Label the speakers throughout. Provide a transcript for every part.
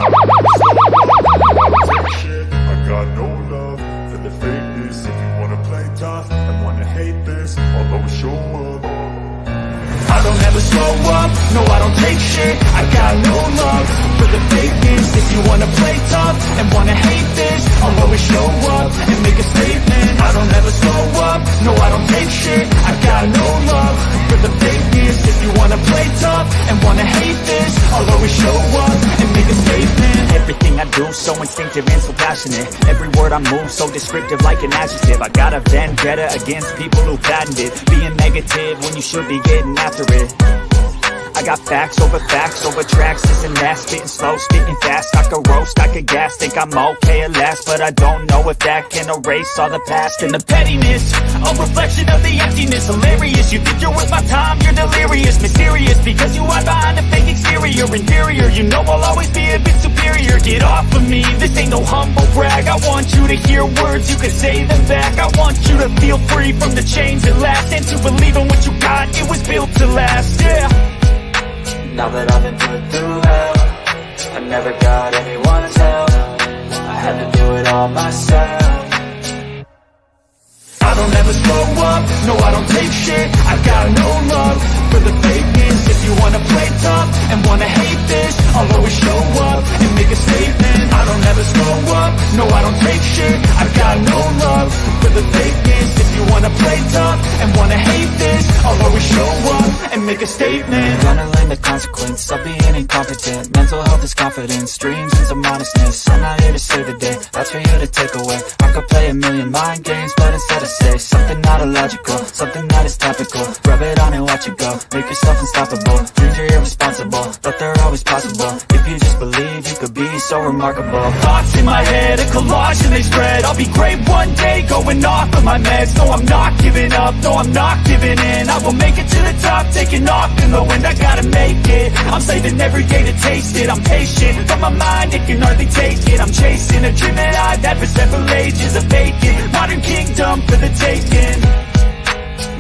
Speaker 1: I got no love for the fakeness. If you wanna play tough and wanna hate this, I'll always show up. I don't ever slow up, no I don't take shit. I got no love for the fakeness. If you wanna play tough and wanna hate this, I'll always show up and make a statement. I don't ever slow up, no I don't take shit. I got no love for the fakeness. If you wanna play tough and wanna hate this, I'll always show up and make a statement.
Speaker 2: Everything I do so instinctive and so passionate. Every word I move so descriptive like an adjective. I got a vendetta against people who patented being negative when you should be getting after it. I got facts over tracks, this and that. Spitting slow, spitting fast, I could roast, I could gas. Think I'm okay at last, but I don't know if that can erase all the past. And the pettiness, a reflection of the emptiness. Hilarious, you think you're worth my time, you're delirious. Mysterious, because you hide behind a fake exterior. Inferior, you know I'll always be a bit superior. Get off of me, this ain't no humble brag. I want you to hear words, you can say them back. I want you to feel free from the chains at last, and to believe in what you got, it was built to last, yeah.
Speaker 3: Now that I've been put through hell, I never got anyone's help. I had to do it all myself.
Speaker 1: I don't ever slow up, no I don't take shit. I got no love for the fakeness. If you wanna play tough and wanna hate this, I'll always show up and make a statement. I don't ever slow up, no I don't take shit. I got no love for the fakeness. If you wanna play tough and wanna hate this, I'll always show up and make a statement.
Speaker 3: Gonna learn the consequence of being incompetent. Mental health is confidence, dreams and some honestness. I'm not here to save the day, that's for you to take away. I could play a million mind games, but instead I say something not illogical, something that is topical. Rub it on and watch it go, make yourself unstoppable. Dreams are irresponsible, but they're always possible. If you just believe, you could be so remarkable.
Speaker 2: Thoughts in my head, a collage and they spread. I'll be great one day, going off of my meds. No, I'm not giving up, no, I'm not giving in. I will make it to the top, taking off in the wind. I gotta make it, I'm saving every day to taste it. I'm patient, but my mind, it can hardly take it. I'm chasing a dream that I've had for several ages. A vacant, modern kingdom for the taking.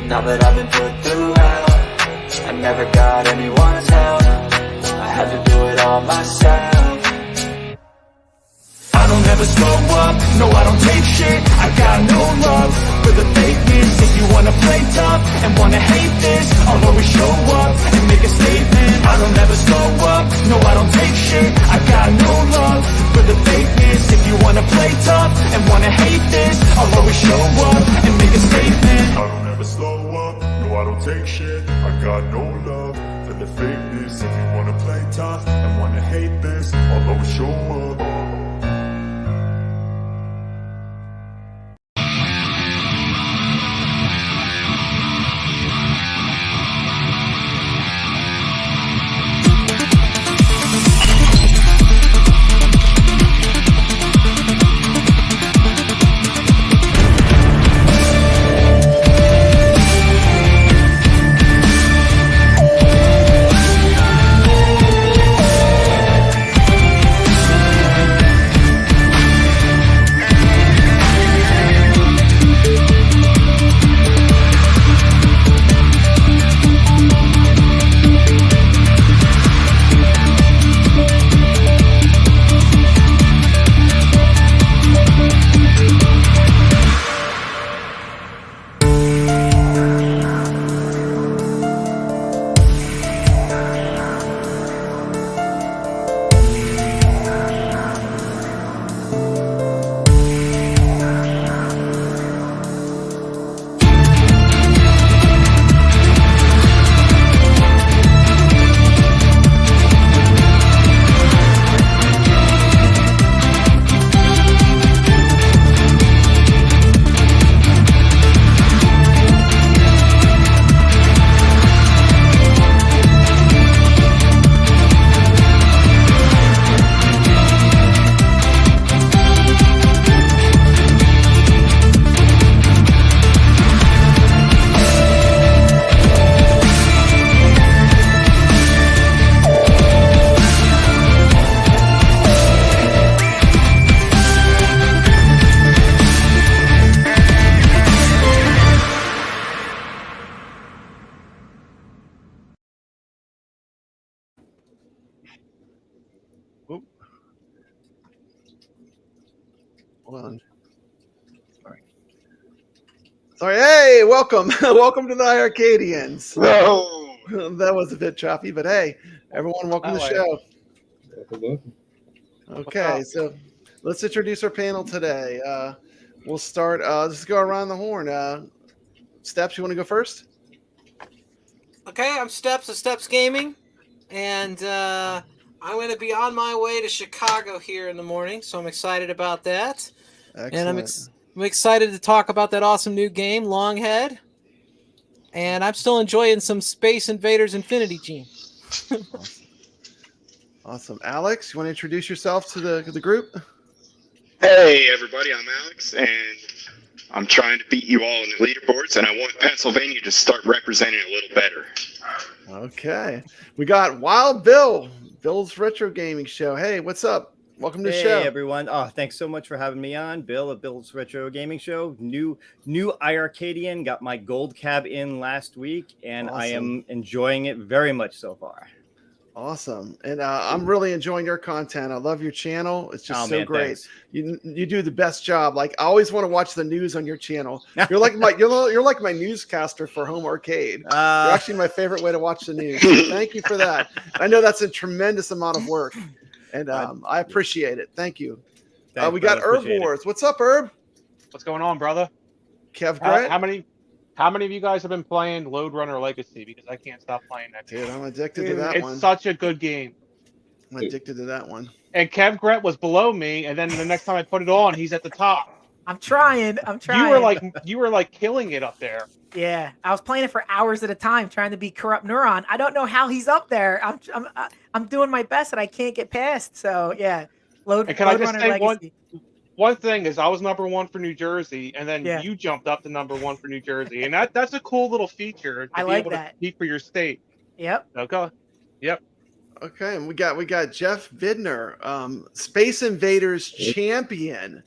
Speaker 3: Now that I've been put through hell, I never got anyone's help. I had to do it all myself.
Speaker 1: I don't ever slow up, no I don't take shit. I got no love for the fakeness. If you wanna play tough and wanna hate this, I'll always show up and make a statement. I don't ever slow up, no I don't take shit. I got no love for the fakeness. If you wanna play tough and wanna hate this, I'll always show up and make a statement. I don't ever slow up, no I don't take shit. I got no love for the fakeness. If you wanna play tough and wanna hate this, I'll always show up.
Speaker 4: Hold on. Sorry. Hey, welcome. Welcome to the iiRcadians.
Speaker 5: No.
Speaker 4: That was a bit choppy, but hey, everyone, welcome to the show. Okay, so let's introduce our panel today. We'll start. Let's go around the horn. Steps, you want to go first?
Speaker 6: Okay, I'm Steps of Steps Gaming, and I'm going to be on my way to Chicago here in the morning, so I'm excited about that.
Speaker 4: Excellent.
Speaker 6: And I'm excited to talk about that awesome new game, Longhead. And I'm still enjoying some Space Invaders Infinity Gene.
Speaker 4: Awesome. Alex, you want to introduce yourself to the group?
Speaker 5: Hey, everybody, I'm Alex, and I'm trying to beat you all in the leaderboards, and I want Pennsylvania to start representing a little better.
Speaker 4: Okay. We got Wild Bill, Bill's Retro Gaming Show. Hey, what's up? Welcome to the show.
Speaker 7: Hey, everyone. Oh, thanks so much for having me on. Bill at Bill's Retro Gaming Show. New iiRcadian. Got my gold cab in last week, and
Speaker 4: Awesome.
Speaker 7: I am enjoying it very much so far.
Speaker 4: Awesome. And I'm really enjoying your content. I love your channel. It's just so great.
Speaker 7: Thanks.
Speaker 4: You do the best job. Like, I always want to watch the news on your channel. You're like my newscaster for home arcade. You're actually my favorite way to watch the news. So thank you for that. I know that's a tremendous amount of work, and I appreciate it. Thank you.
Speaker 7: Thanks,
Speaker 4: we got
Speaker 7: brother.
Speaker 4: Herb
Speaker 7: Appreciate it.
Speaker 4: Wars. What's up, Herb?
Speaker 8: What's going on, brother?
Speaker 4: Kev
Speaker 8: How
Speaker 4: Gret?
Speaker 8: how many of you guys have been playing Load Runner Legacy? Because I can't stop playing that game.
Speaker 4: Dude, I'm addicted to that
Speaker 8: It's
Speaker 4: one.
Speaker 8: such a good game.
Speaker 4: I'm addicted to that one.
Speaker 8: And Kev Gret was below me, and then the next time I put it on, he's at the top.
Speaker 9: I'm trying.
Speaker 8: You were like killing it up there.
Speaker 9: Yeah, I was playing it for hours at a time, trying to beat Corrupt Neuron. I don't know how he's up there. I'm doing my best, and I can't get past. So yeah,
Speaker 8: And can I just
Speaker 9: Runner
Speaker 8: say
Speaker 9: Legacy.
Speaker 8: one thing is I was #1 for New Jersey, and then you jumped up to #1 for New Jersey, and that's a cool little feature to
Speaker 9: I
Speaker 8: be
Speaker 9: like
Speaker 8: able
Speaker 9: that.
Speaker 8: to compete for your state.
Speaker 9: Yep.
Speaker 8: Okay. Yep.
Speaker 4: Okay, and we got Jeff Bidner, Space Invaders champion.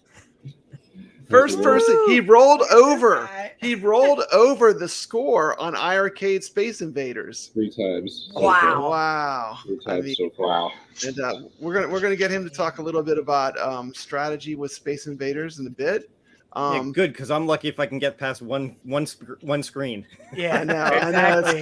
Speaker 4: First person, he rolled over the score on iiRcade Space Invaders
Speaker 10: 3 times.
Speaker 9: Wow.
Speaker 4: Wow.
Speaker 10: 3 times so far.
Speaker 4: And we're gonna get him to talk a little bit about strategy with Space Invaders in a bit.
Speaker 7: Yeah, good, because I'm lucky if I can get past one screen.
Speaker 9: Yeah,
Speaker 4: I know. It's
Speaker 9: exactly.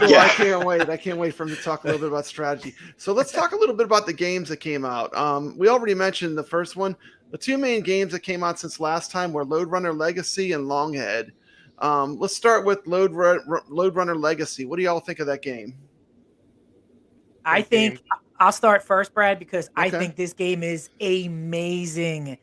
Speaker 4: cool.
Speaker 5: Yeah.
Speaker 4: I can't wait for him to talk a little bit about strategy. So let's talk a little bit about the games that came out. We already mentioned the first one. The two main games that came out since last time were Load Runner Legacy and Longhead. Let's start with Load Runner Legacy. What do y'all think of that game?
Speaker 9: I think I'll start first, Brad, because I
Speaker 4: Okay.
Speaker 9: think this game is amazing.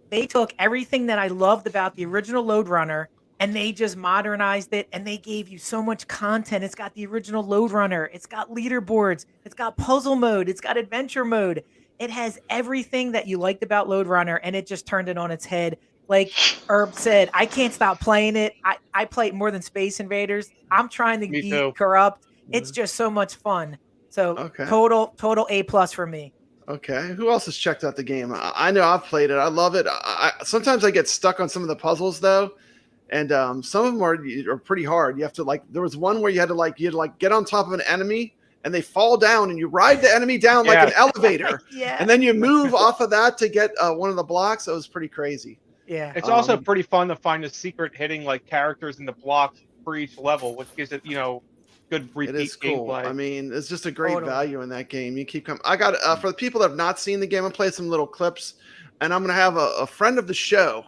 Speaker 9: They took everything that I loved about the original Load Runner and they just modernized it, and they gave you so much content. It's got the original Load Runner. It's got leaderboards. It's got puzzle mode. It's got adventure mode. It has everything that you liked about Load Runner, and it just turned it on its head. Like Herb said, I can't stop playing it. I play it more than Space Invaders. I'm trying to
Speaker 8: Me
Speaker 9: beat
Speaker 8: too.
Speaker 9: Corrupt. It's just so much fun. So
Speaker 4: Okay.
Speaker 9: total A+ for me.
Speaker 4: Okay. Who else has checked out the game? I know I've played it. I love it. Sometimes I get stuck on some of the puzzles though, and some of them are pretty hard. You have to there was one where you had to get on top of an enemy and they fall down, and you ride the enemy down like an elevator,
Speaker 9: Yeah.
Speaker 4: and then you move off of that to get one of the blocks. It was pretty crazy.
Speaker 9: Yeah.
Speaker 8: It's also pretty fun to find the secret hitting characters in the blocks for each level, which gives it good repeat
Speaker 4: It is cool.
Speaker 8: gameplay.
Speaker 4: I mean, it's just a great
Speaker 9: Totally.
Speaker 4: value in that game. You keep coming. I got for the people that have not seen the game, I'm play some little clips, and I'm gonna have a friend of the show,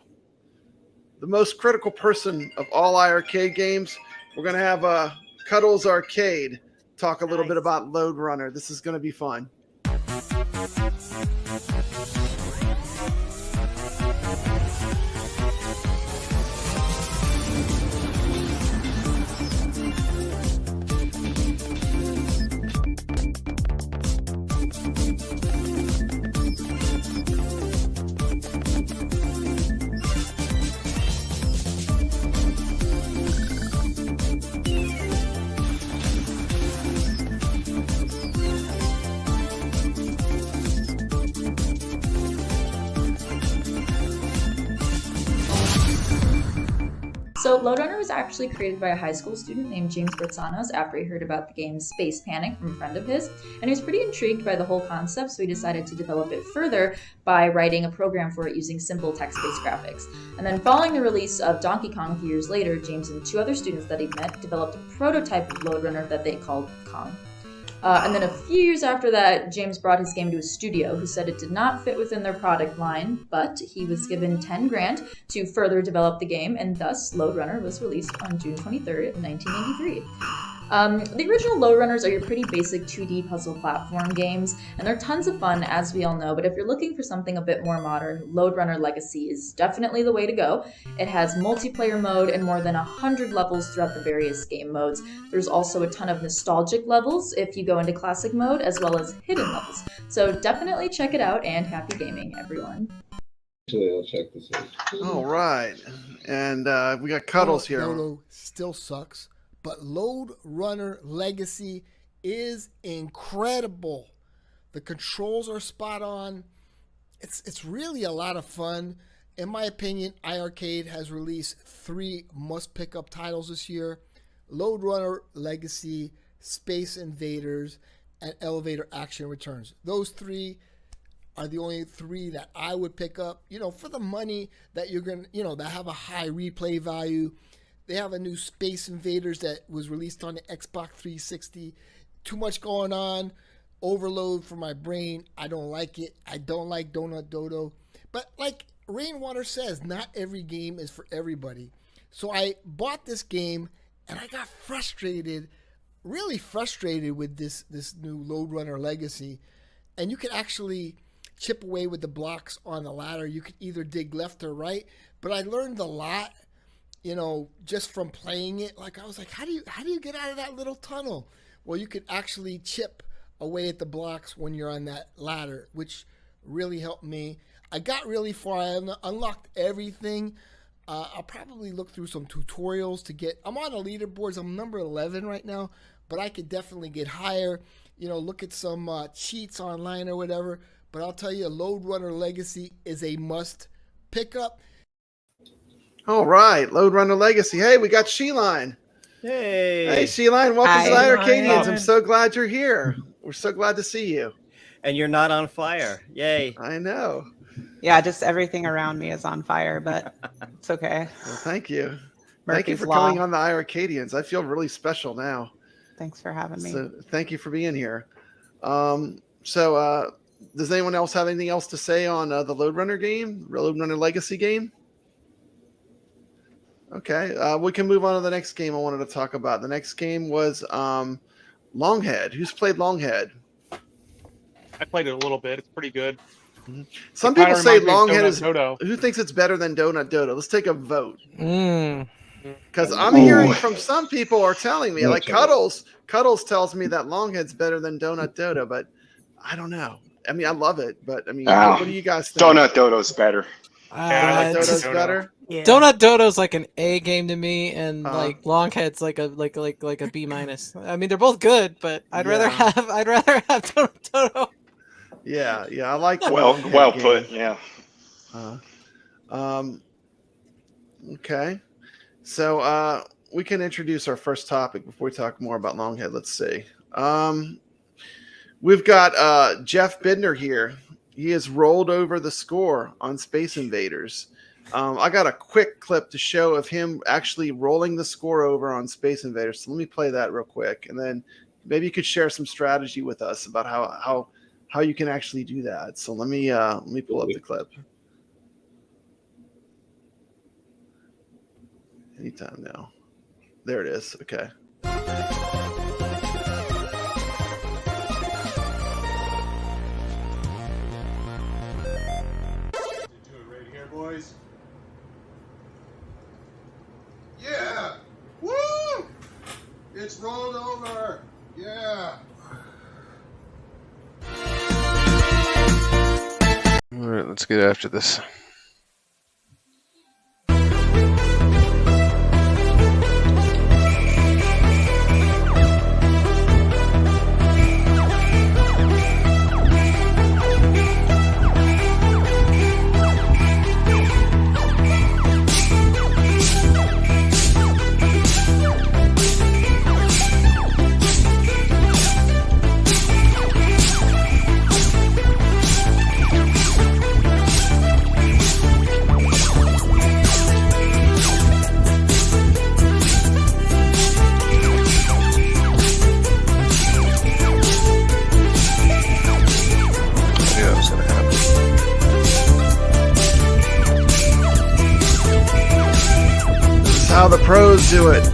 Speaker 4: the most critical person of all iiRcade games. We're gonna have Cuddles Arcade talk a little bit about Load Runner. This is gonna be fun.
Speaker 10: So Lode Runner was actually created by a high school student named James Bertsanos after he heard about the game Space Panic from a friend of his, and he was pretty intrigued by the whole concept, so he decided to develop it further by writing a program for it using simple text-based graphics. And then following the release of Donkey Kong a few years later, James and 2 other students that he'd met developed a prototype of Lode Runner that they called Kong. And then a few years after that, James brought his game to a studio who said it did not fit within their product line, but he was given $10,000 to further develop the game, and thus Lode Runner was released on June 23rd, 1983. The original Lode Runners are your pretty basic 2D puzzle platform games, and they're tons of fun, as we all know, but if you're looking for something a bit more modern, Lode Runner Legacy is definitely the way to go. It has multiplayer mode and more than 100 levels throughout the various game modes. There's also a ton of nostalgic levels if you go into classic mode, as well as hidden levels. So definitely check it out, and happy gaming, everyone.
Speaker 11: Actually, I'll check this out.
Speaker 4: All right. And we got Cuddles here.
Speaker 12: Dodo still sucks. But Lode Runner Legacy is incredible. The controls are spot on. It's really a lot of fun. In my opinion, iiRcade has released 3 must-pick-up titles this year. Lode Runner Legacy, Space Invaders, and Elevator Action Returns. Those 3 are the only 3 that I would pick up, for the money that you're going to, that have a high replay value. They have a new Space Invaders that was released on the Xbox 360. Too much going on. Overload for my brain. I don't like it. I don't like Donut Dodo. But like Rainwater says, not every game is for everybody. So I bought this game and I got frustrated, really frustrated with this new Lode Runner Legacy. And you can actually chip away with the blocks on the ladder. You could either dig left or right. But I learned a lot, just from playing it. Like I was like, how do you get out of that little tunnel? Well, you could actually chip away at the blocks when you're on that ladder, which really helped me. I got really far. I unlocked everything. I'll probably look through some tutorials to get. I'm on the leaderboards. I'm number 11 right now, but I could definitely get higher. Look at some cheats online or whatever. But I'll tell you, Lode Runner Legacy is a must pick up.
Speaker 4: All right, Lode Runner Legacy. Hey, we got Sheline. Hey, Sheline. Welcome to the iiRcadians. I'm so glad you're here. We're so glad to see you.
Speaker 7: And you're not on fire. Yay.
Speaker 4: I know.
Speaker 13: Yeah, just everything around me is on fire, but it's okay.
Speaker 4: Well, thank you.
Speaker 13: Murphy's
Speaker 4: thank you for
Speaker 13: Law.
Speaker 4: coming on the iiRcadians. I feel really special now.
Speaker 13: Thanks for having me.
Speaker 4: So thank you for being here. Does anyone else have anything else to say on the Lode Runner game, Lode Runner Legacy game? Okay, we can move on to the next game I wanted to talk about. The next game was Longhead. Who's played Longhead?
Speaker 8: I played it a little bit. It's pretty good.
Speaker 4: Some people say Longhead is. Who thinks it's better than Donut Dodo? Let's take a vote. Because I'm hearing from some people are telling me, like Cuddles tells me that Longhead's better than Donut Dodo, but I don't know. I mean, I love it, but I mean, what do you guys think?
Speaker 5: Donut Dodo's better.
Speaker 4: Donut Dodo's better.
Speaker 6: Yeah. Donut Dodo's like an A game to me, and like Longhead's like a B minus. I mean, they're both good, but I'd rather have Donut Dodo.
Speaker 4: Yeah, I like the
Speaker 5: well
Speaker 4: game.
Speaker 5: put. Yeah.
Speaker 4: Okay, so we can introduce our first topic before we talk more about Longhead. Let's see. We've got Jeff Bidner here. He has rolled over the score on Space Invaders. I got a quick clip to show of him actually rolling the score over on Space Invaders. So let me play that real quick, and then maybe you could share some strategy with us about how you can actually do that. So let me pull up the clip. Anytime now. There it is. Okay.
Speaker 14: Boys. Yeah! Woo! It's rolled over! Yeah!
Speaker 15: All right, let's get after this.
Speaker 4: pros do it.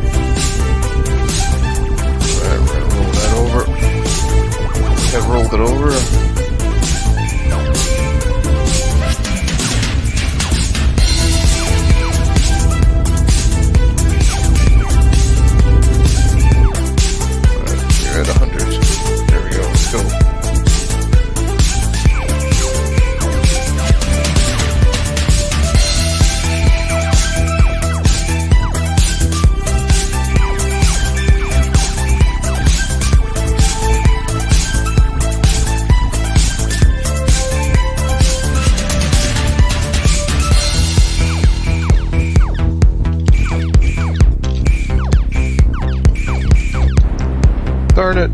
Speaker 15: Alright, we're gonna roll that over. I rolled it over. You're at 100. There we go. Let's go. Darn it.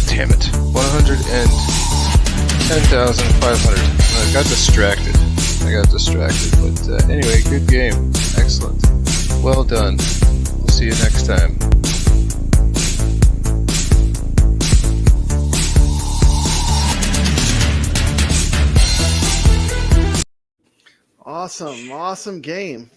Speaker 15: Damn it. 110,500. I got distracted. But anyway, good game. Excellent. Well done. See you next time.
Speaker 4: Awesome game.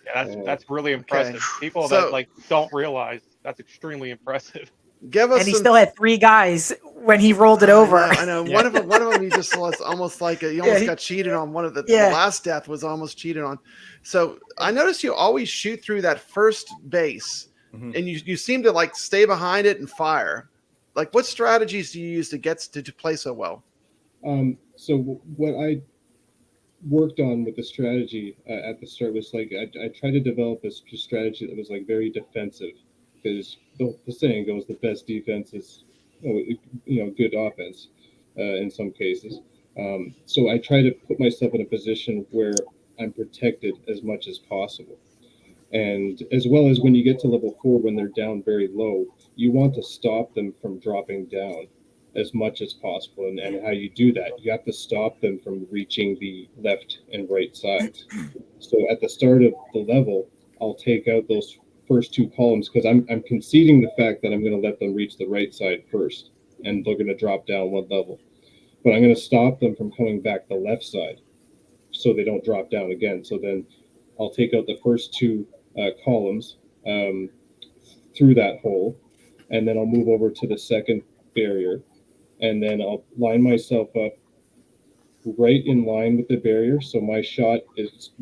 Speaker 8: Yeah, that's really impressive.
Speaker 4: Okay.
Speaker 8: People
Speaker 4: So-
Speaker 8: that like don't realize that's extremely impressive.
Speaker 4: Give us
Speaker 9: And he
Speaker 4: some.
Speaker 9: still had 3 guys when he rolled it over.
Speaker 4: I know. One of them, he just was almost like he almost got cheated on. One of the last death was almost cheated on. So I noticed you always shoot through that first base, and you seem to like stay behind it and fire. Like, what strategies do you use to get to play so well?
Speaker 11: So what I worked on with the strategy at the start was like I tried to develop a strategy that was like very defensive, because the saying goes, the best defense is good offense in some cases. So I try to put myself in a position where I'm protected as much as possible. And as well as when you get to level 4, when they're down very low, you want to stop them from dropping down as much as possible. And how you do that, you have to stop them from reaching the left and right sides. So at the start of the level, I'll take out those first 2 columns, because I'm conceding the fact that I'm going to let them reach the right side first, and they're going to drop down 1 level. But I'm going to stop them from coming back the left side, so they don't drop down again. So then I'll take out the first 2 columns through that hole, and then I'll move over to the second barrier, and then I'll line myself up right in line with the barrier, so my shot is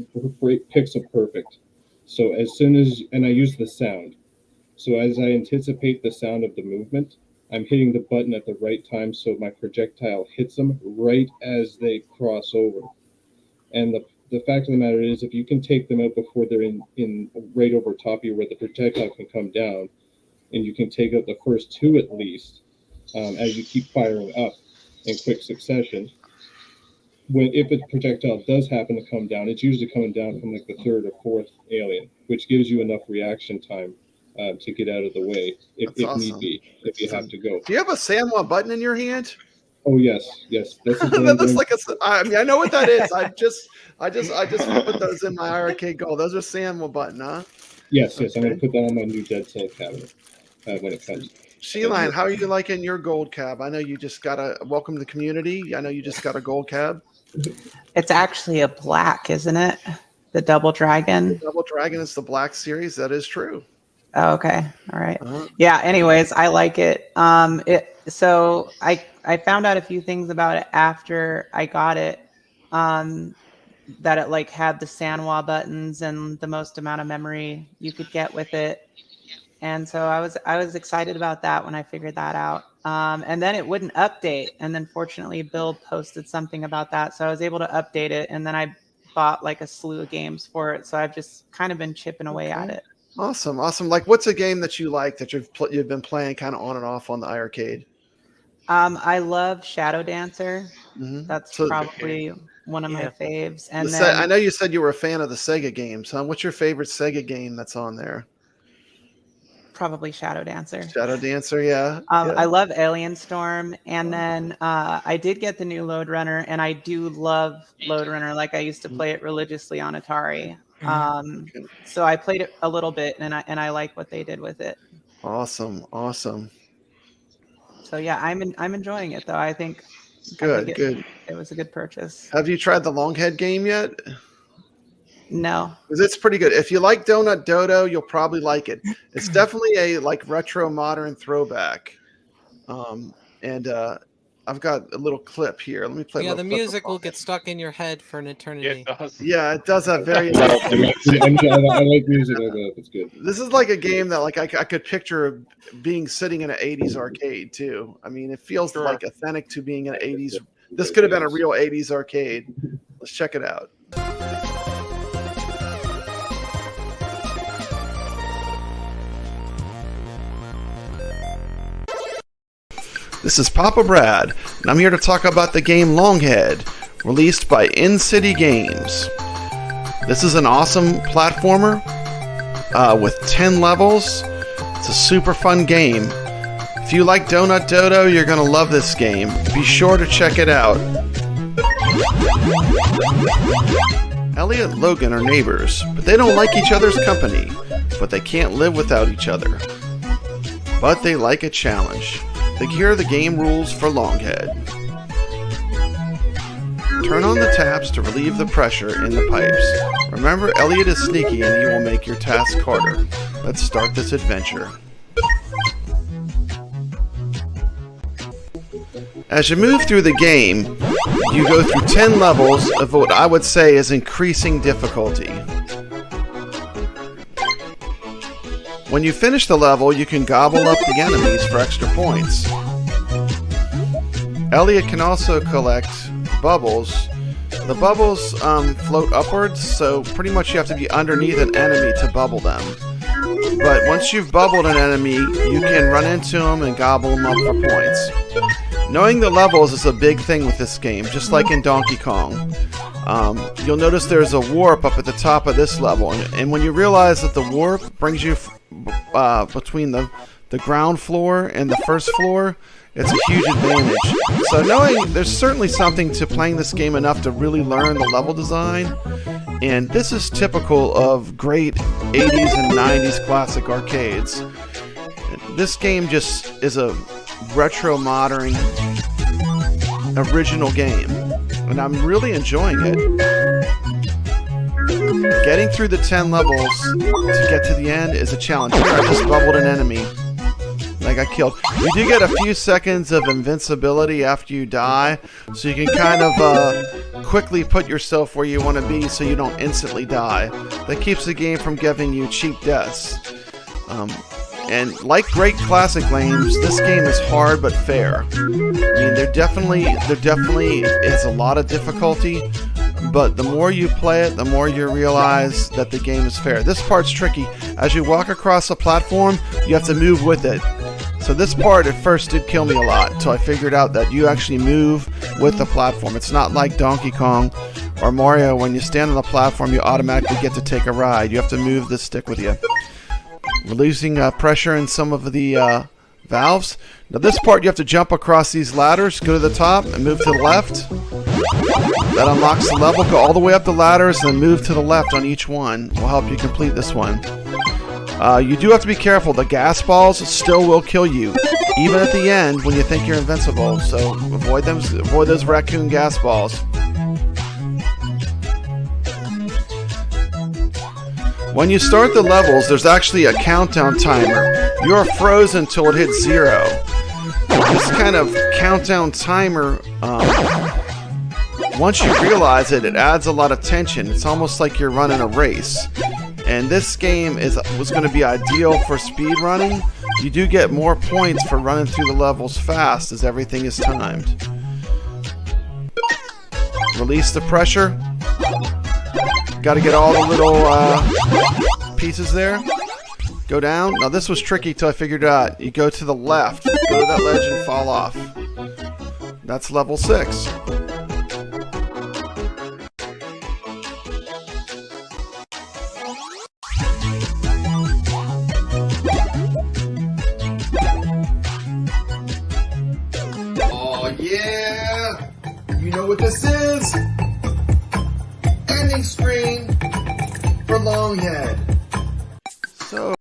Speaker 11: right pixel perfect. So as soon as, and I use the sound, so as I anticipate the sound of the movement, I'm hitting the button at the right time, so my projectile hits them right as they cross over. And the fact of the matter is, if you can take them out before they're in right over top of you, where the projectile can come down, and you can take out the first 2 at least, as you keep firing up in quick succession, if a projectile does happen to come down, it's usually coming down from like the 3rd or 4th alien, which gives you enough reaction time to get out of the way if need be, if you have to go.
Speaker 4: Do you have a Sanwa button in your hand?
Speaker 11: Oh yes. This is
Speaker 4: That looks like I know what that is. I just put those in my iiRcade Gold. Those are Sanwa button, huh?
Speaker 11: Yes. I'm going to put that on my new Dead Cell cabinet when it comes.
Speaker 4: Sheline, how are you liking your gold cab? I know you just got a welcome to the community. I know you just got a gold cab.
Speaker 13: It's actually a black, isn't it? The Double Dragon.
Speaker 4: The Double Dragon is the black series. That is true.
Speaker 13: Oh, okay. All right. Yeah. Anyways, I like it. So I found out a few things about it after I got it. That it like had the Sanwa buttons and the most amount of memory you could get with it. And so I was excited about that when I figured that out. And then it wouldn't update. And then fortunately Bill posted something about that. So I was able to update it. And then I bought like a slew of games for it. So I've just kind of been chipping away at it.
Speaker 4: Awesome. Like, what's a game that you like that you've been playing kind of on and off on the iiRcade?
Speaker 13: I love Shadow Dancer. That's probably one of my
Speaker 9: Yeah.
Speaker 13: faves. And
Speaker 4: I know you said you were a fan of the Sega games, huh? What's your favorite Sega game that's on there?
Speaker 13: probably Shadow Dancer.
Speaker 4: Shadow Dancer, yeah.
Speaker 13: I love Alien Storm, and then I did get the new Lode Runner, and I do love Lode Runner. Like I used to play it religiously on Atari. So I played it a little bit, and I like what they did with it.
Speaker 4: Awesome.
Speaker 13: So yeah, I'm enjoying it though. I think
Speaker 4: Good.
Speaker 13: It was a good purchase.
Speaker 4: Have you tried the Longhead game yet?
Speaker 13: No.
Speaker 4: Because it's pretty good. If you like Donut Dodo, you'll probably like it. It's definitely a like retro modern throwback. And I've got a little clip here. Let me play.
Speaker 6: Yeah,
Speaker 4: a
Speaker 6: the
Speaker 4: clip
Speaker 6: music will get stuck in your head for an eternity.
Speaker 4: Yeah, it does have very.
Speaker 11: I like music like that. It's good.
Speaker 4: This is like a game that like I could picture being sitting in an 80s arcade too. I mean, it feels like authentic to being an 80s. This could have been a real 80s arcade. Let's check it out. This is Papa Brad, and I'm here to talk about the game Longhead, released by In-City Games. This is an awesome platformer with 10 levels. It's a super fun game. If you like Donut Dodo, you're going to love this game. Be sure to check it out. Elliot and Logan are neighbors, but they don't like each other's company. But they can't live without each other. But they like a challenge. Here are the game rules for Longhead. Turn on the taps to relieve the pressure in the pipes. Remember, Elliot is sneaky and he will make your task harder. Let's start this adventure. As you move through the game, you go through 10 levels of what I would say is increasing difficulty. When you finish the level, you can gobble up the enemies for extra points. Elliot can also collect bubbles. The bubbles float upwards, so pretty much you have to be underneath an enemy to bubble them. But once you've bubbled an enemy, you can run into them and gobble them up for points. Knowing the levels is a big thing with this game, just like in Donkey Kong. You'll notice there's a warp up at the top of this level, and when you realize that the warp brings you between the ground floor and the first floor, it's a huge advantage. So knowing there's certainly something to playing this game enough to really learn the level design, and this is typical of great 80s and 90s classic arcades. This game just is a retro modern original game, and I'm really enjoying it. Getting through the 10 levels to get to the end is a challenge. Here I just bubbled an enemy. I got killed. You do get a few seconds of invincibility after you die, so you can kind of quickly put yourself where you want to be so you don't instantly die. That keeps the game from giving you cheap deaths. And like great classic games, this game is hard but fair. I mean, there definitely is a lot of difficulty, but the more you play it, the more you realize that the game is fair. This part's tricky. As you walk across a platform, you have to move with it. So this part at first did kill me a lot, until I figured out that you actually move with the platform. It's not like Donkey Kong or Mario. When you stand on the platform, you automatically get to take a ride. You have to move the stick with you. Releasing pressure in some of the valves. Now this part you have to jump across these ladders, go to the top and move to the left. That unlocks the level. Go all the way up the ladders and then move to the left on each one. Will help you complete this one. You do have to be careful. The gas balls still will kill you, even at the end when you think you're invincible. So avoid them. Avoid those raccoon gas balls. When you start the levels, there's actually a countdown timer. You're frozen until it hits 0. This kind of countdown timer, once you realize it, it adds a lot of tension. It's almost like you're running a race. And this game was going to be ideal for speed running. You do get more points for running through the levels fast as everything is timed. Release the pressure. Got to get all the little pieces there. Go down. Now this was tricky till I figured it out. You go to the left, go to that ledge and fall off. That's level 6. You know what this is? Ending screen for Longhead. So.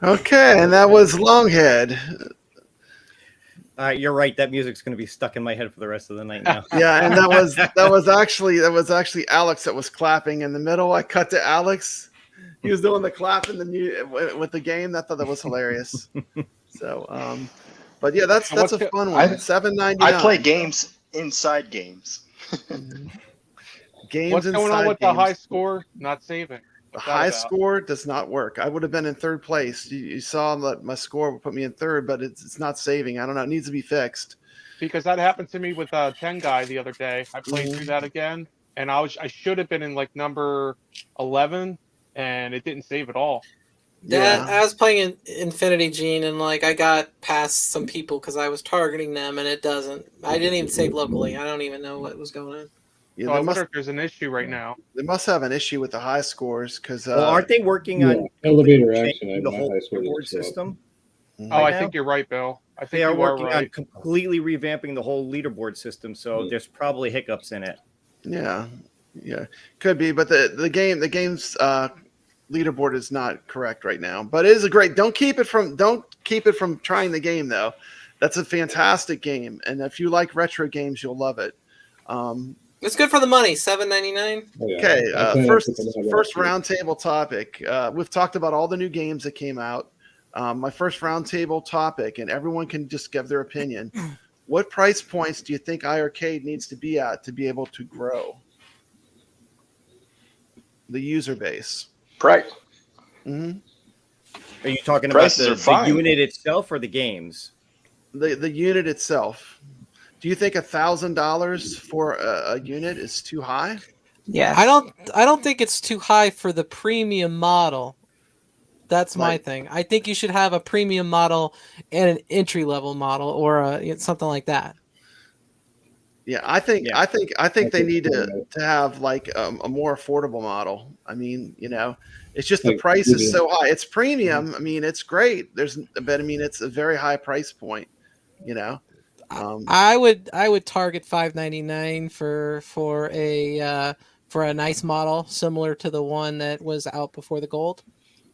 Speaker 4: Okay, and that was Longhead.
Speaker 7: You're right. That music's going to be stuck in my head for the rest of the night now.
Speaker 4: Yeah, and that was actually Alex that was clapping in the middle. I cut to Alex. He was doing the clap in the with the game. I thought that was hilarious. So, but yeah, that's a fun one. $7.99.
Speaker 5: I play games inside games.
Speaker 4: Games
Speaker 8: What's going on with
Speaker 4: games.
Speaker 8: the high score? Not saving.
Speaker 4: The high score does not work. I would have been in third place. You saw that my score would put me in third, but it's not saving. I don't know. It needs to be fixed.
Speaker 8: Because that happened to me with 10 guy the other day. I played through that again, and I should have been in like number 11, and it didn't save at all.
Speaker 6: Yeah, I was playing Infinity Gene, and like I got past some people because I was targeting them, and it doesn't. I didn't even save locally. I don't even know what was going on.
Speaker 4: Yeah,
Speaker 8: so I wonder if there's an issue right now.
Speaker 4: They must have an issue with the high scores because
Speaker 7: well, aren't they working on
Speaker 11: elevator action?
Speaker 7: The whole leaderboard system.
Speaker 8: Oh, I think you're right, Bill. I think
Speaker 7: they are
Speaker 8: you
Speaker 7: working
Speaker 8: right.
Speaker 7: on completely revamping the whole leaderboard system. So there's probably hiccups in it.
Speaker 4: Yeah, could be. But the game's leaderboard is not correct right now. But it is a great. Don't keep it from trying the game though. That's a fantastic game, and if you like retro games, you'll love it.
Speaker 6: It's good for the money. $7.99.
Speaker 4: Okay, first roundtable topic. We've talked about all the new games that came out. My first roundtable topic, and everyone can just give their opinion. What price points do you think iiRcade needs to be at to be able to grow the user base?
Speaker 5: Price.
Speaker 4: Mm-hmm.
Speaker 7: Are you talking about the unit itself or the games?
Speaker 4: The unit itself. Do you think $1,000 for a unit is too high?
Speaker 13: Yeah,
Speaker 6: I don't think it's too high for the premium model. That's my thing. I think you should have a premium model and an entry level model, or something like that.
Speaker 4: Yeah, I think they need to have like a more affordable model. I mean, it's just the price is so high. It's premium. I mean, it's great. But I mean, it's a very high price point.
Speaker 6: I would target $5.99 for a nice model similar to the one that was out before the gold.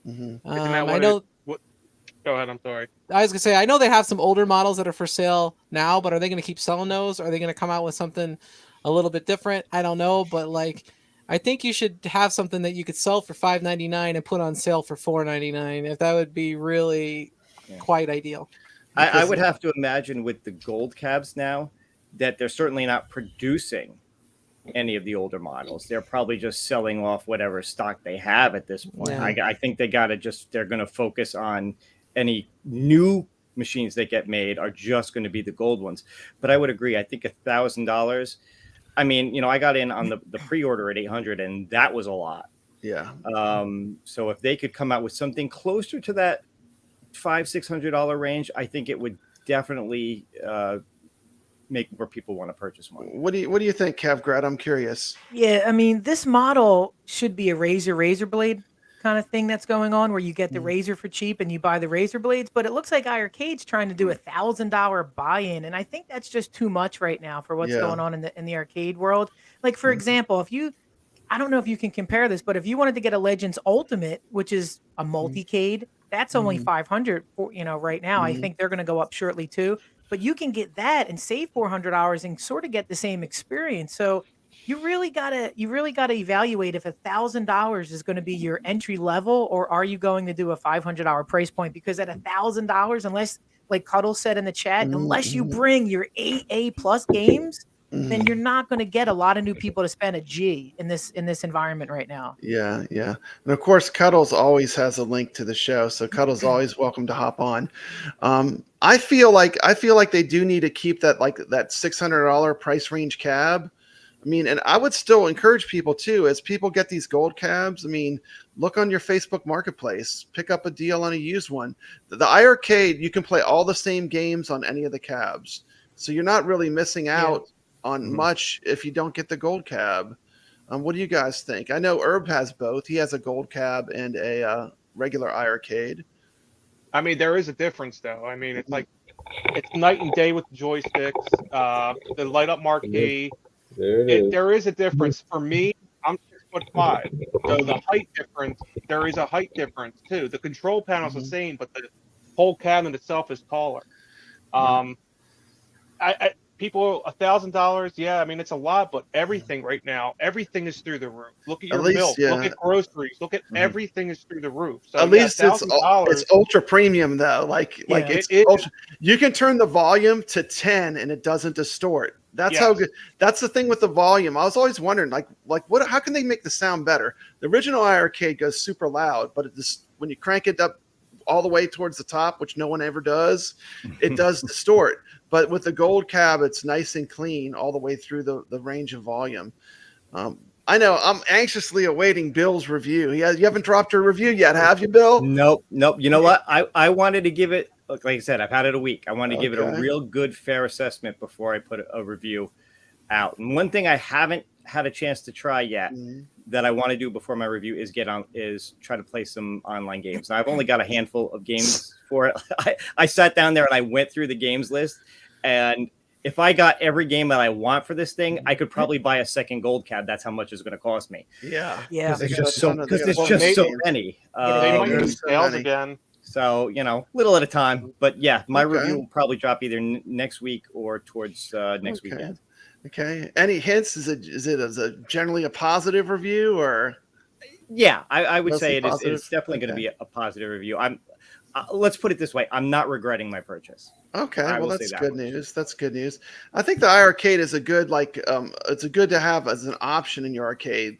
Speaker 4: Mm-hmm.
Speaker 6: I know.
Speaker 8: Go ahead. I'm sorry.
Speaker 6: I was gonna say I know they have some older models that are for sale now, but are they gonna keep selling those? Are they gonna come out with something a little bit different? I don't know, but like, I think you should have something that you could sell for $5.99 and put on sale for $4.99. If that would be really quite ideal.
Speaker 7: I would have to imagine with the gold cabs now that they're certainly not producing any of the older models. They're probably just selling off whatever stock they have at this point.
Speaker 6: Yeah.
Speaker 7: I think they're going to focus on any new machines that get made are just going to be the gold ones. But I would agree. I think $1,000. I mean, I got in on the pre-order at 800, and that was a lot.
Speaker 4: Yeah.
Speaker 7: So if they could come out with something closer to that $500-$600 range, I think it would definitely make more people want to purchase one.
Speaker 4: What do you think, Kev Grad? I'm curious.
Speaker 9: Yeah, I mean, this model should be a razor blade. kind of thing that's going on, where you get the razor for cheap and you buy the razor blades. But it looks like iiRcade's trying to do $1,000 buy-in, and I think that's just too much right now for what's
Speaker 4: Yeah.
Speaker 9: going on in the arcade world. Like, for example, if you, I don't know if you can compare this, but if you wanted to get a Legends Ultimate, which is a multicade, that's only 500 for, right now. I think they're going to go up shortly too. But you can get that and save $400 and sort of get the same experience. So you really gotta evaluate if $1,000 is going to be your entry level, or are you going to do a $500 price point? Because at $1,000, unless, like Cuddle said in the chat, unless you bring your AA plus games, then you're not going to get a lot of new people to spend a G in this environment right now.
Speaker 4: Yeah, yeah. And of course, Cuddles always has a link to the show, so Cuddles always welcome to hop on. I feel like they do need to keep that $600 price range cab. I mean, and I would still encourage people too, as people get these gold cabs. I mean, look on your Facebook Marketplace, pick up a deal on a used one. The iiRcade, you can play all the same games on any of the cabs, so you're not really missing out on much if you don't get the gold cab. What do you guys think? I know Herb has both. He has a gold cab and a regular iiRcade.
Speaker 8: I mean, there is a difference, though. I mean, it's like it's night and day with the joysticks. The light up marquee. There is a difference. For me, I'm 6'5", so the height difference. There is a height difference too. The control panel's the same, but the whole cabinet itself is taller. People, $1,000, yeah, I mean, it's a lot, but everything right now, everything is through the roof. Look at your milk, look at groceries, look at everything is through the roof. So
Speaker 4: at least it's ultra premium though. It's ultra, you can turn the volume to 10 and it doesn't distort. That's how good. That's the thing with the volume. I was always wondering, what? How can they make the sound better? The original iiRcade goes super loud, but when you crank it up all the way towards the top, which no one ever does, it does distort. But with the gold cab, it's nice and clean all the way through the range of volume. I know I'm anxiously awaiting Bill's review. You haven't dropped your review yet, have you, Bill?
Speaker 7: Nope. You know what? I wanted to give it, like I said, I've had it a week. I wanted to give it a real good, fair assessment before I put a review out. And one thing I haven't had a chance to try yet that I want to do before my review is try to play some online games. Now, I've only got a handful of games for it. I sat down there and I went through the games list, and if I got every game that I want for this thing, I could probably buy a second gold cab. That's how much it's going to cost me.
Speaker 9: Yeah.
Speaker 7: Because there's just so many.
Speaker 8: They might use sales again.
Speaker 7: So, little at a time. But yeah, my review will probably drop either next week or towards next weekend.
Speaker 4: Okay. Any hints? Is it generally a positive review, or?
Speaker 7: Yeah, I would say it's definitely going to be a positive review. Let's put it this way: I'm not regretting my purchase.
Speaker 4: Okay, well that's good news. That's good news. I think the iiRcade is a good it's a good to have as an option in your arcade.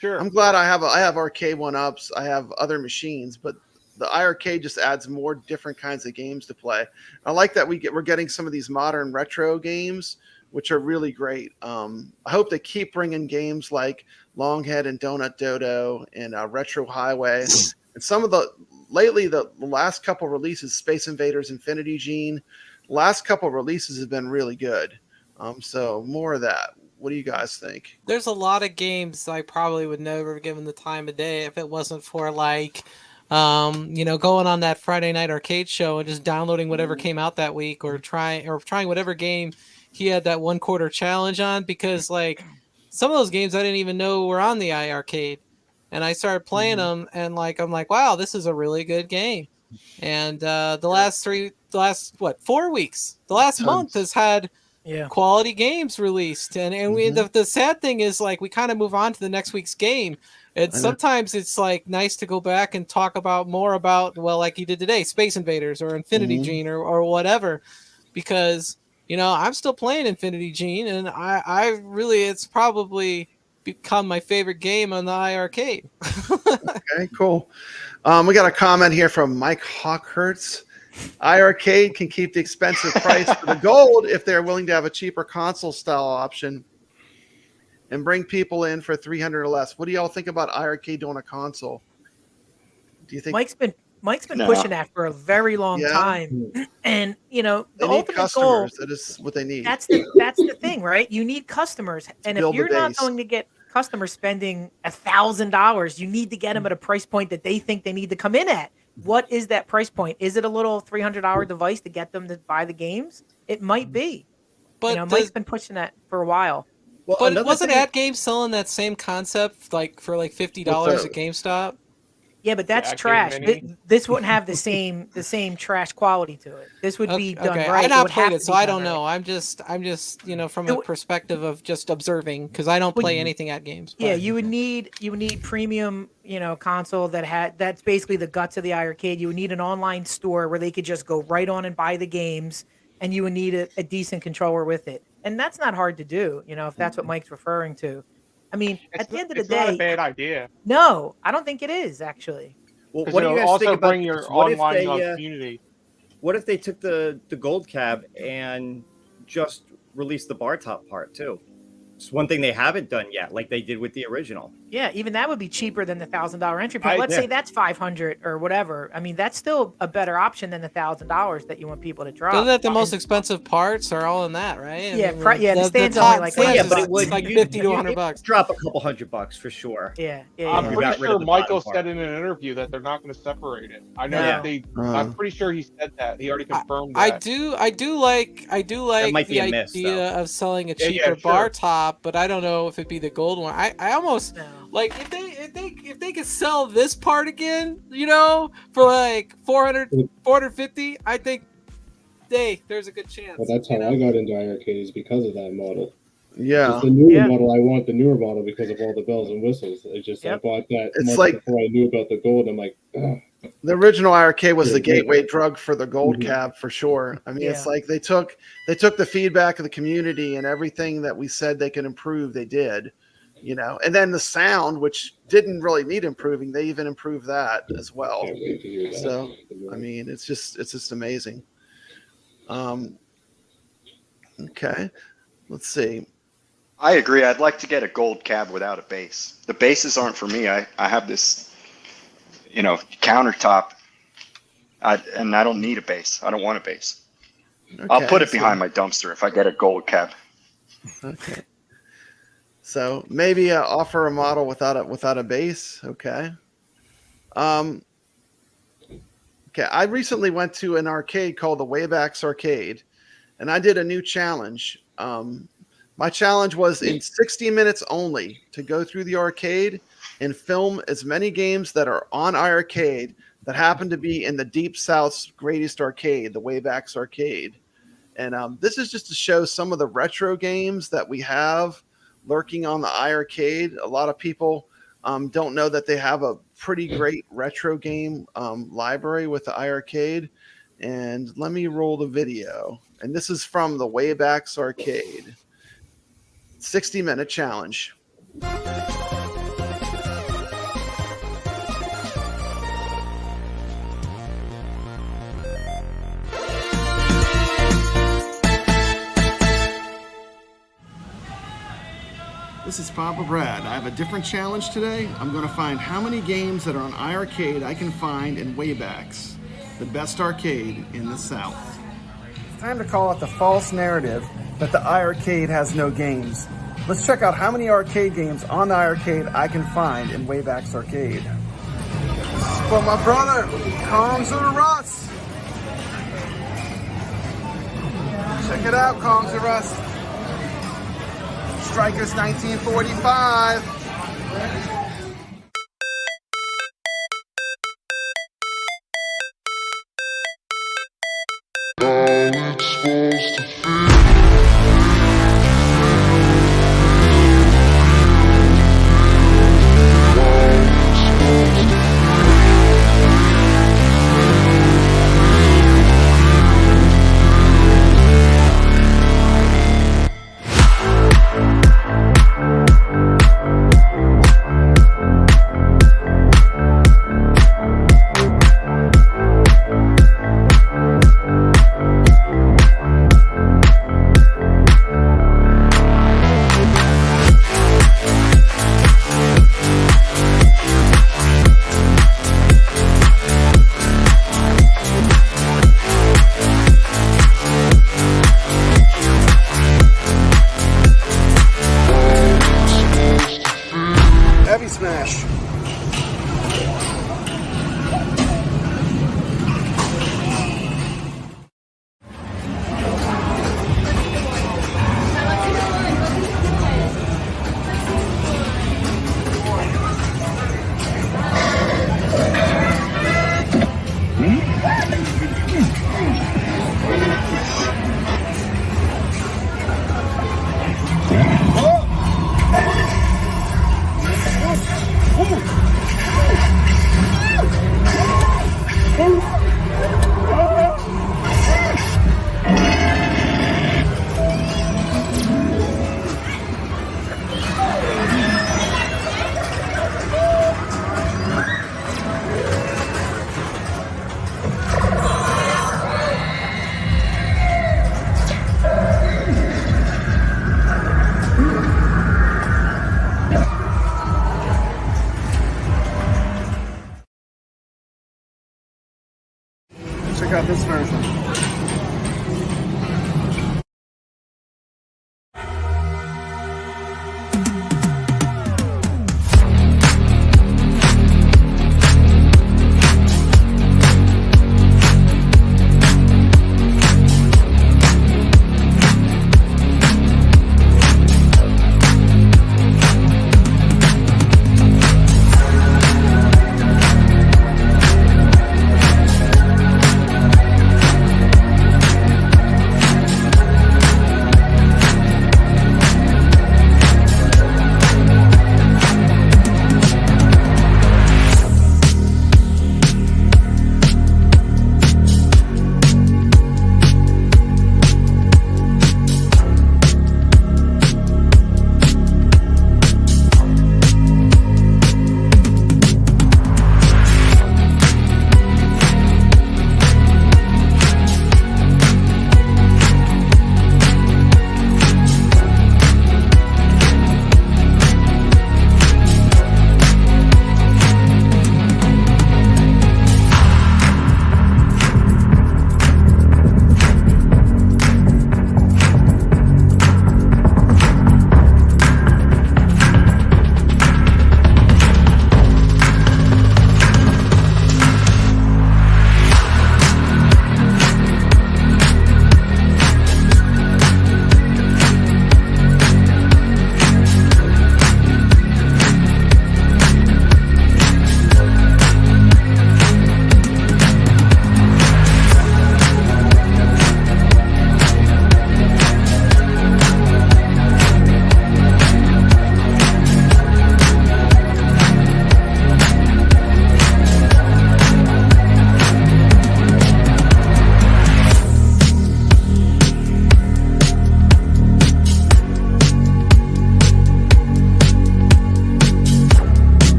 Speaker 8: Sure.
Speaker 4: I'm glad I have arcade 1-ups. I have other machines, but the iiRcade just adds more different kinds of games to play. I like that we're getting some of these modern retro games, which are really great. I hope they keep bringing games like Longhead and Donut Dodo and Retro Highway. And some of the last couple releases, Space Invaders, Infinity Gene, the last couple releases have been really good. So more of that. What do you guys think?
Speaker 6: There's a lot of games I probably would never have given the time of day if it wasn't for going on that Friday night arcade show and just downloading whatever came out that week, or trying whatever game he had that 1/4 challenge on, because some of those games I didn't even know were on the iiRcade, and I started playing them, and I'm like, wow, this is a really good game. And the last 4 weeks, the last month has had quality games released, and the sad thing is we kind of move on to the next week's game. And sometimes it's nice to go back and talk about more about, like you did today, Space Invaders or Infinity Gene or whatever, because I'm still playing Infinity Gene, and I really, it's probably become my favorite game on the iiRcade.
Speaker 4: Okay, cool. We got a comment here from Mike Hawkhertz. iiRcade can keep the expensive price for the gold if they're willing to have a cheaper console style option and bring people in for $300 or less. What do y'all think about iiRcade doing a console? Do you think
Speaker 9: Mike's been pushing that for a very long time, and the ultimate goal,
Speaker 4: that is what they need.
Speaker 9: That's the thing, right? You need customers, and if you're not going to get customer spending $1,000. You need to get them at a price point that they think they need to come in at. What is that price point? Is it a little $300 device to get them to buy the games? It might be.
Speaker 6: But
Speaker 9: Mike's been pushing that for a while.
Speaker 7: Well,
Speaker 6: but wasn't AdGame selling that same concept like for like $50 at GameStop?
Speaker 9: Yeah, but that's
Speaker 8: Yeah,
Speaker 9: trash.
Speaker 8: Mini.
Speaker 9: This wouldn't have the same trash quality to it. This would be done
Speaker 6: Okay,
Speaker 9: right.
Speaker 6: I not
Speaker 9: would
Speaker 6: played
Speaker 9: have
Speaker 6: it,
Speaker 9: to
Speaker 6: so
Speaker 9: be
Speaker 6: I
Speaker 9: done
Speaker 6: don't
Speaker 9: right.
Speaker 6: know. I'm just from a perspective of just observing because I don't play anything at games.
Speaker 9: Yeah, you would need premium, console that's basically the guts of the iiRcade. You would need an online store where they could just go right on and buy the games, and you would need a decent controller with it. And that's not hard to do, if that's what Mike's referring to. I mean, at the end of the
Speaker 8: It's not
Speaker 9: day,
Speaker 8: a bad idea.
Speaker 9: no, I don't think it is actually.
Speaker 7: Well,
Speaker 8: 'Cause
Speaker 7: what do you
Speaker 8: it'll
Speaker 7: guys
Speaker 8: also
Speaker 7: think about
Speaker 8: bring your
Speaker 7: this? What if
Speaker 8: online
Speaker 7: they,
Speaker 8: community.
Speaker 7: What if they took the gold cab and just released the bar top part too? It's one thing they haven't done yet, like they did with the original.
Speaker 9: Yeah, even that would be cheaper than the $1,000 entry point. Let's
Speaker 7: yeah.
Speaker 9: say that's $500 or whatever. I mean, that's still a better option than the $1,000 that you want people to drop.
Speaker 6: Isn't that the most expensive parts are all in that, right?
Speaker 9: Yeah, the stands
Speaker 6: top
Speaker 9: only like
Speaker 6: stands
Speaker 7: yeah,
Speaker 6: is
Speaker 7: but it would
Speaker 6: like
Speaker 7: you-
Speaker 6: 50 to
Speaker 7: you-
Speaker 6: 100
Speaker 7: you
Speaker 6: bucks.
Speaker 7: Drop a couple $100 for sure.
Speaker 9: Yeah,
Speaker 8: I'm
Speaker 7: You
Speaker 8: pretty
Speaker 7: got rid
Speaker 8: sure
Speaker 7: of the
Speaker 8: Michael
Speaker 7: bottom
Speaker 8: said
Speaker 7: part.
Speaker 8: in an interview that they're not going to separate it. I know
Speaker 9: No.
Speaker 8: that they. I'm pretty sure he said that. He already confirmed that.
Speaker 6: I do like
Speaker 7: might
Speaker 6: the
Speaker 7: be a miss,
Speaker 6: idea
Speaker 7: though.
Speaker 6: of selling a
Speaker 8: Yeah,
Speaker 6: cheaper
Speaker 8: sure.
Speaker 6: bar top, but I don't know if it'd be the gold one. I almost like if they could sell this part again, for like 450, I think there's a good chance.
Speaker 11: Well, that's how I got into iiRcadians because of that model.
Speaker 4: Yeah.
Speaker 11: It's the newer model. I want the newer model because of all the bells and whistles. I bought that
Speaker 4: It's
Speaker 11: much
Speaker 4: like-
Speaker 11: before I knew about the gold. I'm like, ugh.
Speaker 4: The original iiRcade was the
Speaker 11: Yeah.
Speaker 4: gateway drug for the gold
Speaker 11: Mhm.
Speaker 4: cab for sure. I mean, it's
Speaker 9: Yeah.
Speaker 4: like they took the feedback of the community and everything that we said they could improve, they did, and then the sound, which didn't really need improving, they even improved that as well.
Speaker 11: Can't wait to hear that.
Speaker 4: So, I mean, it's just amazing. Okay, let's see.
Speaker 5: I agree. I'd like to get a gold cab without a base. The bases aren't for me. I have this, countertop, and I don't need a base. I don't want a base. I'll
Speaker 4: Okay,
Speaker 5: put it
Speaker 4: so-
Speaker 5: behind my dumpster if I get a gold cab.
Speaker 4: Okay. So maybe offer a model without a base. Okay. Okay. I recently went to an arcade called the Waybacks Arcade, and I did a new challenge. My challenge was in 60 minutes only to go through the arcade and film as many games that are on iiRcade that happen to be in the Deep South's greatest arcade, the Waybacks Arcade. And this is just to show some of the retro games that we have lurking on the iiRcade. A lot of people don't know that they have a pretty great retro game library with the iiRcade. And let me roll the video. And this is from the Waybacks Arcade. 60-minute challenge. This is Papa Brad. I have a different challenge today. I'm going to find how many games that are on iiRcade I can find in Waybacks, the best arcade in the South. It's time to call out the false narrative that the iiRcade has no games. Let's check out how many arcade games on the iiRcade I can find in Waybacks Arcade. For my brother, Kongs of the Rust. Check it out, Kongs of the Rust. Strikers 1945.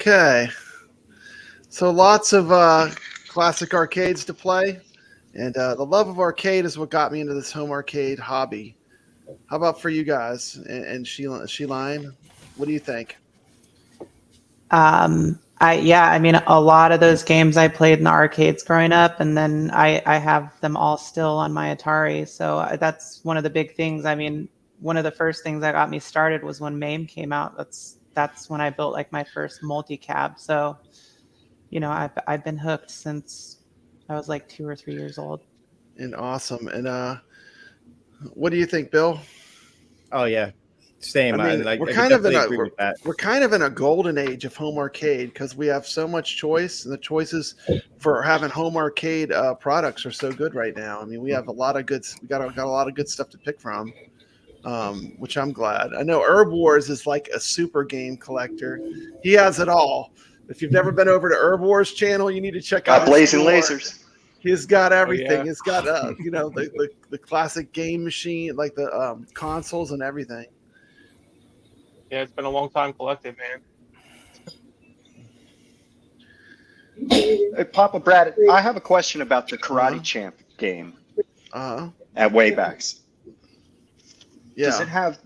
Speaker 4: Okay. So lots of classic arcades to play. And the love of arcade is what got me into this home arcade hobby. How about for you guys? And Sheline, what do you think?
Speaker 13: I mean, a lot of those games I played in the arcades growing up, and then I have them all still on my Atari. So that's one of the big things. I mean, one of the first things that got me started was when MAME came out. That's when I built like my first multi-cab. So, you know, I've been hooked since I was like 2 or 3 years old.
Speaker 4: And awesome. And what do you think, Bill?
Speaker 7: Oh yeah, same.
Speaker 4: I mean, we're kind of in a golden age of home arcade because we have so much choice, and the choices for having home arcade products are so good right now. I mean, we have a lot of good. We got a lot of good stuff to pick from, which I'm glad. I know Herb Wars is like a super game collector. He has it all. If you've never been over to Herb Wars channel, you need to check out
Speaker 5: Blazing Lasers.
Speaker 4: He's got everything.
Speaker 8: Oh, yeah.
Speaker 4: He's got the classic game machine, like the consoles and everything.
Speaker 8: Yeah, it's been a long time collecting, man.
Speaker 5: Hey, Papa Brad, I have a question about the Karate Champ game at Waybacks.
Speaker 4: Yeah.
Speaker 5: Does it have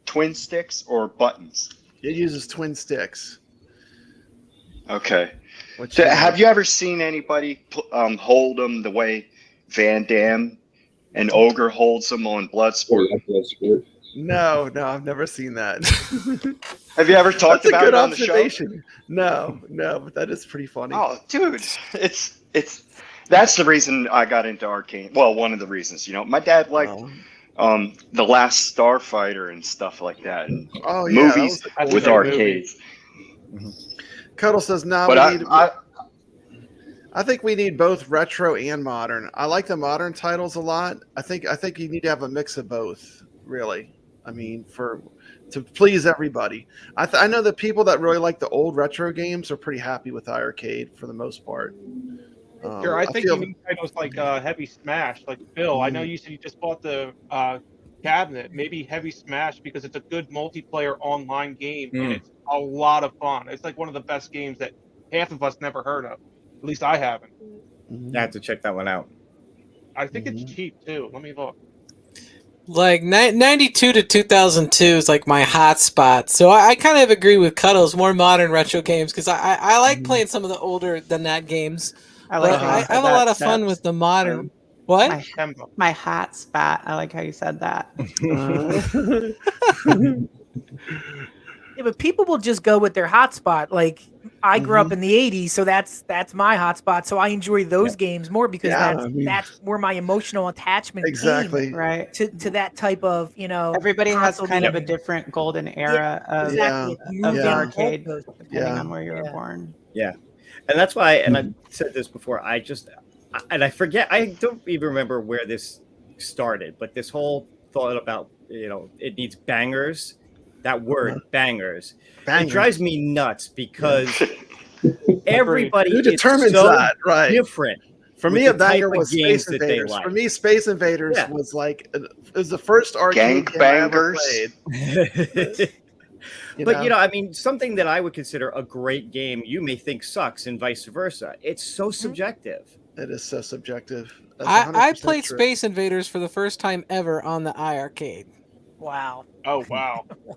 Speaker 5: twin sticks or buttons?
Speaker 4: It uses twin sticks.
Speaker 5: Okay. Have you ever seen anybody hold them the way Van Damme and Ogre holds them on Bloodsport?
Speaker 4: No, I've never seen that.
Speaker 5: Have you ever talked about it on the show?
Speaker 4: No, but that is pretty funny.
Speaker 5: Oh, dude, that's the reason I got into arcade. Well, one of the reasons, my dad liked The Last Starfighter and stuff like that, and movies with arcades.
Speaker 4: Cuddle says, "No, I think we need both retro and modern. I like the modern titles a lot. I think you need to have a mix of both, really. I mean, to please everybody. I know that people that really like the old retro games are pretty happy with iiRcade for the most part.
Speaker 8: Sure, I think you need titles like Heavy Smash, like Bill. I know you said you just bought the cabinet. Maybe Heavy Smash because it's a good multiplayer online game and it's a lot of fun. It's like one of the best games that half of us never heard of. At least I haven't.
Speaker 7: I have to check that one out.
Speaker 8: I think it's cheap too. Let me look.
Speaker 6: Like 92 to 2002 is like my hot spot. So I kind of agree with Cuddles, more modern retro games because I like playing some of the older than that games. I have a lot of fun with the modern. What?
Speaker 13: My hot spot. I like how you said that.
Speaker 9: Yeah, but people will just go with their hotspot. Like I grew up in the '80s, so that's my hotspot. So I enjoy those games more because that's where my emotional attachment came,
Speaker 13: right
Speaker 9: to that type of
Speaker 13: Everybody has kind of a different golden era of the arcade, depending on where you were born.
Speaker 7: Yeah, and that's why. And I said this before. I forget. I don't even remember where this started, but this whole thought about it needs bangers. That word, bangers. It drives me nuts because everybody
Speaker 4: who determines that, right?
Speaker 7: Different.
Speaker 4: For me, a banger was Space Invaders. For me, Space Invaders was like it was the first arcade game I ever played.
Speaker 7: But I mean, something that I would consider a great game, you may think sucks, and vice versa. It's so subjective.
Speaker 4: It is so subjective.
Speaker 6: I played Space Invaders for the first time ever on the iiRcade.
Speaker 9: Wow.
Speaker 8: Oh, wow.
Speaker 9: Wow.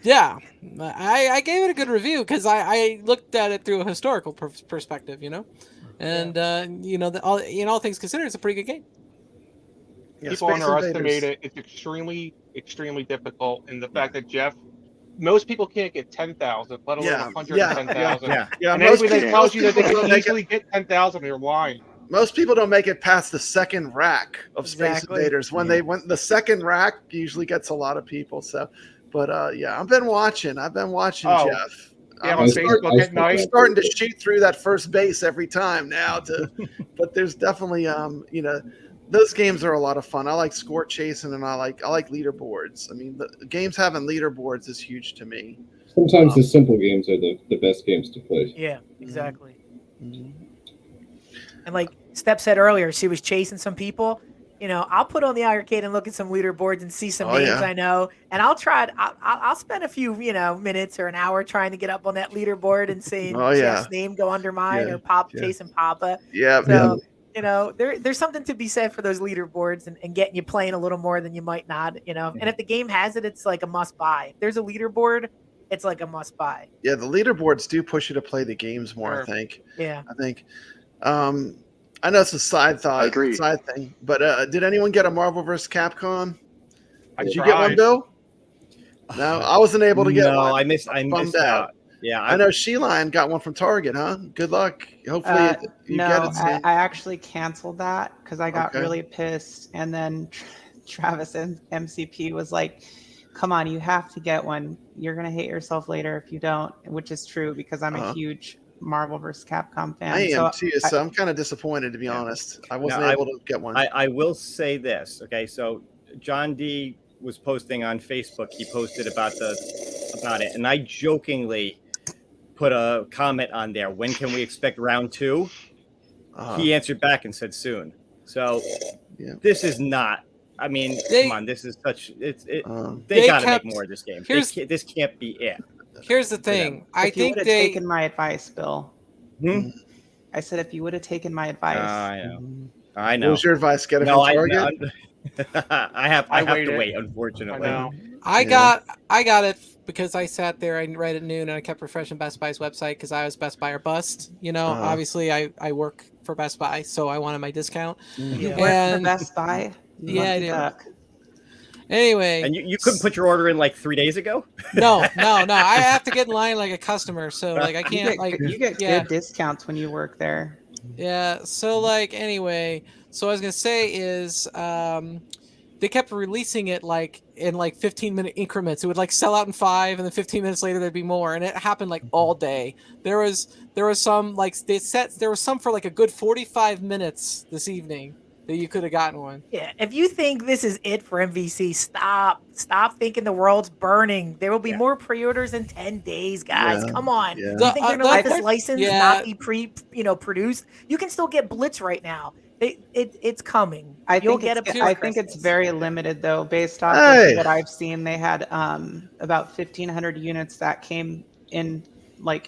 Speaker 6: Yeah. I gave it a good review because I looked at it through a historical perspective, and all things considered, it's a pretty good game.
Speaker 4: Yeah,
Speaker 8: People underestimate it. It's extremely, extremely difficult. And the fact that most people can't get 10,000, let alone 110,000.
Speaker 4: Yeah.
Speaker 8: And anybody that tells you that they can easily get 10,000, they're lying.
Speaker 4: Most people don't make it past the second rack of Space Invaders. When the second rack usually gets a lot of people. So, but I've been watching Jeff.
Speaker 8: Yeah, on Facebook at night.
Speaker 4: I'm starting to shoot through that first base every time now. But there's definitely those games are a lot of fun. I like score chasing and I like leaderboards. I mean, the games having leaderboards is huge to me.
Speaker 11: Sometimes the simple games are the best games to play.
Speaker 9: Yeah, exactly. And like Steph said earlier, she was chasing some people. I'll put on the iArcade and look at some leaderboards and see some names
Speaker 4: yeah.
Speaker 9: I know, and I'll try. I'll spend a few, minutes or an hour trying to get up on that leaderboard and seeing
Speaker 4: Oh yeah.
Speaker 9: Jeff's name go under mine
Speaker 4: Yeah.
Speaker 9: or Pop
Speaker 4: Yeah.
Speaker 9: chasing Papa.
Speaker 4: Yeah.
Speaker 9: So, there's something to be said for those leaderboards and getting you playing a little more than you might not. And if the game has it, it's like a must buy. If there's a leaderboard, it's like a must buy.
Speaker 4: Yeah, the leaderboards do push you to play the games more.
Speaker 9: Sure.
Speaker 4: I think.
Speaker 9: Yeah.
Speaker 4: I think. I know it's a side thing, but did anyone get a Marvel vs. Capcom? Did you get one, Bill? No, I wasn't able to get one.
Speaker 7: No, I missed out. Yeah,
Speaker 4: I know She-Lion got one from Target, huh? Good luck. Hopefully you
Speaker 13: no,
Speaker 4: get it soon.
Speaker 13: I actually canceled that because I got really pissed, and then Travis and MCP was like, "Come on, you have to get one. You're gonna hate yourself later if you don't," which is true because I'm a huge Marvel vs. Capcom fan.
Speaker 4: I am too, so I'm kind of disappointed, to be honest. I wasn't able to get one.
Speaker 7: I will say this, okay? So John D was posting on Facebook. He posted about it, and I jokingly put a comment on there. When can we expect round 2? He answered back and said soon. So this is not. I mean, come on. This is such. They got to make more of this game. This can't be it.
Speaker 6: Here's the thing. I think
Speaker 13: they taken my advice, Bill. I said if you would have taken my advice.
Speaker 7: I know.
Speaker 4: What was your advice? Get it from Target?
Speaker 7: I have to wait, unfortunately.
Speaker 6: I got it because I sat there right at noon and I kept refreshing Best Buy's website because I was Best Buy or bust. Obviously I work for Best Buy, so I wanted my discount.
Speaker 13: You work for Best Buy?
Speaker 6: Yeah, I do. Anyway,
Speaker 7: and you couldn't put your order in like 3 days ago?
Speaker 6: No. I have to get in line like a customer, so like I can't
Speaker 13: you get good discounts when you work there.
Speaker 6: Yeah. So anyway, so what I was gonna say is they kept releasing it like in 15-minute increments. It would sell out in 5, and then 15 minutes later there'd be more, and it happened all day. There was some there was some for a good 45 minutes this evening that you could have gotten one.
Speaker 9: Yeah, if you think this is it for MVC, stop thinking the world's burning. There will be more pre-orders in 10 days, guys. Come on.
Speaker 4: Yeah.
Speaker 9: You think they're gonna let this license not be produced? You can still get Blitz right now. It's coming.
Speaker 13: I think it's very limited though, based off of what I've seen. They had about 1,500 units that came in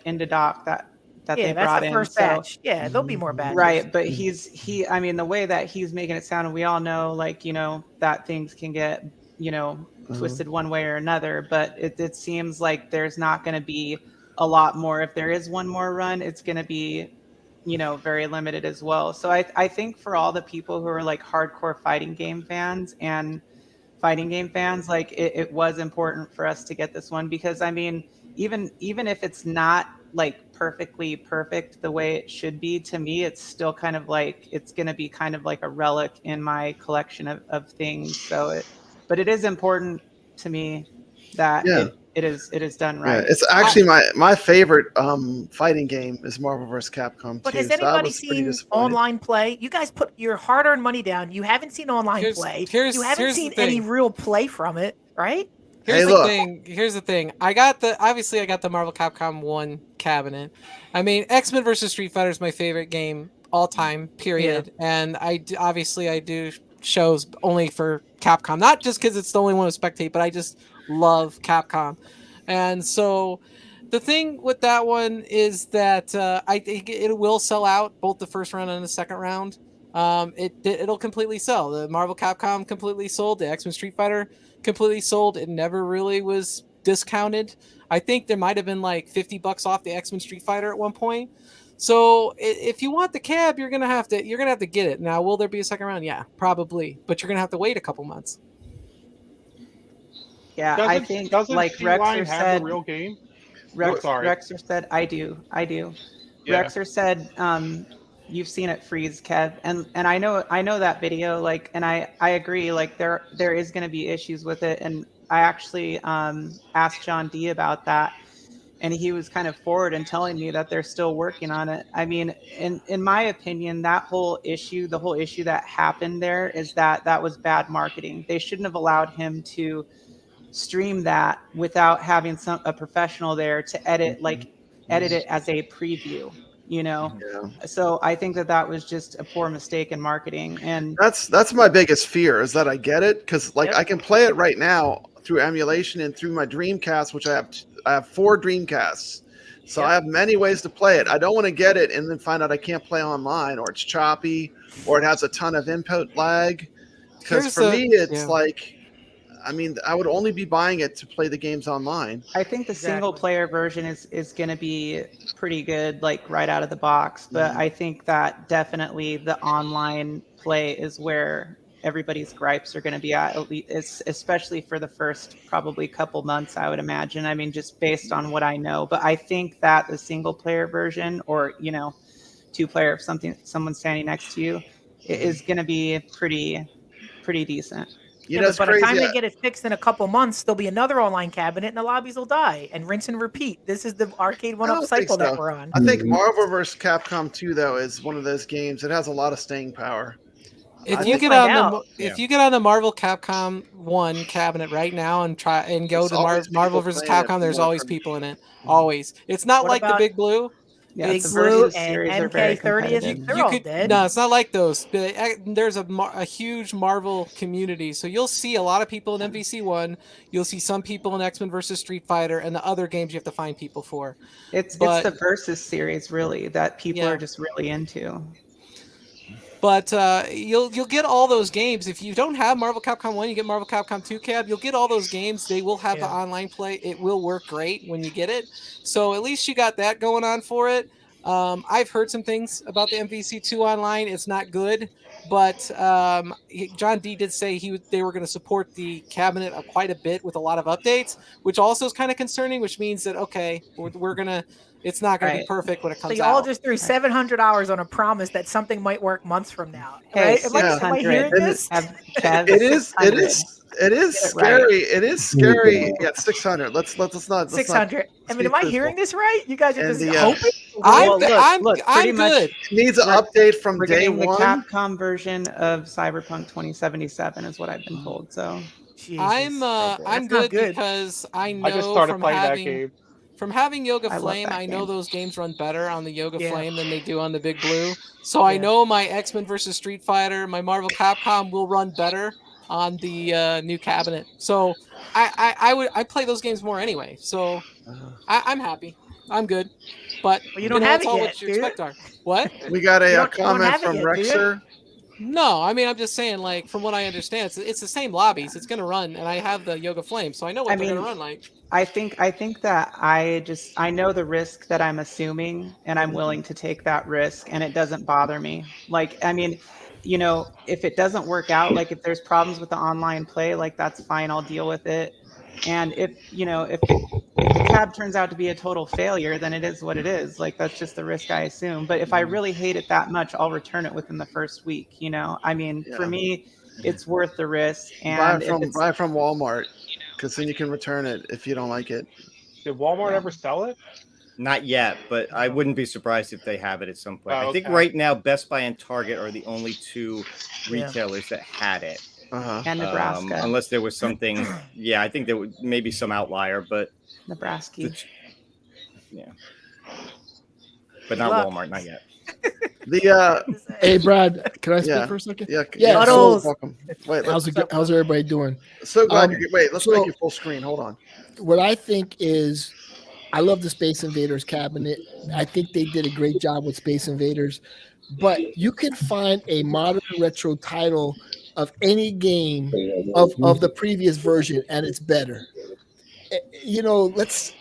Speaker 13: into dock that they brought in.
Speaker 9: First batch. Yeah, there'll be more batches.
Speaker 13: Right, but I mean, the way that he's making it sound, and we all know, that things can get, twisted one way or another. But it seems like there's not going to be a lot more. If there is one more run, it's going to be, very limited as well. So I think for all the people who are hardcore fighting game fans, it was important for us to get this one because I mean, even if it's not perfectly perfect the way it should be, to me it's still kind of it's going to be kind of like a relic in my collection of things. So but it is important to me that it is done right.
Speaker 4: Yeah, it's actually my favorite fighting game is Marvel vs. Capcom.
Speaker 9: But has anybody seen online play? You guys put your hard-earned money down. You haven't seen online play. You haven't seen any real play from it, right?
Speaker 6: Here's the thing. I got the Marvel Capcom 1 cabinet. I mean, X-Men versus Street Fighter is my favorite game all time, period. Yeah. And I do shows only for Capcom, not just because it's the only one to spectate, but I just love Capcom. And so the thing with that one is that I think it will sell out both the first round and the second round. It'll completely sell. The Marvel Capcom completely sold. The X-Men Street Fighter completely sold. It never really was discounted. I think there might have been $50 off the X-Men Street Fighter at one point. So if you want the cab, you're gonna have to get it. Now, will there be a second round? Yeah, probably, but you're gonna have to wait a couple months.
Speaker 13: Yeah, I think Rexer said,
Speaker 8: the real game.
Speaker 13: Rexer said, I do. Yeah. Rexer said, you've seen it freeze, Kev, and I know that video, and I agree, there is going to be issues with it, and I actually asked John D about that, and he was kind of forward in telling me that they're still working on it. I mean, in my opinion, the whole issue that happened there is that was bad marketing. They shouldn't have allowed him to stream that without having a professional there to edit it as a preview. you know.
Speaker 4: Yeah.
Speaker 13: So I think that was just a poor mistake in marketing. And
Speaker 4: that's my biggest fear is that I get it because like
Speaker 9: Yep.
Speaker 4: I can play it right now through emulation and through my Dreamcast, which I have 4 Dreamcasts. So
Speaker 9: Yep.
Speaker 4: I have many ways to play it. I don't want to get it and then find out I can't play online, or it's choppy, or it has a ton of input lag. Because for me, it's like, I mean, I would only be buying it to play the games online.
Speaker 13: I think the single player version is going to be pretty good, like right out of the box. But I think that definitely the online play is where everybody's gripes are going to be at least, especially for the first probably couple months, I would imagine. I mean, just based on what I know. But I think that the single player version, or, you know, 2-player if someone standing next to you, is going to be pretty decent.
Speaker 4: You know,
Speaker 9: but by the time they get it fixed in a couple months, there'll be another online cabinet and the lobbies will die and rinse and repeat. This is the arcade one-up cycle that we're on.
Speaker 4: I think Marvel vs. Capcom 2, though, is one of those games that has a lot of staying power.
Speaker 6: If you get on the Marvel Capcom 1 cabinet right now and try and go to Marvel vs. Capcom, there's always people in it. Always. It's not
Speaker 9: What
Speaker 6: like the
Speaker 9: about
Speaker 6: Big Blue.
Speaker 13: Yeah,
Speaker 9: Big
Speaker 13: the
Speaker 9: Blue
Speaker 13: Versus
Speaker 9: and
Speaker 13: series are very
Speaker 9: MK30. They're all dead.
Speaker 6: No, it's not like those. There's a huge Marvel community, so you'll see a lot of people in MVC1. You'll see some people in X-Men versus Street Fighter, and the other games you have to find people for.
Speaker 13: It's the Versus series really that people are just really into.
Speaker 6: But you'll get all those games. If you don't have Marvel Capcom 1, you get Marvel Capcom 2 cab. You'll get all those games. They will have the online play. It will work great when you get it. So at least you got that going on for it. I've heard some things about the MVC2 online. It's not good. But John D did say they were going to support the cabinet quite a bit with a lot of updates, which also is kind of concerning, which means that, okay, we're going to... It's not going to be perfect when it comes out.
Speaker 9: So y'all just threw 700 hours on a promise that something might work months from now.
Speaker 13: Hey,
Speaker 9: right? Am I hearing this?
Speaker 4: It is scary. It is scary. Yeah, 600. Let's not
Speaker 9: 600. I mean, am I hearing this right? You guys are just hoping.
Speaker 6: I'm
Speaker 13: pretty much
Speaker 6: good.
Speaker 4: It needs an update from
Speaker 13: we're
Speaker 4: day
Speaker 13: getting
Speaker 4: one.
Speaker 13: The Capcom version of Cyberpunk 2077 is what I've been told. So
Speaker 6: I'm good because I know
Speaker 8: I just started
Speaker 6: from
Speaker 8: playing
Speaker 6: having
Speaker 8: that game.
Speaker 6: From having Yoga
Speaker 13: I love
Speaker 6: Flame,
Speaker 13: that
Speaker 6: I know
Speaker 13: game.
Speaker 6: those games run better on the Yoga Flame than they do on the Big Blue. So I know my X-Men versus Street Fighter, my Marvel Capcom will run better on the new cabinet. So I play those games more anyway. So I'm happy. I'm good. But
Speaker 9: you don't have it
Speaker 6: all
Speaker 9: yet,
Speaker 6: what you expect are. What?
Speaker 4: We got a comment from Rexer.
Speaker 6: No, I mean, I'm just saying, like, from what I understand, it's the same lobbies. It's going to run, and I have the Yoga Flame, so I know what they're going to run like.
Speaker 13: I think that I know the risk that I'm assuming, and I'm willing to take that risk, and it doesn't bother me. Like, I mean, you know, if it doesn't work out, like if there's problems with the online play, like that's fine, I'll deal with it. And if the cab turns out to be a total failure, then it is what it is. Like that's just the risk I assume. But if I really hate it that much, I'll return it within the first week. You know, I mean, for me, it's worth the risk. And
Speaker 4: buy from Walmart, because then you can return it if you don't like it.
Speaker 8: Did Walmart ever sell it?
Speaker 7: Not yet, but I wouldn't be surprised if they have it at some point.
Speaker 8: Oh,
Speaker 7: I think right now Best Buy and Target are the only two retailers that had it.
Speaker 13: And Nebraska.
Speaker 7: Unless there was something, I think there would maybe some outlier, but
Speaker 13: Nebraska.
Speaker 7: But not Walmart, not yet.
Speaker 12: Hey Brad, can I speak for a second?
Speaker 4: Yeah.
Speaker 12: So,
Speaker 4: welcome. Wait,
Speaker 12: how's everybody doing?
Speaker 4: So glad you wait. Let's make it full screen. Hold on.
Speaker 12: What I think is, I love the Space Invaders cabinet. I think they did a great job with Space Invaders, but you can find a modern retro title of any game of the previous version, and it's better. Let's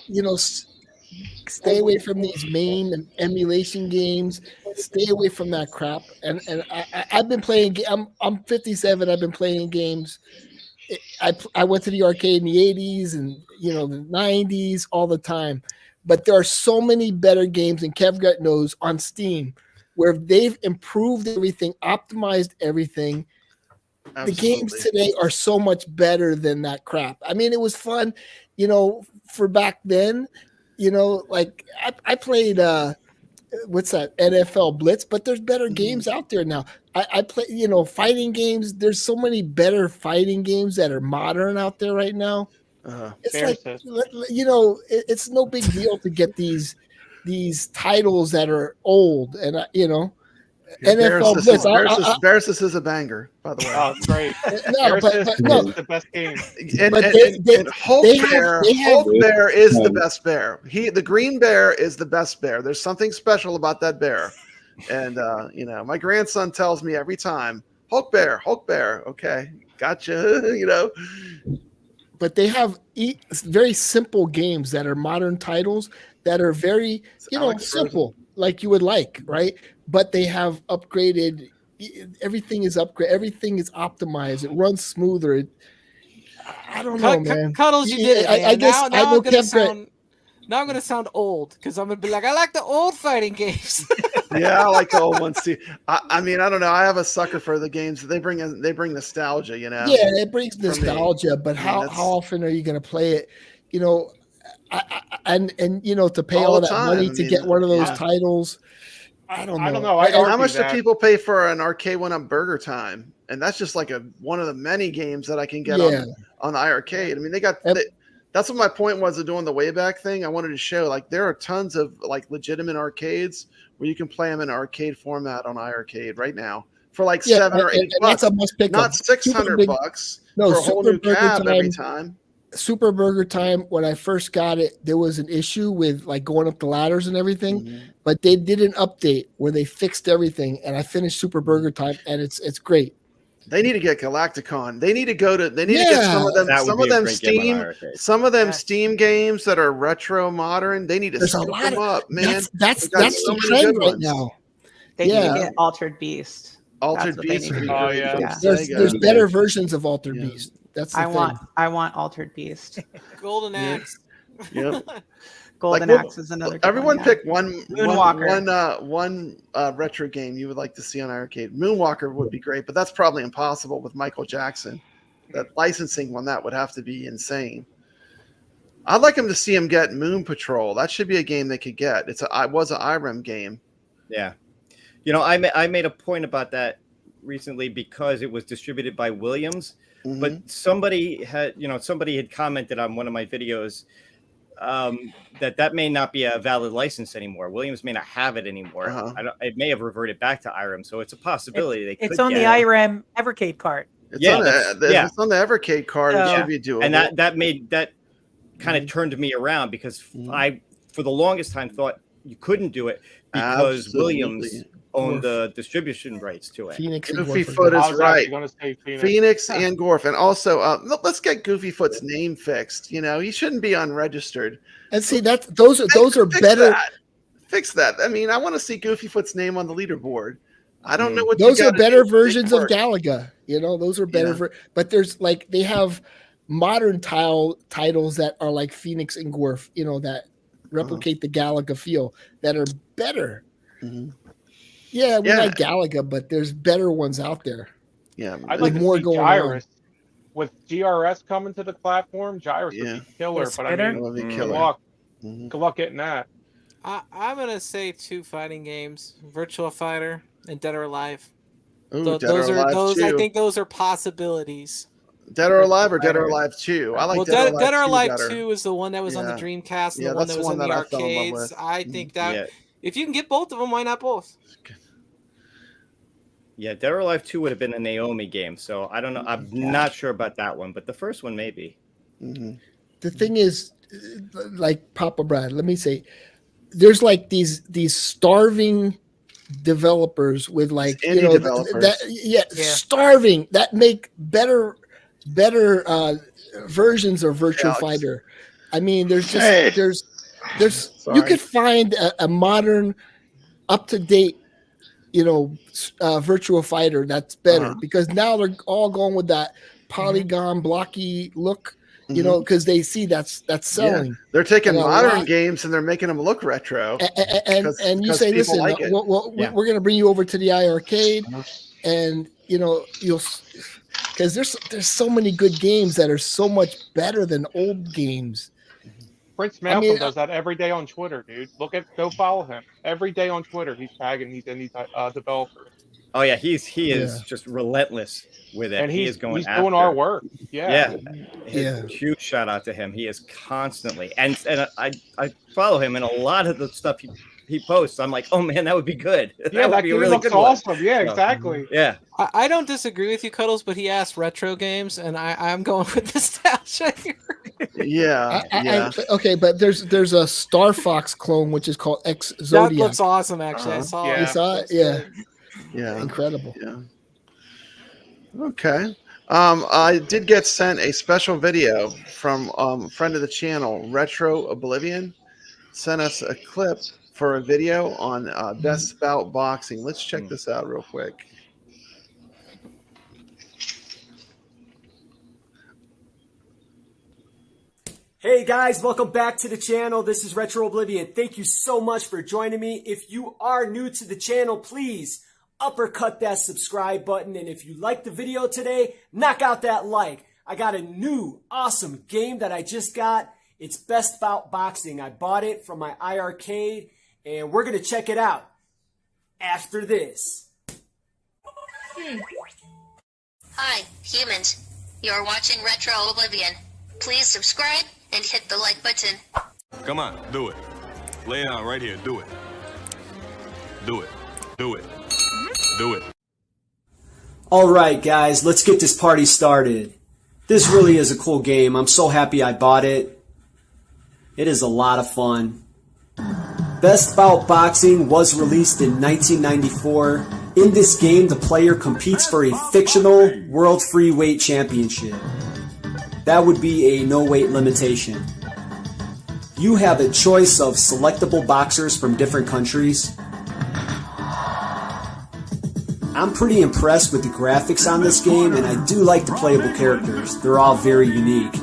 Speaker 12: stay away from these MAME and emulation games. Stay away from that crap. And I've been playing. I'm 57. I've been playing games. I went to the arcade in the 80s and the 90s all the time. But there are so many better games, and Kev Gut knows, on Steam, where they've improved everything, optimized everything. Absolutely. The games today are so much better than that crap. I mean, it was fun, for back then. Like I played what's that, NFL Blitz, but there's better games out there now. I play, fighting games. There's so many better fighting games that are modern out there right now. It's like, it's no big deal to get these these titles that are old, and
Speaker 4: NFL
Speaker 12: Blitz.
Speaker 4: Versus is a banger, by the way.
Speaker 8: Oh, it's great.
Speaker 12: No, but no,
Speaker 8: the best game.
Speaker 4: And Hulk Bear is the best bear. The green bear is the best bear. There's something special about that bear, and my grandson tells me every time, Hulk Bear. Okay, gotcha.
Speaker 12: But they have very simple games that are modern titles that are very simple, like you would like, right? But they have upgraded. Everything is upgraded. Everything is optimized. It runs smoother. I don't know, man.
Speaker 6: Cuddles, you did it, man.
Speaker 12: I guess
Speaker 6: now I'm going to sound old because I'm going to be like, I like the old fighting games.
Speaker 4: Yeah, I like the old ones too. I mean, I don't know. I have a sucker for the games. They bring nostalgia,
Speaker 12: Yeah, it brings nostalgia. But how often are you going to play it? And to pay all that money to get one of those titles. I don't know.
Speaker 4: How much do people pay for an arcade 1-up Burger Time? And that's just like one of the many games that I can get on the iiRcade. I mean, that's what my point was of doing the Wayback thing. I wanted to show there are tons of legitimate arcades where you can play them in arcade format on iiRcade right now for $7 or $8.
Speaker 12: That's a must pick
Speaker 4: not
Speaker 12: up.
Speaker 4: $600 for a whole new cab every time.
Speaker 12: Super Burger Time, when I first got it, there was an issue with going up the ladders and everything, but they did an update where they fixed everything, and I finished Super Burger Time, and it's great.
Speaker 4: They need to get Galacticon. They need to get some of them Steam games that are retro modern. They need to scoop them up, man.
Speaker 12: That's the trend right now.
Speaker 13: They need to get Altered Beast.
Speaker 4: Altered Beast.
Speaker 8: Oh yeah.
Speaker 12: There's better versions of Altered Beast. That's the thing.
Speaker 13: I want Altered Beast.
Speaker 6: Golden Axe.
Speaker 4: Yep.
Speaker 13: Golden Axe is another.
Speaker 4: Everyone pick one
Speaker 13: Moonwalker.
Speaker 4: retro game you would like to see on iiRcade. Moonwalker would be great, but that's probably impossible with Michael Jackson. That licensing one, that would have to be insane. I'd like him to see him get Moon Patrol. That should be a game they could get. It was an IREM game.
Speaker 7: Yeah. I made a point about that recently because it was distributed by Williams. But somebody had commented on one of my videos that may not be a valid license anymore. Williams may not have it anymore. It may have reverted back to IREM, so it's a possibility.
Speaker 9: It's on the IREM Evercade card.
Speaker 4: It's on the Evercade card. It should be doable.
Speaker 7: And that kind of turned me around because I, for the longest time, thought you couldn't do it because Williams own the distribution rights to it.
Speaker 12: Phoenix
Speaker 4: Goofy Foot is right. Phoenix and Gorf. And also, let's get Goofy Foot's name fixed. He shouldn't be unregistered.
Speaker 12: And see, those are better.
Speaker 4: Fix that. I mean, I want to see Goofy Foot's name on the leaderboard. I don't know what
Speaker 12: those are better versions of Galaga. Those are better. But there's they have modern titles that are like Phoenix and Gorf. That replicate the Galaga feel that are better. Yeah, we like Galaga, but there's better ones out there.
Speaker 4: Yeah,
Speaker 8: I'd like more going on. With GRS coming to the platform, Gyrus would be killer. But I mean, good luck getting that.
Speaker 6: I'm gonna say 2 fighting games: Virtua Fighter and Dead or Alive.
Speaker 4: Ooh,
Speaker 6: I think those are possibilities.
Speaker 4: Dead or Alive or Dead or Alive 2? I like Dead or Alive
Speaker 6: 2 is the one that was on the Dreamcast and the one that was in the arcades. I think that if you can get both of them, why not both?
Speaker 7: Yeah, Dead or Alive 2 would have been a Naomi game, so I don't know. I'm not sure about that one, but the first one maybe.
Speaker 12: The thing is, like Papa Brad, let me say, there's these starving developers with
Speaker 4: developers.
Speaker 12: Starving that make better versions of Virtua Fighter. I mean, there's you could find a modern, up to date, Virtua Fighter that's better because now they're all going with that polygon blocky look. Because they see that's selling.
Speaker 4: Yeah. They're taking modern games and they're making them look retro.
Speaker 12: And you say, listen, we're going to bring you over to the iiRcade, and you'll because there's so many good games that are so much better than old games.
Speaker 8: Prince Malcolm does that every day on Twitter, dude. Go follow him every day on Twitter. He's tagging these indie developers.
Speaker 7: Oh yeah, he is just relentless with it.
Speaker 8: And
Speaker 7: he's
Speaker 8: doing
Speaker 7: after
Speaker 8: our work.
Speaker 7: Yeah. Huge shout out to him. He is constantly and I follow him in a lot of the stuff he posts. I'm like, oh man, that would be good.
Speaker 8: Yeah,
Speaker 7: would be a really
Speaker 8: looks
Speaker 7: good
Speaker 8: awesome.
Speaker 7: one.
Speaker 8: Yeah,
Speaker 7: So,
Speaker 8: exactly.
Speaker 7: Yeah.
Speaker 6: I don't disagree with you, Cuddles, but he asked retro games, and I'm going with nostalgia here.
Speaker 4: Yeah.
Speaker 12: Okay, but there's a Star Fox clone which is called X Zodiac.
Speaker 6: That looks awesome, actually. I saw it.
Speaker 12: You saw it? Yeah.
Speaker 4: Yeah.
Speaker 12: Incredible.
Speaker 4: Yeah. Okay. I did get sent a special video from a friend of the channel, Retro Oblivion. Sent us a clip for a video on Best Bout Boxing. Let's check this out real quick.
Speaker 16: Hey guys, welcome back to the channel. This is Retro Oblivion. Thank you so much for joining me. If you are new to the channel, please uppercut that subscribe button. And if you liked the video today, knock out that like. I got a new awesome game that I just got. It's Best Bout Boxing. I bought it from my iiRcade, and we're going to check it out after this.
Speaker 17: Hi, humans. You're watching Retro Oblivion. Please subscribe and hit the like button.
Speaker 18: Come on, do it. Lay it out right here. Do it. Do it. Do it. Do it.
Speaker 16: All right, guys, let's get this party started. This really is a cool game. I'm so happy I bought it. It is a lot of fun. Best Bout Boxing was released in 1994. In this game, the player competes for a fictional World Free Weight Championship. That would be a no-weight limitation. You have a choice of selectable boxers from different countries. I'm pretty impressed with the graphics on this game, and I do like the playable characters. They're all very unique.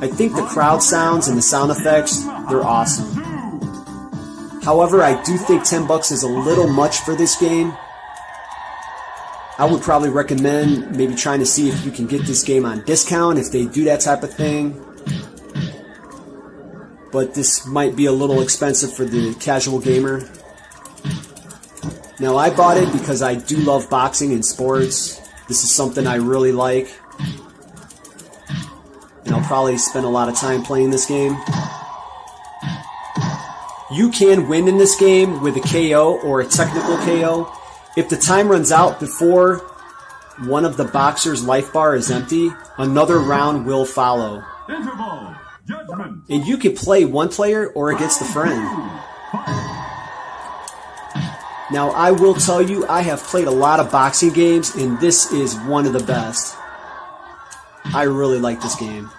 Speaker 16: I think the crowd sounds and the sound effects, they're awesome. However, I do think $10 is a little much for this game. I would probably recommend maybe trying to see if you can get this game on discount, if they do that type of thing. But this might be a little expensive for the casual gamer. Now, I bought it because I do love boxing and sports. This is something I really like. And I'll probably spend a lot of time playing this game. You can win in this game with a KO or a technical KO. If the time runs out before one of the boxer's life bar is empty, another round will follow. And you can play one player or against a friend. Now, I will tell you, I have played a lot of boxing games, and this is one of the best. I really like this game.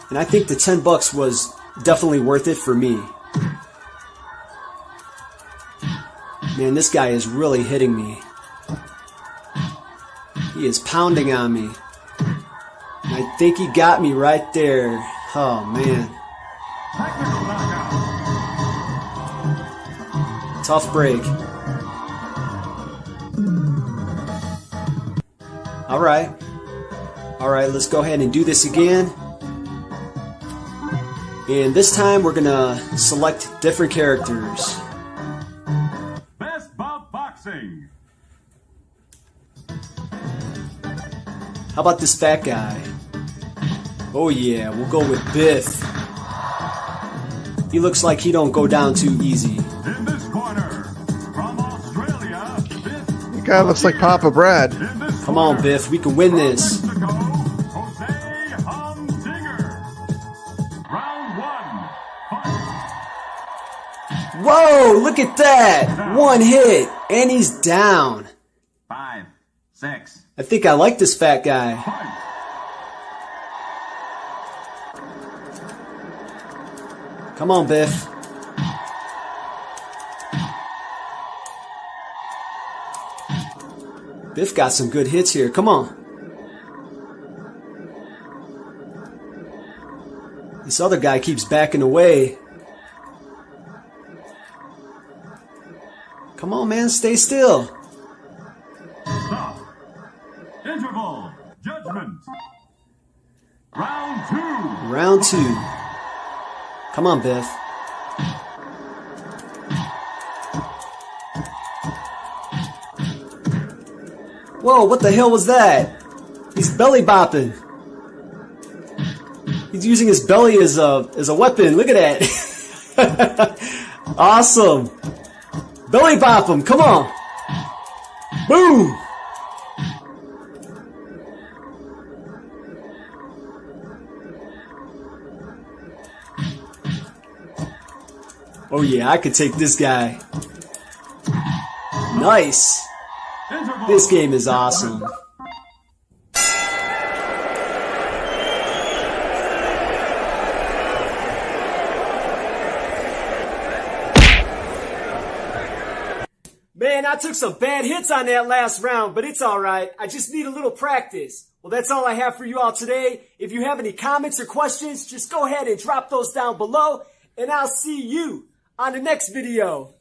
Speaker 16: And I think the $10 was definitely worth it for me. Man, this guy is really hitting me. He is pounding on me. And I think he got me right there. Oh, man. Tough break. All right. All right, let's go ahead and do this again. And this time we're going to select different characters.
Speaker 18: Best Bout Boxing.
Speaker 16: How about this fat guy? Oh yeah, we'll go with Biff. He looks like he don't go down too easy.
Speaker 18: In this corner, from Australia, Biff.
Speaker 4: The guy looks like Papa Brad.
Speaker 16: Come on, Biff, we can win this. Whoa, look at that! One hit, and he's down.
Speaker 18: 5, 6.
Speaker 16: I think I like this fat guy. Come on, Biff. Biff got some good hits here. Come on. This other guy keeps backing away. Come on, man. Stay still.
Speaker 18: Stop. Interval. Judgment. Round 2.
Speaker 16: Round 2. Come on, Biff. Whoa, what the hell was that? He's belly bopping. He's using his belly as a weapon. Look at that. Awesome. Belly bop him. Come on. Boom. Oh yeah, I could take this guy. Nice. This game is awesome. Man, I took some bad hits on that last round, but it's alright. I just need a little practice. Well, that's all I have for you all today. If you have any comments or questions, just go ahead and drop those down below, and I'll see you on the next video.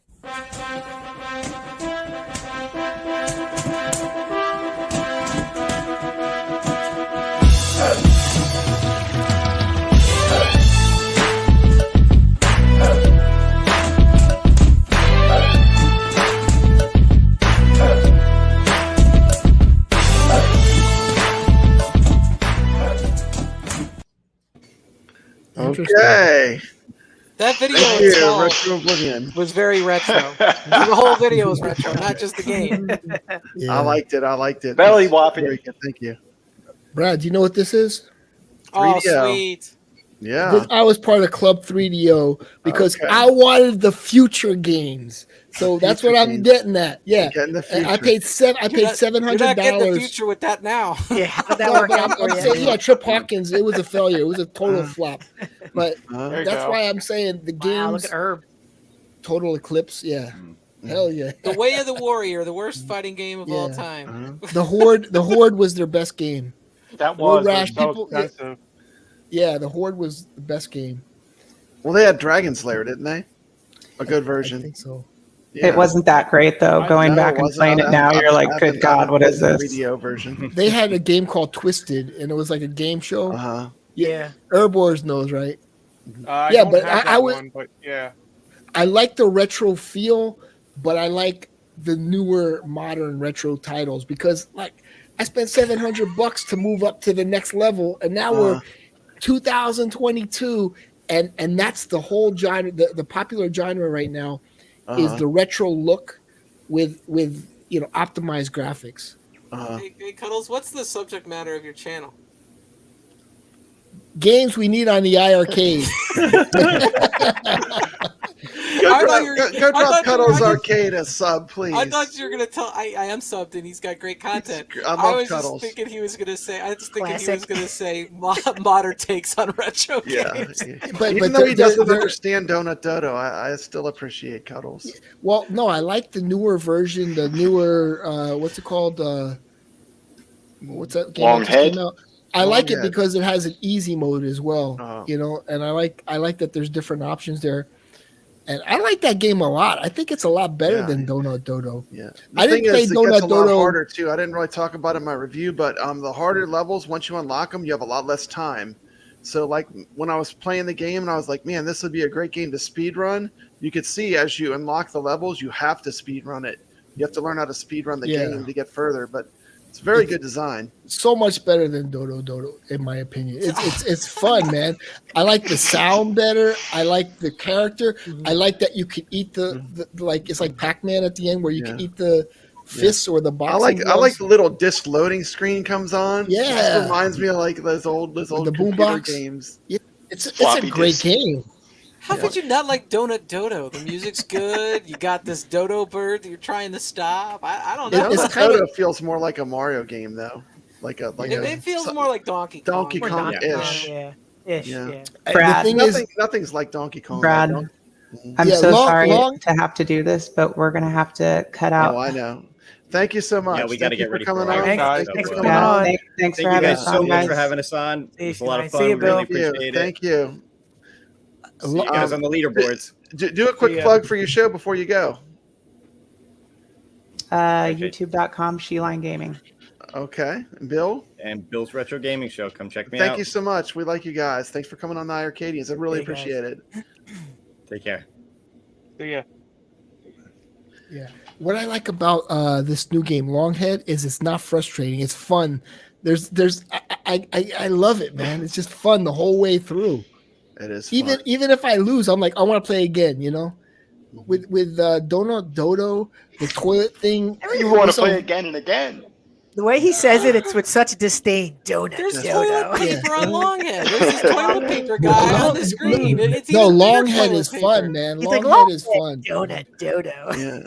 Speaker 4: Okay.
Speaker 6: That video
Speaker 4: Thank you,
Speaker 6: itself
Speaker 4: Retro Oblivion.
Speaker 6: was very retro. The whole video was retro, not just the game.
Speaker 4: I liked it.
Speaker 5: Belly whopping.
Speaker 4: Very good. Thank you.
Speaker 12: Brad, do you know what this is?
Speaker 6: Oh,
Speaker 4: 3DO.
Speaker 6: sweet.
Speaker 4: Yeah.
Speaker 12: I was part of Club 3DO because I wanted the future games. So that's what I'm getting at. Yeah,
Speaker 4: Getting the future.
Speaker 12: I paid $700.
Speaker 6: You're not getting the future with that now.
Speaker 9: Yeah, how did that work out for you?
Speaker 12: Yeah, Trip Hawkins. It was a failure. It was a total flop. But
Speaker 4: There
Speaker 12: that's
Speaker 4: you go.
Speaker 12: why I'm saying the games.
Speaker 9: Wow, look at Herb.
Speaker 12: Total Eclipse. Yeah, hell yeah.
Speaker 6: The Way of the Warrior, the worst fighting game of all
Speaker 12: Yeah.
Speaker 6: time.
Speaker 12: The Horde was their best game.
Speaker 8: That
Speaker 12: Road
Speaker 8: was
Speaker 12: Rash,
Speaker 8: so
Speaker 12: people-
Speaker 8: expensive.
Speaker 12: Yeah, the Horde was the best game.
Speaker 4: Well, they had Dragon Slayer, didn't they? A good version.
Speaker 12: I think so.
Speaker 13: It wasn't that great though. Going
Speaker 4: No,
Speaker 13: back
Speaker 4: it
Speaker 13: and
Speaker 4: wasn't.
Speaker 13: playing it now, you're like, good God, what is this?
Speaker 4: 3DO version.
Speaker 12: They had a game called Twisted, and it was like a game show.
Speaker 4: Uh-huh.
Speaker 12: Yeah, Herb Wars knows, right?
Speaker 8: I
Speaker 12: Yeah,
Speaker 8: don't
Speaker 12: but
Speaker 8: have
Speaker 12: I
Speaker 8: that
Speaker 12: would-
Speaker 8: one, but yeah.
Speaker 12: I like the retro feel, but I like the newer modern retro titles because like I spent $700 to move up to the next level, and now we're 2022, and that's the whole genre. The popular genre right now is the retro look with optimized graphics.
Speaker 6: Hey, Cuddles, what's the subject matter of your channel?
Speaker 12: Games we need on the iiRcade.
Speaker 4: Go drop Cuddles Arcade a sub, please.
Speaker 6: I thought you were gonna tell. I am subbed, and he's got great content.
Speaker 4: I love
Speaker 6: was
Speaker 4: Cuddles.
Speaker 6: just thinking he was gonna say. I was thinking he was gonna say modern takes on retro games.
Speaker 4: Even though he doesn't understand Donut Dodo, I still appreciate Cuddles.
Speaker 12: Well, no, I like the newer version, the newer what's it called? What's that game?
Speaker 5: Long
Speaker 12: that just
Speaker 5: Head?
Speaker 12: came out? I like it
Speaker 4: Head.
Speaker 12: because it has an easy mode as well. And I like that there's different options there. And I like that game a lot. I think it's a lot better than Donut Dodo.
Speaker 4: Yeah,
Speaker 12: I didn't play
Speaker 4: it
Speaker 12: Donut
Speaker 4: gets a lot
Speaker 12: Dodo.
Speaker 4: harder too. I didn't really talk about it in my review, but the harder levels, once you unlock them, you have a lot less time. So, like when I was playing the game, and I was like, "Man, this would be a great game to speed run." You could see as you unlock the levels, you have to speed run it. You have to learn how to speed run the game to get further. But it's very good design.
Speaker 12: So much better than Dodo, in my opinion. It's fun, man. I like the sound better. I like the character. I like that you can eat the like it's like Pac-Man at the end where you can eat the fists or the boxing.
Speaker 4: I like the little disc loading screen comes on.
Speaker 12: Yeah.
Speaker 4: It just reminds me of like those old
Speaker 12: the
Speaker 4: computer
Speaker 12: boombox
Speaker 4: games.
Speaker 12: Yeah, it's a great game.
Speaker 6: How could you not like Donut Dodo? The music's good. You got this dodo bird that you're trying to stop. I don't know.
Speaker 4: Donut Dodo feels more like a Mario game though.
Speaker 6: It feels more like Donkey Kong.
Speaker 4: Donkey Kong-ish.
Speaker 9: Yeah.
Speaker 13: Brad,
Speaker 4: nothing's like Donkey Kong.
Speaker 13: Brad, I'm so sorry to have to do this, but we're gonna have to cut out.
Speaker 4: Oh, I know. Thank you so much.
Speaker 7: Yeah, we got to get ready for
Speaker 4: coming
Speaker 7: our
Speaker 4: on.
Speaker 7: guys.
Speaker 9: Thanks for
Speaker 7: So,
Speaker 9: coming on.
Speaker 13: Thanks
Speaker 7: Thank
Speaker 13: for
Speaker 7: you
Speaker 13: having
Speaker 7: guys
Speaker 13: us
Speaker 7: so
Speaker 13: on,
Speaker 7: much
Speaker 13: guys.
Speaker 7: for having us on. It was a lot of
Speaker 9: See
Speaker 7: fun.
Speaker 9: you, Bill.
Speaker 7: Really appreciate it.
Speaker 4: Thank you.
Speaker 7: See you guys on the leaderboards.
Speaker 4: Do a quick plug for your show before you go.
Speaker 13: YouTube.com, Sheline Gaming.
Speaker 4: Okay. Bill?
Speaker 7: And Bill's Retro Gaming Show. Come check me out.
Speaker 4: Thank you so much. We like you guys. Thanks for coming on the iiRcadians. I really appreciate it.
Speaker 7: Take care.
Speaker 8: See ya.
Speaker 12: Yeah. What I like about this new game, Longhead, is it's not frustrating. It's fun. I love it, man. It's just fun the whole way through.
Speaker 4: It is
Speaker 12: even
Speaker 4: fun.
Speaker 12: Even if I lose, I'm like, I want to play again. You know, with Donut Dodo, the toilet thing.
Speaker 5: You want to play again and again.
Speaker 9: The way he says it, it's with such disdain. Donut.
Speaker 6: There's
Speaker 9: Dodo.
Speaker 6: toilet paper on Longhead. There's this toilet paper guy on the screen. It's
Speaker 12: No,
Speaker 6: even bigger
Speaker 12: Longhead
Speaker 6: toilet
Speaker 12: is
Speaker 6: paper.
Speaker 12: fun, man.
Speaker 9: He's like,
Speaker 12: Longhead is fun.
Speaker 9: Donut Dodo.
Speaker 4: Yeah.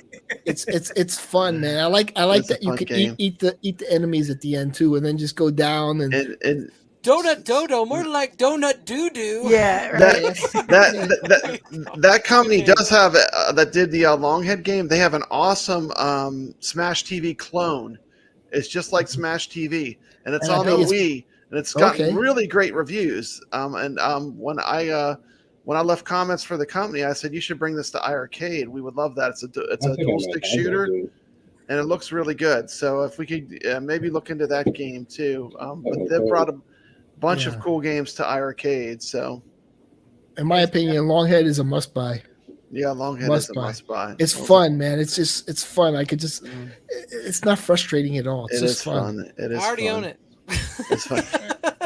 Speaker 12: It's fun, man. I like
Speaker 4: It's a
Speaker 12: that you
Speaker 4: fun
Speaker 12: can
Speaker 4: game.
Speaker 12: eat the enemies at the end too, and then just go down and
Speaker 6: Donut Dodo, more like Donut Doo Doo.
Speaker 9: Yeah,
Speaker 4: that company does have that did the Longhead game. They have an awesome Smash TV clone. It's just like Smash TV, and it's
Speaker 12: And I
Speaker 4: on the
Speaker 12: bet it's-
Speaker 4: Wii, and it's gotten
Speaker 12: Okay.
Speaker 4: really great reviews. When I left comments for the company, I said you should bring this to iiRcade. We would love that. It's a
Speaker 11: I think I
Speaker 4: dual
Speaker 11: might
Speaker 4: stick
Speaker 11: have that,
Speaker 4: shooter,
Speaker 11: dude.
Speaker 4: and it looks really good. So if we could maybe look into that game too. But
Speaker 11: Okay.
Speaker 4: they've brought a bunch of
Speaker 12: Yeah.
Speaker 4: cool games to iiRcade. So
Speaker 12: in my opinion, Longhead is a must buy.
Speaker 4: yeah, Longhead is
Speaker 12: Must
Speaker 4: a
Speaker 12: buy.
Speaker 4: must buy.
Speaker 12: It's fun, man. It's fun. I could just. It's not frustrating at all. It's
Speaker 4: It
Speaker 12: just
Speaker 4: is fun. It is.
Speaker 6: I already
Speaker 4: fun.
Speaker 6: own it.
Speaker 4: It's fun.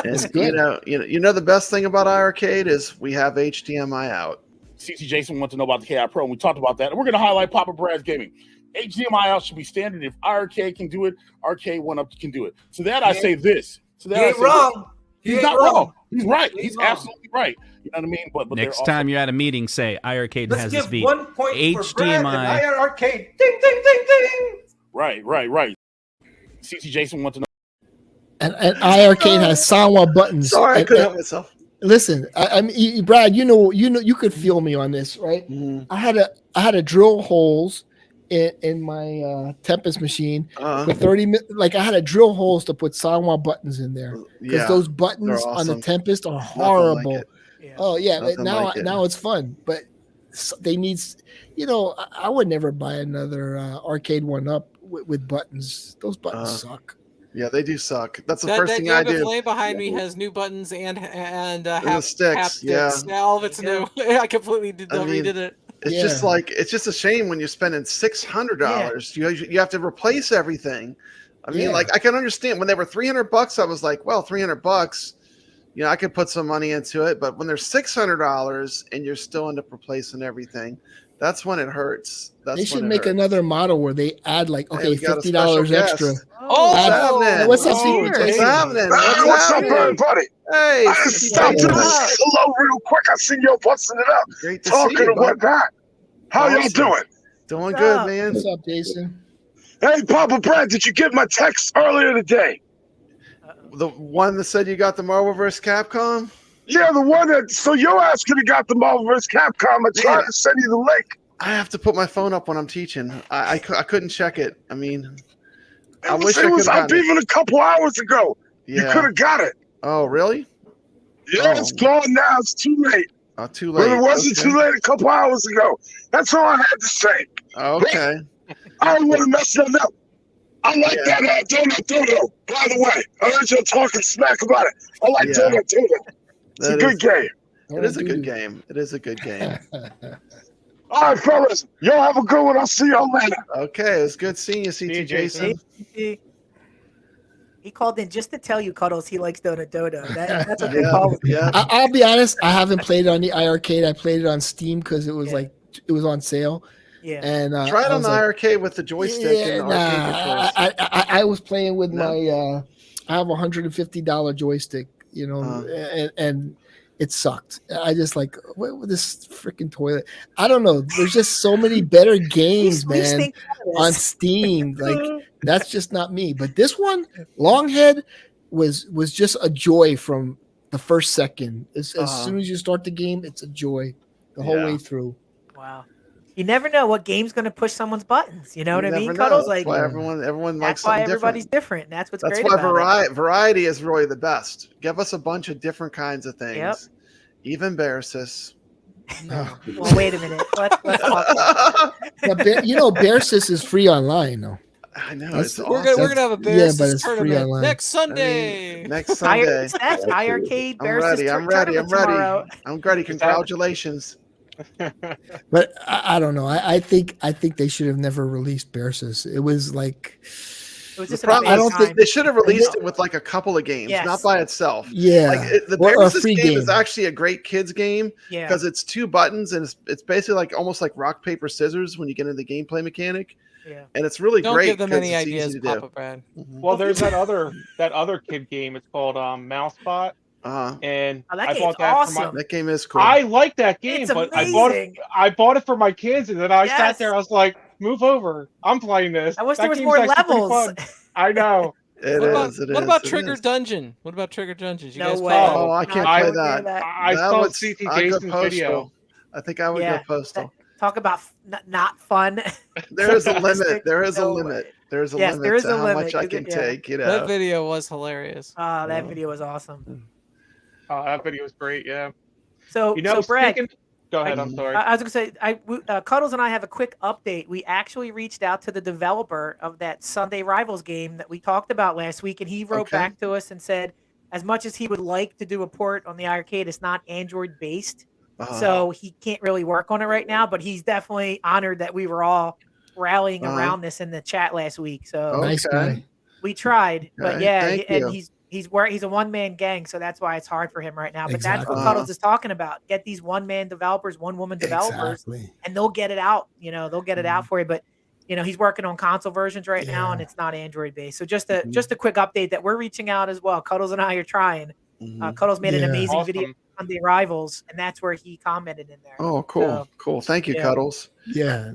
Speaker 12: It's
Speaker 4: And
Speaker 12: good.
Speaker 4: you know the best thing about iiRcade is we have HDMI out.
Speaker 19: CC Jason wants to know about the KI Pro, and we talked about that. And we're going to highlight Papa Brad's gaming. HDMI out should be standard. If iiRcade can do it, Arcade One Up can do it. So that I say this. So that
Speaker 20: He
Speaker 19: I
Speaker 20: ain't
Speaker 19: say
Speaker 20: wrong.
Speaker 19: this.
Speaker 20: He
Speaker 19: He's
Speaker 20: ain't
Speaker 19: not
Speaker 20: wrong.
Speaker 19: wrong. He's right. He's
Speaker 20: wrong.
Speaker 19: absolutely right. You know what I mean? But
Speaker 21: Next
Speaker 19: they're
Speaker 21: time you're at a meeting, say iiRcade
Speaker 20: Let's
Speaker 21: has this
Speaker 20: give
Speaker 21: beat.
Speaker 20: 1 point for Brad and
Speaker 21: HDMI.
Speaker 20: iiRcade. Ding, ding, ding, ding.
Speaker 19: right. CC Jason wants to know.
Speaker 12: And iiRcade has Sanwa buttons.
Speaker 4: Sorry, I
Speaker 12: And-
Speaker 4: couldn't
Speaker 12: and-
Speaker 4: help myself.
Speaker 12: Listen, I mean, Brad, you know, you could feel me on this, right? I had to drill holes in my Tempest machine for 30 minutes. Like I had to drill holes to put Sanwa buttons in there because
Speaker 4: Yeah,
Speaker 12: those
Speaker 4: they're
Speaker 12: buttons on the
Speaker 4: awesome.
Speaker 12: Tempest are
Speaker 4: Nothing like
Speaker 12: horrible.
Speaker 4: it.
Speaker 12: Oh yeah, but
Speaker 4: Nothing
Speaker 12: now
Speaker 4: like it.
Speaker 12: now it's fun, but they need, you know, I would never buy another Arcade One Up with buttons. Those buttons suck.
Speaker 4: Yeah, they do suck. That's the
Speaker 6: That
Speaker 4: first thing I
Speaker 6: Yoga
Speaker 4: do.
Speaker 6: Flame behind me has new buttons and
Speaker 4: the
Speaker 6: half
Speaker 4: sticks,
Speaker 6: haptics.
Speaker 4: yeah.
Speaker 6: All of it's new. I completely redid it.
Speaker 4: It's just like it's just a shame when you're spending $600. You have to replace everything. I mean,
Speaker 12: Yeah.
Speaker 4: like I can understand when they were $300. I was like, well, $300. You know, I could put some money into it. But when they're $600 and you're still end up replacing everything, that's when it hurts. That's
Speaker 12: They should
Speaker 4: when it
Speaker 12: make
Speaker 4: hurts.
Speaker 12: another model where they add like,
Speaker 4: Hey,
Speaker 12: okay,
Speaker 4: we got a
Speaker 12: $50
Speaker 4: special
Speaker 12: extra.
Speaker 4: guest. Oh,
Speaker 12: Add-
Speaker 4: what's
Speaker 12: what's up,
Speaker 4: happening?
Speaker 12: Secret
Speaker 4: What's
Speaker 12: Jason?
Speaker 4: happening?
Speaker 14: Hey, what's up,
Speaker 4: happening?
Speaker 14: everybody?
Speaker 4: Hey,
Speaker 14: I just stopped to say hello real quick. I seen y'all busting it up,
Speaker 4: Great to
Speaker 14: talking
Speaker 4: see you,
Speaker 14: and whatnot. How y'all
Speaker 4: Awesome.
Speaker 14: doing?
Speaker 4: Doing good, man.
Speaker 12: What's up, Jason?
Speaker 14: Hey, Papa Brad, did you get my text earlier today?
Speaker 4: The one that said you got the Marvel vs. Capcom?
Speaker 14: Yeah, the one that, so your ass could have got the Marvel vs. Capcom. I tried to send you the link.
Speaker 4: I have to put my phone up when I'm teaching. I couldn't check it. I mean, I wish I
Speaker 14: It
Speaker 4: could
Speaker 14: was
Speaker 4: have
Speaker 14: up
Speaker 4: gotten it.
Speaker 14: even a couple hours ago. You
Speaker 4: Yeah.
Speaker 14: could have got it.
Speaker 4: Oh, really?
Speaker 14: Yeah, it's gone now. It's too late.
Speaker 4: Oh, too late.
Speaker 14: But it wasn't
Speaker 4: Okay.
Speaker 14: too late a couple hours ago. That's all I had to say.
Speaker 4: Okay.
Speaker 14: I don't want to mess that up. I like that Donut Dodo, by the way. I heard you talking smack about it. I like
Speaker 4: Yeah.
Speaker 14: Donut Dodo. It's a
Speaker 4: That
Speaker 14: good
Speaker 4: is-
Speaker 14: game.
Speaker 4: It is a good game. It is a good game.
Speaker 14: All right, fellas. Y'all have a good one. I'll see y'all later.
Speaker 4: Okay, it was good seeing you, CT Jason.
Speaker 9: He called in just to tell you, Cuddles, he likes Donut Dodo. That's what they
Speaker 4: Yeah,
Speaker 9: call it.
Speaker 4: yeah.
Speaker 12: I'll be honest. I haven't played it on the iiRcade. I played it on Steam because it was like it was on sale.
Speaker 9: Yeah.
Speaker 12: And
Speaker 4: Try it
Speaker 12: I
Speaker 4: on
Speaker 12: was
Speaker 4: the
Speaker 12: like,
Speaker 4: iiRcade with the joystick and the arcade controls.
Speaker 12: I was playing with
Speaker 4: No?
Speaker 12: my. I have a $150 joystick, you know, and it sucked. I just like what this freaking toilet. I don't know. There's just so many better games,
Speaker 9: We
Speaker 12: man,
Speaker 9: think
Speaker 12: on Steam. Like that's just not me. But this one, Longhead, was just a joy from the first second. As soon as you start the game, it's a joy the whole way through.
Speaker 9: Wow. You never know what game's going to push someone's buttons. You know what I
Speaker 4: You
Speaker 9: mean,
Speaker 4: never know.
Speaker 9: Cuddles?
Speaker 4: That's
Speaker 9: Like
Speaker 4: why everyone likes
Speaker 9: that's why
Speaker 4: something
Speaker 9: everybody's
Speaker 4: different.
Speaker 9: different. That's what's
Speaker 4: That's
Speaker 9: great
Speaker 4: why
Speaker 9: about it.
Speaker 4: variety is really the best. Give us a bunch of different kinds of things.
Speaker 9: Yep.
Speaker 4: Even Bearsis.
Speaker 9: Well, wait a minute. Let's talk about it.
Speaker 12: But you know, Bear Sis is free online though.
Speaker 4: I know.
Speaker 12: That's-
Speaker 4: It's
Speaker 6: We're
Speaker 4: awesome.
Speaker 6: gonna have a
Speaker 12: Yeah,
Speaker 6: Bears
Speaker 12: but it's free
Speaker 6: tournament
Speaker 12: online.
Speaker 6: next Sunday.
Speaker 4: Next Sunday.
Speaker 9: That's iiRcade
Speaker 4: I'm
Speaker 9: versus
Speaker 4: ready. I'm ready. I'm
Speaker 9: tournament tomorrow.
Speaker 4: ready. I'm ready. Congratulations.
Speaker 12: But I don't know. I think they should have never released Bearsis. It was like
Speaker 4: I don't think they should have released it with like a couple of games,
Speaker 9: Yes.
Speaker 4: not by itself.
Speaker 12: Yeah.
Speaker 4: like the
Speaker 12: Or a
Speaker 4: Bearsis
Speaker 12: free
Speaker 4: game is
Speaker 12: game.
Speaker 4: actually a great kids game
Speaker 9: Yeah.
Speaker 4: because it's 2 buttons and it's basically like almost like rock paper scissors when you get into the gameplay mechanic.
Speaker 9: Yeah.
Speaker 4: And it's really
Speaker 6: Don't
Speaker 4: great.
Speaker 6: give them
Speaker 4: 'cause
Speaker 6: any
Speaker 4: it's easy
Speaker 6: ideas,
Speaker 4: to do.
Speaker 6: Papa Brad.
Speaker 8: Well, there's that other kid game. It's called Mousebot. And
Speaker 9: Oh, that
Speaker 8: I
Speaker 9: game's
Speaker 8: bought that for
Speaker 9: awesome.
Speaker 8: my.
Speaker 4: That game is cool.
Speaker 8: I like that game,
Speaker 9: It's
Speaker 8: but
Speaker 9: amazing.
Speaker 8: I bought it for my kids, and then I
Speaker 9: Yes.
Speaker 8: sat there. I was like, "Move over! I'm playing this."
Speaker 9: I wish
Speaker 8: That
Speaker 9: there was
Speaker 8: game's
Speaker 9: more
Speaker 8: actually pretty
Speaker 9: levels.
Speaker 8: fun. I know.
Speaker 6: What about Trigger Dungeon? What about Trigger Dungeons? You
Speaker 9: No
Speaker 6: guys
Speaker 9: way.
Speaker 6: play that?
Speaker 4: Oh, I can't
Speaker 8: I
Speaker 4: play
Speaker 8: would
Speaker 4: that.
Speaker 9: that.
Speaker 8: I
Speaker 4: That
Speaker 8: saw
Speaker 4: would-
Speaker 8: CT
Speaker 4: I'd go
Speaker 8: Jason's video.
Speaker 4: postal. I think I would
Speaker 9: Yeah.
Speaker 4: go postal.
Speaker 9: Talk about not fun.
Speaker 4: There is a limit. There is a
Speaker 9: No
Speaker 4: limit.
Speaker 9: way.
Speaker 4: There's a
Speaker 9: Yes,
Speaker 4: limit
Speaker 9: there is
Speaker 4: to
Speaker 9: a
Speaker 4: how
Speaker 9: limit,
Speaker 4: much I
Speaker 9: 'cause
Speaker 4: can
Speaker 9: yeah.
Speaker 4: take. You know.
Speaker 6: That video was hilarious.
Speaker 9: That video was awesome.
Speaker 8: That video was great. Yeah.
Speaker 9: So,
Speaker 8: So
Speaker 9: Brad,
Speaker 8: go ahead. I'm sorry.
Speaker 9: I was going to say, Cuddles and I have a quick update. We actually reached out to the developer of that Sunday Rivals game that we talked about last week, and he wrote back to us and said, as much as he would like to do a port on the iArcade, it's not Android based, so he can't really work on it right now. But he's definitely honored that we were all rallying around this in the chat last week. So
Speaker 12: Nice guy.
Speaker 9: we tried, but
Speaker 4: Okay,
Speaker 9: yeah,
Speaker 4: thank you.
Speaker 9: and he's a one man gang, so that's why it's hard for him right now. But that's
Speaker 12: Exactly.
Speaker 9: what Cuddles is talking about. Get these one man developers, one woman developers,
Speaker 12: Exactly.
Speaker 9: and they'll get it out. They'll get it out for you. But he's working on console versions right now, and it's not Android based. So just a quick update that we're reaching out as well. Cuddles and I are trying. Cuddles made an amazing video on the Rivals, and that's where he commented in there.
Speaker 4: Oh, cool, cool. Thank you, Cuddles.
Speaker 12: Yeah,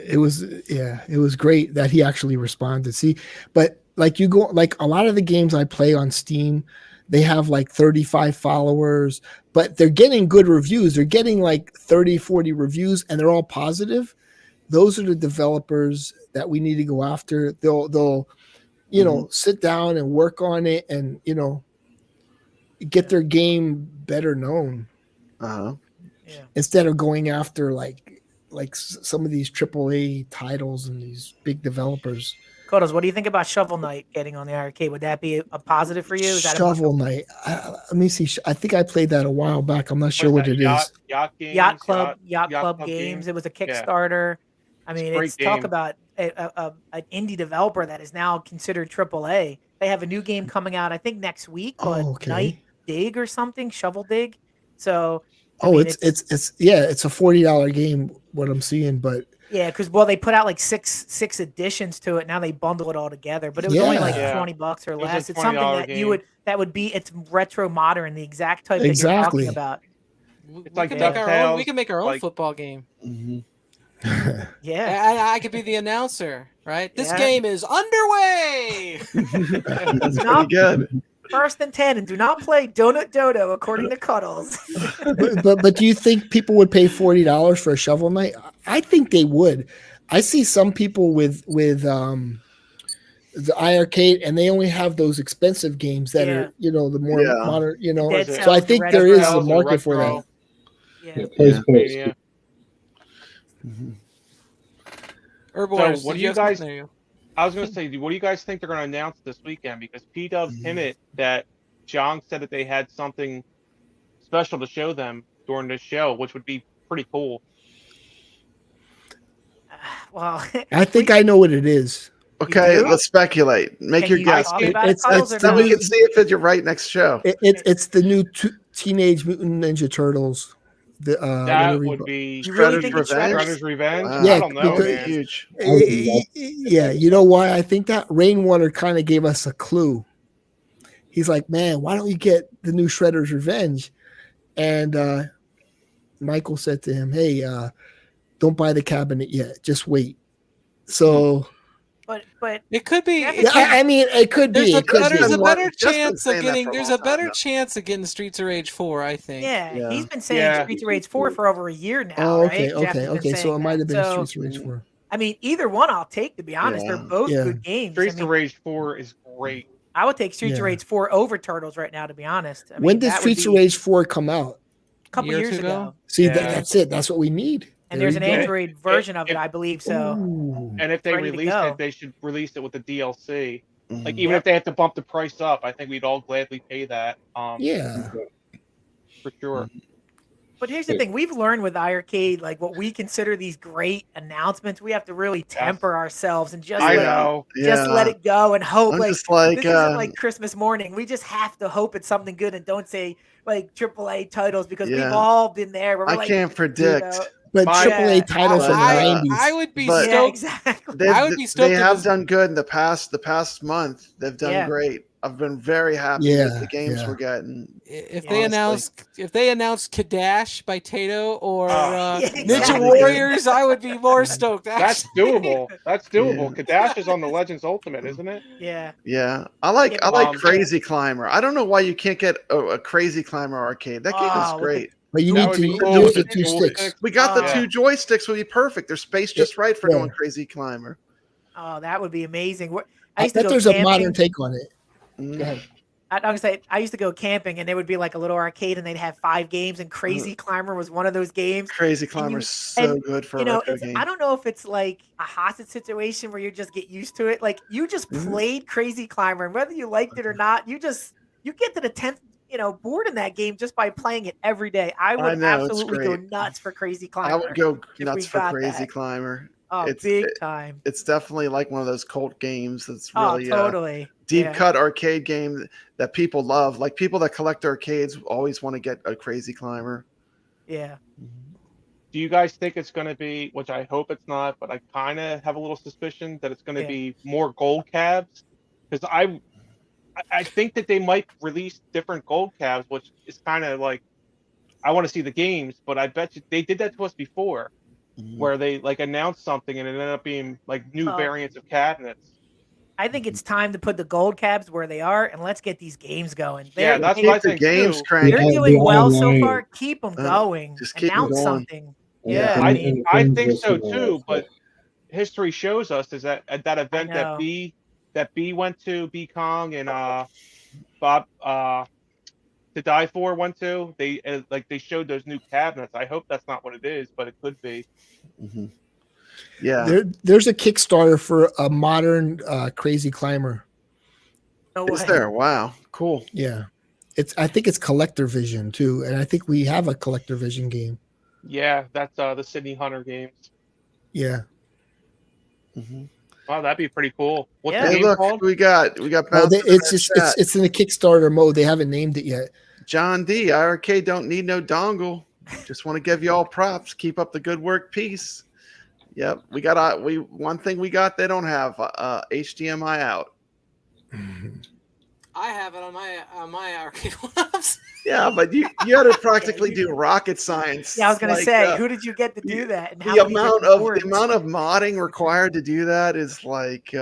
Speaker 12: it was great that he actually responded. See, but like a lot of the games I play on Steam, they have like 35 followers, but they're getting good reviews. They're getting like 30, 40 reviews, and they're all positive. Those are the developers that we need to go after. They'll sit down and work on it, and get their game better known. Instead of going after like some of these AAA titles and these big developers.
Speaker 9: Cuddles, what do you think about Shovel Knight getting on the arcade? Would that be a positive for you? Is that
Speaker 12: Shovel Knight? Let me see. I think I played that a while back. I'm not sure what it is.
Speaker 8: Yacht
Speaker 9: Club
Speaker 8: Club
Speaker 9: Games. It was a Kickstarter. I mean,
Speaker 8: great
Speaker 9: it's talk
Speaker 8: game.
Speaker 9: about an indie developer that is now considered AAA. They have a new game coming out, I think next week, called Night Dig or something, Shovel Dig. So,
Speaker 12: it's a $40 game. What I'm seeing, but
Speaker 9: yeah, because they put out like six additions to it. Now they bundle it all together, but it was only like $20 or
Speaker 8: It was a
Speaker 9: less. It's something that
Speaker 8: $20
Speaker 9: it's retro modern, the exact type that you're
Speaker 12: Exactly.
Speaker 9: talking about.
Speaker 8: It's like
Speaker 6: we can make our own
Speaker 8: like-
Speaker 6: football game.
Speaker 9: Yeah,
Speaker 6: I could be the announcer, right? This
Speaker 9: Yeah.
Speaker 6: game is underway.
Speaker 4: That's
Speaker 9: No.
Speaker 4: pretty good.
Speaker 9: First and 10, and do not play Donut Dodo according to Cuddles.
Speaker 12: but do you think people would pay $40 for a Shovel Knight? I think they would. I see some people with the iArcade, and they only have those expensive games that are the more modern.
Speaker 9: Dead
Speaker 12: So I
Speaker 9: Cells,
Speaker 12: think
Speaker 9: Retro.
Speaker 12: there is a
Speaker 8: Cells,
Speaker 12: market for
Speaker 8: Retro.
Speaker 12: that.
Speaker 9: Yeah.
Speaker 6: Herbivores,
Speaker 8: what
Speaker 6: did
Speaker 8: do you
Speaker 6: have
Speaker 8: guys?
Speaker 6: something? There you go.
Speaker 8: I was going to say, what do you guys think they're going to announce this weekend? Because P-Dubs hinted that John said that they had something special to show them during this show, which would be pretty cool.
Speaker 9: Well,
Speaker 12: I think I know what it is.
Speaker 4: Okay,
Speaker 9: do?
Speaker 4: let's speculate. Make
Speaker 9: Can
Speaker 4: your
Speaker 9: you
Speaker 4: guess.
Speaker 9: talk about it, Cuddles, or
Speaker 4: Then we
Speaker 9: no?
Speaker 4: can see if you're right next show.
Speaker 12: It's the new Teenage Mutant Ninja Turtles.
Speaker 8: That
Speaker 12: whatever
Speaker 8: would be
Speaker 9: You really
Speaker 4: Shredder's
Speaker 9: think it's
Speaker 4: Revenge?
Speaker 8: Shredder's Revenge.
Speaker 4: Wow.
Speaker 12: Yeah,
Speaker 8: I don't know,
Speaker 12: because-
Speaker 8: man.
Speaker 4: Huge.
Speaker 12: Yeah, you know why I think that? Rainwater kind of gave us a clue. He's like, man, why don't you get the new Shredder's Revenge? And Michael said to him, hey, don't buy the cabinet yet. Just wait. So,
Speaker 9: but
Speaker 6: It could be.
Speaker 9: Yeah,
Speaker 12: yeah, I mean, it could be. It could
Speaker 6: There's
Speaker 12: be.
Speaker 6: a
Speaker 4: More-
Speaker 6: better
Speaker 4: Justin's
Speaker 6: chance
Speaker 4: saying
Speaker 6: of
Speaker 4: that
Speaker 6: getting.
Speaker 4: for a
Speaker 6: There's
Speaker 4: long
Speaker 6: a better
Speaker 4: time now.
Speaker 6: chance of getting Streets of Rage 4. I think.
Speaker 9: yeah, he's been saying
Speaker 8: Yeah.
Speaker 9: Streets of Rage 4 for over a year now.
Speaker 12: Oh,
Speaker 9: right?
Speaker 12: okay,
Speaker 9: Jeff has been
Speaker 12: okay. So
Speaker 9: saying
Speaker 12: it might have been
Speaker 9: that.
Speaker 12: Streets of Rage 4.
Speaker 9: I mean, either one I'll take, to be honest.
Speaker 4: Yeah.
Speaker 9: They're both
Speaker 12: Yeah.
Speaker 9: good games.
Speaker 8: Streets
Speaker 9: I mean,
Speaker 8: of Rage 4 is great.
Speaker 9: I would take Streets of
Speaker 12: Yeah.
Speaker 9: Rage 4 over Turtles right now, to be honest. I mean,
Speaker 12: When did
Speaker 9: that would
Speaker 12: Streets of
Speaker 9: be
Speaker 12: Rage 4 come out?
Speaker 9: a couple
Speaker 6: Year or
Speaker 9: years
Speaker 6: two
Speaker 9: ago.
Speaker 6: ago?
Speaker 12: See,
Speaker 8: Yeah.
Speaker 12: that's it. That's what we need.
Speaker 9: And
Speaker 12: There
Speaker 9: there's
Speaker 12: you
Speaker 9: an
Speaker 12: go.
Speaker 9: Android version of it, I believe. So
Speaker 12: Ooh.
Speaker 8: And if they
Speaker 9: Ready to
Speaker 8: release
Speaker 9: go.
Speaker 8: it, they should release it with the DLC.
Speaker 4: Mhm.
Speaker 8: Like, even if they have to bump the price up, I think we'd all gladly pay that.
Speaker 12: Yeah.
Speaker 8: For sure.
Speaker 9: But here's the thing: we've learned with iiRcade, like what we consider these great announcements, we have to really temper ourselves and just just let it go and hope.
Speaker 4: I'm
Speaker 9: like
Speaker 4: just like,
Speaker 9: this isn't like Christmas morning. We just have to hope it's something good and don't say like AAA titles because we've all been there. Where we're
Speaker 4: I can't predict.
Speaker 12: But AAA titles from the 90s.
Speaker 6: I would be
Speaker 4: But-
Speaker 6: stoked.
Speaker 9: exactly.
Speaker 6: I would be stoked.
Speaker 4: They
Speaker 6: if
Speaker 4: have
Speaker 6: this-
Speaker 4: done good in the past month. They've done great. I've been very happy with the games we're getting.
Speaker 6: If they announce Kadash by Tato or Ninja
Speaker 9: exactly.
Speaker 6: Warriors, I would be more stoked.
Speaker 8: That's doable. That's doable. Kadash is on the Legends Ultimate, isn't it?
Speaker 9: Yeah.
Speaker 4: Yeah, I like Crazy Climber. I don't know why you can't get a Crazy Climber arcade. That game is great.
Speaker 12: But you need to use the 2 sticks.
Speaker 4: We got the 2 joysticks. Would be perfect. They're spaced just right for doing Crazy Climber.
Speaker 9: Oh, that would be amazing.
Speaker 12: I bet there's a modern take on it. Go ahead.
Speaker 9: I'm gonna say I used to go camping and there would be like a little arcade and they'd have 5 games and Crazy Climber was one of those games.
Speaker 4: Crazy Climber is so good for a retro game.
Speaker 9: I don't know if it's like a hostage situation where you just get used to it. Like you just played Crazy Climber and whether you liked it or not, you get to the 10th bored in that game just by playing it every day. I would absolutely go nuts for Crazy Climber.
Speaker 4: I would go nuts for Crazy Climber.
Speaker 9: Oh, big time.
Speaker 4: It's definitely like one of those cult games that's really
Speaker 9: totally
Speaker 4: deep cut arcade game that people love. Like people that collect arcades always want to get a Crazy Climber.
Speaker 9: Yeah.
Speaker 8: Do you guys think it's going to be, which I hope it's not, but I kind of have a little suspicion that it's going to be more gold cabs? Because I think that they might release different gold cabs, which is kind of like, I want to see the games, but I bet you they did that to us before, where they like announced something and it ended up being like new variants of cabinets.
Speaker 9: I think it's time to put the gold cabs where they are and let's get these games going.
Speaker 8: That's what I think
Speaker 4: games
Speaker 8: too.
Speaker 9: They're doing well so far. Keep them going.
Speaker 4: Just keep
Speaker 9: Announce
Speaker 4: them going.
Speaker 9: something.
Speaker 8: Yeah, I think so too. But history shows us is that at that event that B went to, B Kong and Bob To Die For went to, they showed those new cabinets. I hope that's not what it is, but it could be.
Speaker 4: Yeah,
Speaker 12: there's a Kickstarter for a modern Crazy Climber.
Speaker 4: Is there? Wow, cool.
Speaker 12: Yeah, I think it's Collector Vision too, and I think we have a Collector Vision game.
Speaker 8: Yeah, that's the Sydney Hunter games.
Speaker 12: Yeah.
Speaker 8: Wow, that'd be pretty cool. What's the
Speaker 4: Hey,
Speaker 8: game
Speaker 4: look,
Speaker 8: called?
Speaker 4: we got.
Speaker 12: It's in the Kickstarter mode. They haven't named it yet.
Speaker 4: John D. iiRcade don't need no dongle. Just want to give you all props. Keep up the good work. Peace. Yep, we got one thing we got. They don't have HDMI out.
Speaker 6: I have it on my arcade ones.
Speaker 4: Yeah, but you had to practically do rocket science.
Speaker 9: Yeah, I was gonna say, who did you get to do that? And
Speaker 4: The amount of modding required to do that is like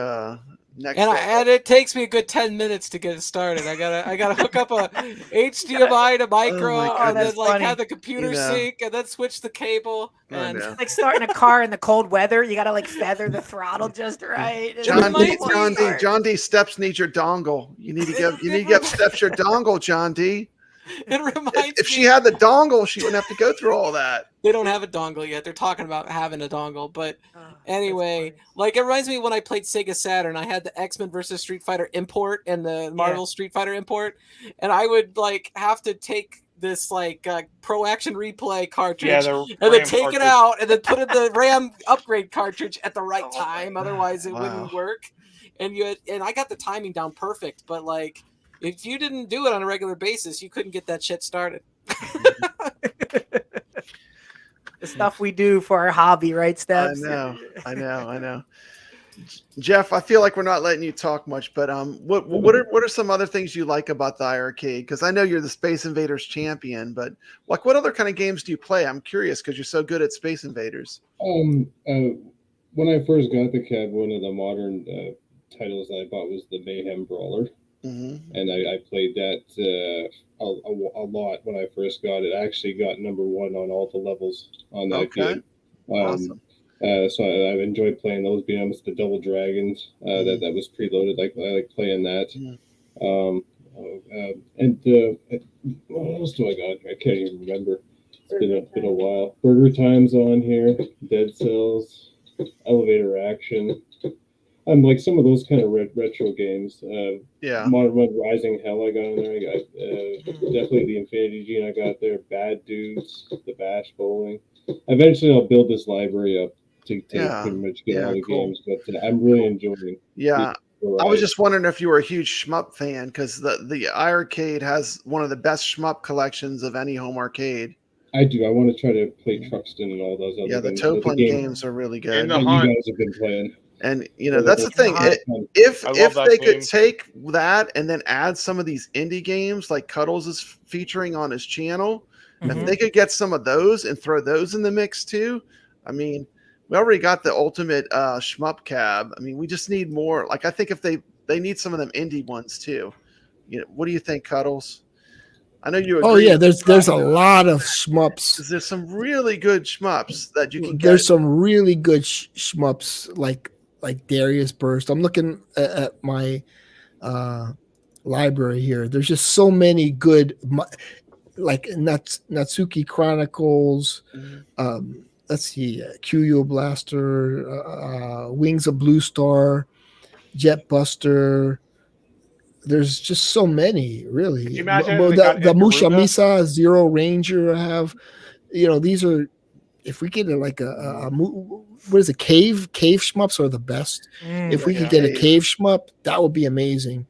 Speaker 4: next.
Speaker 6: And it takes me a good 10 minutes to get it started. I gotta hook up a HDMI to micro, and then have the computer sync, and then switch the cable. And
Speaker 9: like starting a car in the cold weather, you gotta like feather the throttle just right.
Speaker 4: John D. Steps needs your dongle. You need to give Steps your dongle, John D.
Speaker 6: It reminds
Speaker 4: if she had the dongle, she wouldn't have to go through all that.
Speaker 6: They don't have a dongle yet. They're talking about having a dongle, but anyway, like it reminds me when I played Sega Saturn. I had the X-Men versus Street Fighter import and the Marvel Street Fighter import, and I would like have to take this like Pro Action Replay cartridge and then take it out and then put in the RAM upgrade cartridge at the right time. Otherwise, it wouldn't work. And I got the timing down perfect, but like. If you didn't do it on a regular basis, you couldn't get that shit started.
Speaker 9: The stuff we do for our hobby, right, Steps?
Speaker 4: I know. Jeff, I feel like we're not letting you talk much, but what are some other things you like about the iiRcade? Because I know you're the Space Invaders champion, but like what other kind of games do you play? I'm curious because you're so good at Space Invaders.
Speaker 11: When I first got the cab, one of the modern titles I bought was the Mayhem Brawler. And I played that a lot when I first got it. I actually got number 1 on all the levels on that game.
Speaker 4: Awesome.
Speaker 11: So I enjoyed playing those games. The Double Dragons that was preloaded. I like playing that. What else do I got? I can't even remember. It's been a while. Burger Time's on here. Dead Cells. Elevator Action. Like some of those kind of retro games.
Speaker 4: Yeah.
Speaker 11: Modern One Rising Hell I got on there. I got definitely the Infinity Gene I got there. Bad Dudes, the Bash Bowling. Eventually, I'll build this library up to pretty much get all the games. But I'm really enjoying.
Speaker 4: Yeah. I was just wondering if you were a huge shmup fan, because the iiRcade has one of the best shmup collections of any home arcade.
Speaker 11: I do. I want to try to play Truxton and all those other
Speaker 4: Yeah, the Toplin games are really good.
Speaker 11: that you guys have been playing.
Speaker 4: And that's the thing. If they could take that and then add some of these indie games like Cuddles is featuring on his channel, if they could get some of those and throw those in the mix too, I mean, we already got the ultimate shmup cab. I mean, we just need more. Like, I think if they need some of them indie ones too. What do you think, Cuddles? I know you agree.
Speaker 12: Oh yeah, there's a lot of shmups.
Speaker 4: There's some really good shmups that you can get.
Speaker 12: There's some really good shmups like Darius Burst. I'm looking at my library here. There's just so many good, like Natsuki Chronicles. Let's see, QU Blaster, Wings of Blue Star, Jet Buster. There's just so many, really.
Speaker 8: Can you imagine
Speaker 12: the Mushamisa Zero Ranger I have. These are, if we get like what is it, cave shmups are the best. If we could get a cave shmup, that would be amazing.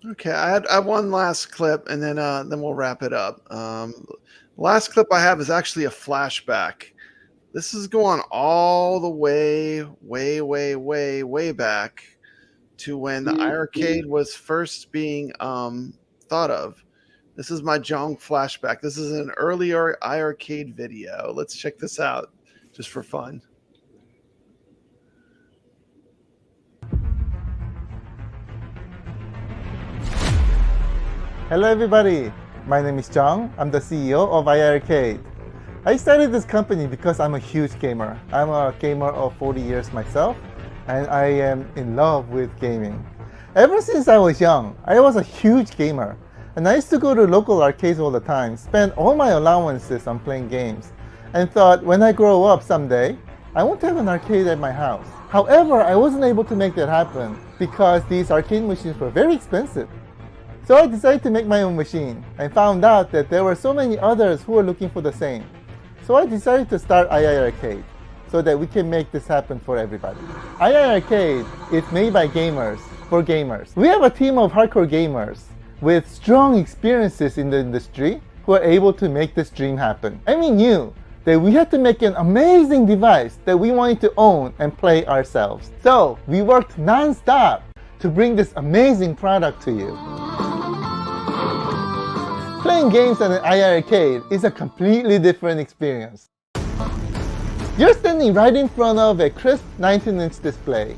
Speaker 4: Okay, I have one last clip, and then we'll wrap it up. Last clip I have is actually a flashback. This is going all the way back to when the iiRcade was first being thought of. This is my Jong flashback. This is an earlier iiRcade video. Let's check this out just for fun.
Speaker 2: Hello everybody, my name is Jong. I'm the CEO of iiRcade. I started this company because I'm a huge gamer. I'm a gamer of 40 years myself, and I am in love with gaming. Ever since I was young, I was a huge gamer, and I used to go to local arcades all the time, spend all my allowances on playing games, and thought when I grow up someday, I want to have an arcade at my house. However, I wasn't able to make that happen because these arcade machines were very expensive. So I decided to make my own machine and found out that there were so many others who were looking for the same. So I decided to start iiRcade so that we can make this happen for everybody. iiRcade is made by gamers for gamers. We have a team of hardcore gamers with strong experiences in the industry who are able to make this dream happen. And we knew that we had to make an amazing device that we wanted to own and play ourselves. So we worked non-stop to bring this amazing product to you. Playing games at an iiRcade is a completely different experience. You're standing right in front of a crisp 19-inch display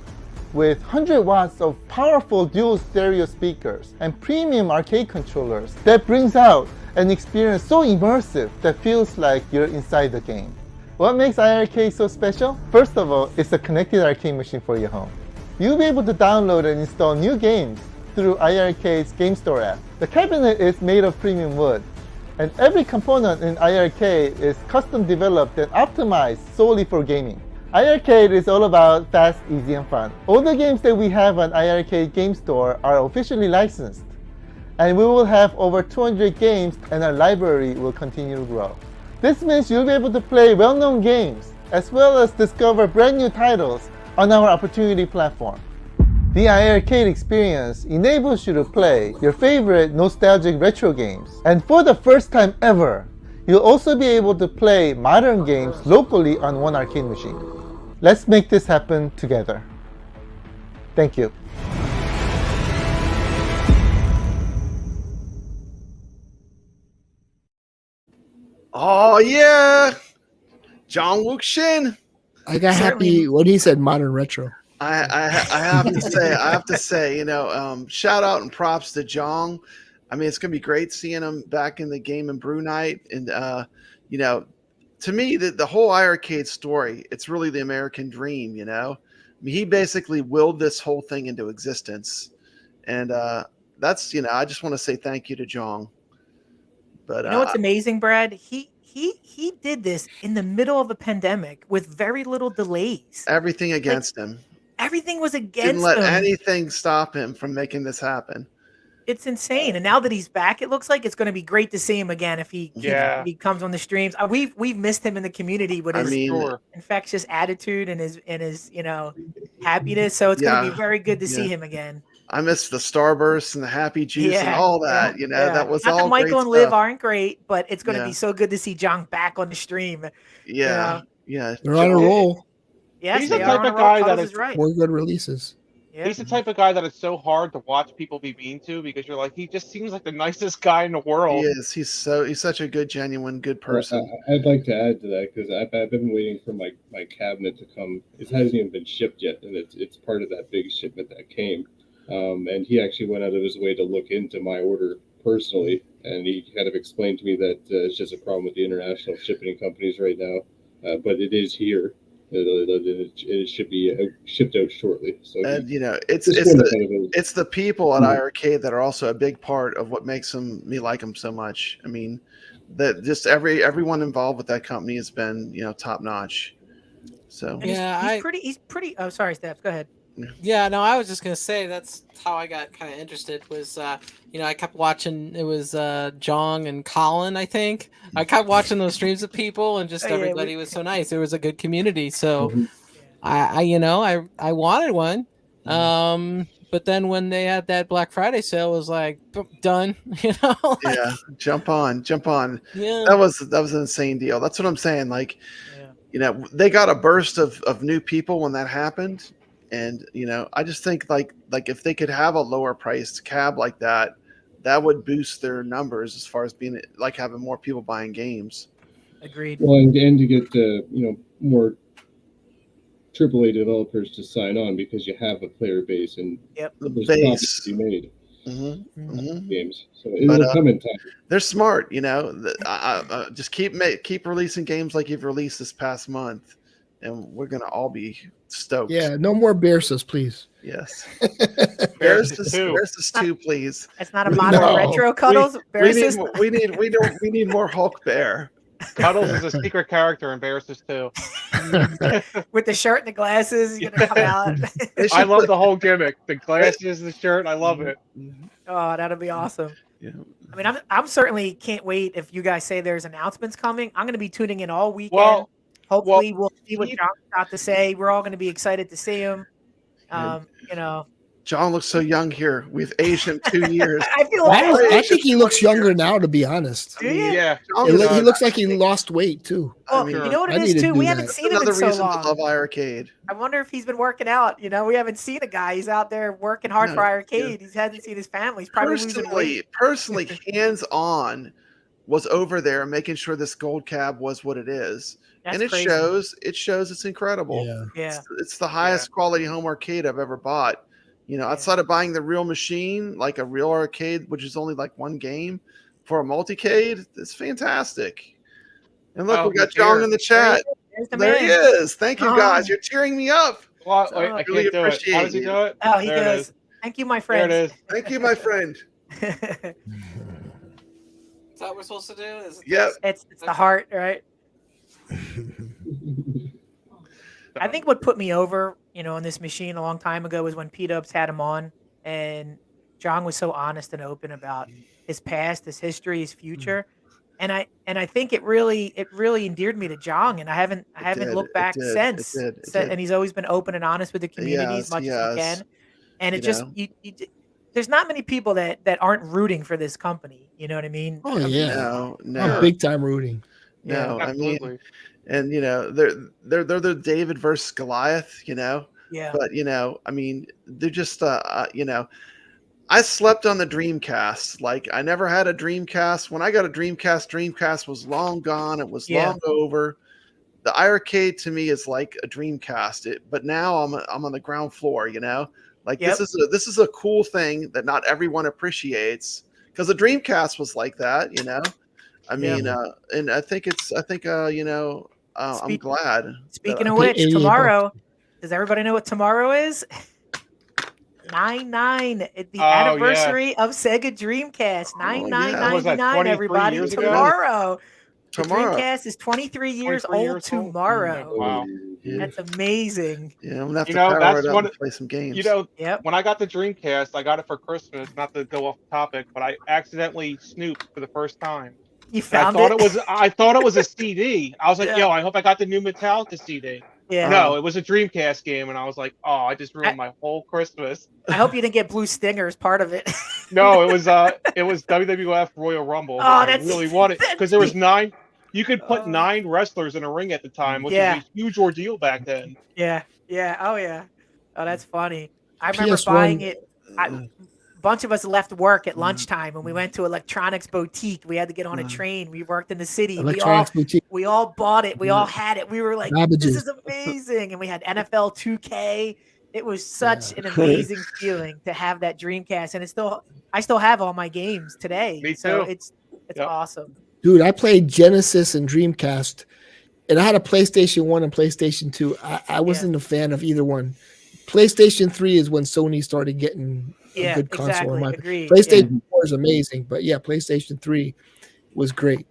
Speaker 2: with 100 watts of powerful dual stereo speakers and premium arcade controllers that brings out an experience so immersive that feels like you're inside the game. What makes iiRcade so special? First of all, it's a connected arcade machine for your home. You'll be able to download and install new games through iiRcade's Game Store app. The cabinet is made of premium wood, and every component in iiRcade is custom developed and optimized solely for gaming. iiRcade is all about fast, easy, and fun. All the games that we have on iiRcade Game Store are officially licensed, and we will have over 200 games, and our library will continue to grow. This means you'll be able to play well-known games, as well as discover brand new titles on our Opportunity platform. The iiRcade experience enables you to play your favorite nostalgic retro games. And for the first time ever, you'll also be able to play modern games locally on one arcade machine. Let's make this happen together. Thank you.
Speaker 4: Oh yeah, John Wook Shin.
Speaker 12: I got happy when he said modern retro.
Speaker 4: I have to say, shout out and props to Jong. I mean, it's gonna be great seeing him back in the game in Brew Night, and to me, the whole iiRcade story, it's really the American dream. I mean, he basically willed this whole thing into existence, and that's I just want to say thank you to Jong. But
Speaker 9: what's amazing, Brad? He he did this in the middle of a pandemic with very little delays.
Speaker 4: Everything against him.
Speaker 9: Everything was
Speaker 4: Didn't
Speaker 9: against
Speaker 4: let
Speaker 9: him.
Speaker 4: anything stop him from making this happen.
Speaker 9: It's insane. And now that he's back, it looks like it's going to be great to see him again if he if he comes on the streams. We've missed him in the community with his infectious attitude and his happiness. So it's going to be very good to see him again.
Speaker 4: I miss the Starburst and the Happy Juice and all that. That was
Speaker 9: Not
Speaker 4: all
Speaker 9: that Michael
Speaker 4: great
Speaker 9: and Liv
Speaker 4: stuff.
Speaker 9: aren't great, but it's going to be so good to see John back on the stream.
Speaker 4: Yeah.
Speaker 12: They're on a roll.
Speaker 9: Yes,
Speaker 8: He's
Speaker 9: they
Speaker 8: the
Speaker 9: are
Speaker 8: type
Speaker 9: on a
Speaker 8: of
Speaker 9: roll.
Speaker 8: guy that
Speaker 9: Carlos
Speaker 8: is
Speaker 9: right.
Speaker 12: More good releases.
Speaker 9: Yeah.
Speaker 8: He's the type of guy that it's so hard to watch people be mean to because you're like, he just seems like the nicest guy in the world.
Speaker 4: He is. He's such a good, genuine, good person.
Speaker 11: I'd like to add to that because I've been waiting for my cabinet to come. It hasn't even been shipped yet, and it's part of that big shipment that came. And he actually went out of his way to look into my order personally, and he kind of explained to me that it's just a problem with the international shipping companies right now, but it is here. It should be shipped out shortly. So,
Speaker 4: And it's the people at iiRcade that are also a big part of what makes me like them so much. I mean, that just everyone involved with that company has been top notch. So
Speaker 9: he's pretty. Oh, sorry, Steps. Go ahead.
Speaker 6: Yeah, no, I was just gonna say that's how I got kind of interested. Was I kept watching. It was Jong and Colin, I think. I kept watching those streams of people, and just everybody was so nice. It was a good community. So, I wanted one. But then when they had that Black Friday sale, it was like done.
Speaker 4: Jump on.
Speaker 6: Yeah,
Speaker 4: that was an insane deal. That's what I'm saying. Like, they got a burst of new people when that happened. And I just think like if they could have a lower priced cab like that, that would boost their numbers as far as being like having more people buying games.
Speaker 9: Agreed.
Speaker 11: Well, and to get more AAA developers to sign on because you have a player base and there's profits to be made. Games, so it'll come in time.
Speaker 4: They're smart, just keep releasing games like you've released this past month, and we're gonna all be stoked.
Speaker 12: Yeah, no more Bearsus, please.
Speaker 4: Yes. Bearsus 2, please.
Speaker 9: It's not a mono retro Cuddles.
Speaker 4: We need more Hulk Bear.
Speaker 8: Cuddles is a secret character in Bearsus 2.
Speaker 9: With the shirt and the glasses, you're gonna come out.
Speaker 8: I love the whole gimmick. The glasses, the shirt, I love it.
Speaker 9: Oh, that'll be awesome.
Speaker 4: Yeah.
Speaker 9: I mean, I'm certainly can't wait if you guys say there's announcements coming. I'm gonna be tuning in all weekend.
Speaker 8: Well,
Speaker 9: hopefully we'll see what John's got to say. We're all gonna be excited to see him.
Speaker 4: John looks so young here. We've aged him 2 years.
Speaker 12: I think he looks younger now, to be honest.
Speaker 9: Do you?
Speaker 8: Yeah.
Speaker 12: He looks like he lost weight too.
Speaker 9: Well, you know what it is too. We haven't seen him in so
Speaker 4: reason
Speaker 9: long.
Speaker 4: to love iiRcade.
Speaker 9: I wonder if he's been working out. We haven't seen a guy. He's out there working hard for iiRcade. He hasn't seen his family. He's probably losing weight.
Speaker 4: Personally, hands-on was over there making sure this gold cab was what it is.
Speaker 9: That's
Speaker 4: and it
Speaker 9: crazy.
Speaker 4: shows. It shows it's incredible.
Speaker 9: Yeah.
Speaker 4: It's the highest quality home arcade I've ever bought. Outside of buying the real machine, like a real arcade, which is only like one game, for a multicade, it's fantastic. And look, we got John in the chat. There he is. Thank you, guys. You're cheering me up.
Speaker 8: Well, I can't
Speaker 4: really
Speaker 8: do it. How does he do it?
Speaker 9: Oh, he
Speaker 8: There it
Speaker 9: goes.
Speaker 8: is.
Speaker 9: Thank you, my friend.
Speaker 8: There it is.
Speaker 4: Thank you, my friend.
Speaker 6: is that what we're supposed to do?
Speaker 4: Yep.
Speaker 9: It's the heart, right? I think what put me over, on this machine a long time ago was when P-Dubs had him on, and John was so honest and open about his past, his history, his future, and I think it really endeared me to John, and I haven't looked back since. And he's always been open and honest with the community as much as he can, and it just there's not many people that aren't rooting for this company. You know what I mean?
Speaker 12: Oh yeah,
Speaker 4: No.
Speaker 12: I'm big time rooting.
Speaker 4: No,
Speaker 8: Yeah,
Speaker 4: I mean,
Speaker 8: absolutely.
Speaker 4: and they're the David versus Goliath,
Speaker 9: Yeah.
Speaker 4: But I mean, they're just I slept on the Dreamcast. Like I never had a Dreamcast. When I got a Dreamcast was long gone. It was long over. The iiRcade to me is like a Dreamcast. But now I'm on the ground floor. Like this is a cool thing that not everyone appreciates because the Dreamcast was like that. I mean, and I think I'm glad.
Speaker 9: Speaking of which, tomorrow, does everybody know what tomorrow is? 9/9, the anniversary of Sega Dreamcast. 9/9/99, everybody. Tomorrow.
Speaker 4: tomorrow.
Speaker 9: The Dreamcast is 23 years
Speaker 8: 23
Speaker 9: old
Speaker 8: years old?
Speaker 9: tomorrow.
Speaker 8: Wow.
Speaker 4: Yeah.
Speaker 9: That's amazing.
Speaker 4: Yeah, I'm gonna have
Speaker 8: You
Speaker 4: to
Speaker 8: know,
Speaker 4: power
Speaker 8: that's
Speaker 4: it up
Speaker 8: one.
Speaker 4: and play some games.
Speaker 8: You know,
Speaker 9: Yep.
Speaker 8: when I got the Dreamcast, I got it for Christmas. Not to go off the topic, but I accidentally snooped for the first time.
Speaker 9: You
Speaker 8: And
Speaker 9: found it?
Speaker 8: I thought it was a CD. I was like,
Speaker 9: Yeah.
Speaker 8: yo, I hope I got the new Metallica CD.
Speaker 9: Yeah.
Speaker 8: No, it was a Dreamcast game, and I was like, oh, I just ruined my whole Christmas.
Speaker 9: I hope you didn't get Blue Stinger as part of it.
Speaker 8: No, it was WWF Royal Rumble.
Speaker 9: Oh,
Speaker 8: which I
Speaker 9: that's-
Speaker 8: really wanted because there was 9. You could put 9 wrestlers in a ring at the time, which
Speaker 9: Yeah.
Speaker 8: was a huge ordeal back then.
Speaker 9: Yeah. Yeah. Oh, yeah. Oh, that's funny. I remember
Speaker 12: PS1.
Speaker 9: buying it. A bunch of us left work at lunchtime and we went to Electronics Boutique. We had to get on a train. We worked in the city.
Speaker 12: Electronics Boutique.
Speaker 9: We all bought it. We all had it. We were like,
Speaker 12: Ravages.
Speaker 9: this is amazing. And we had NFL 2K. It was such an amazing feeling to have that Dreamcast. And I still have all my games today.
Speaker 8: Me
Speaker 9: So
Speaker 8: too.
Speaker 9: it's awesome.
Speaker 12: Dude, I played Genesis and Dreamcast, and I had a PlayStation 1 and PlayStation 2. I wasn't a fan of either one. PlayStation 3 is when Sony started getting a good console. In my
Speaker 9: Agreed.
Speaker 12: PlayStation 4 is amazing, but yeah, PlayStation 3 was great.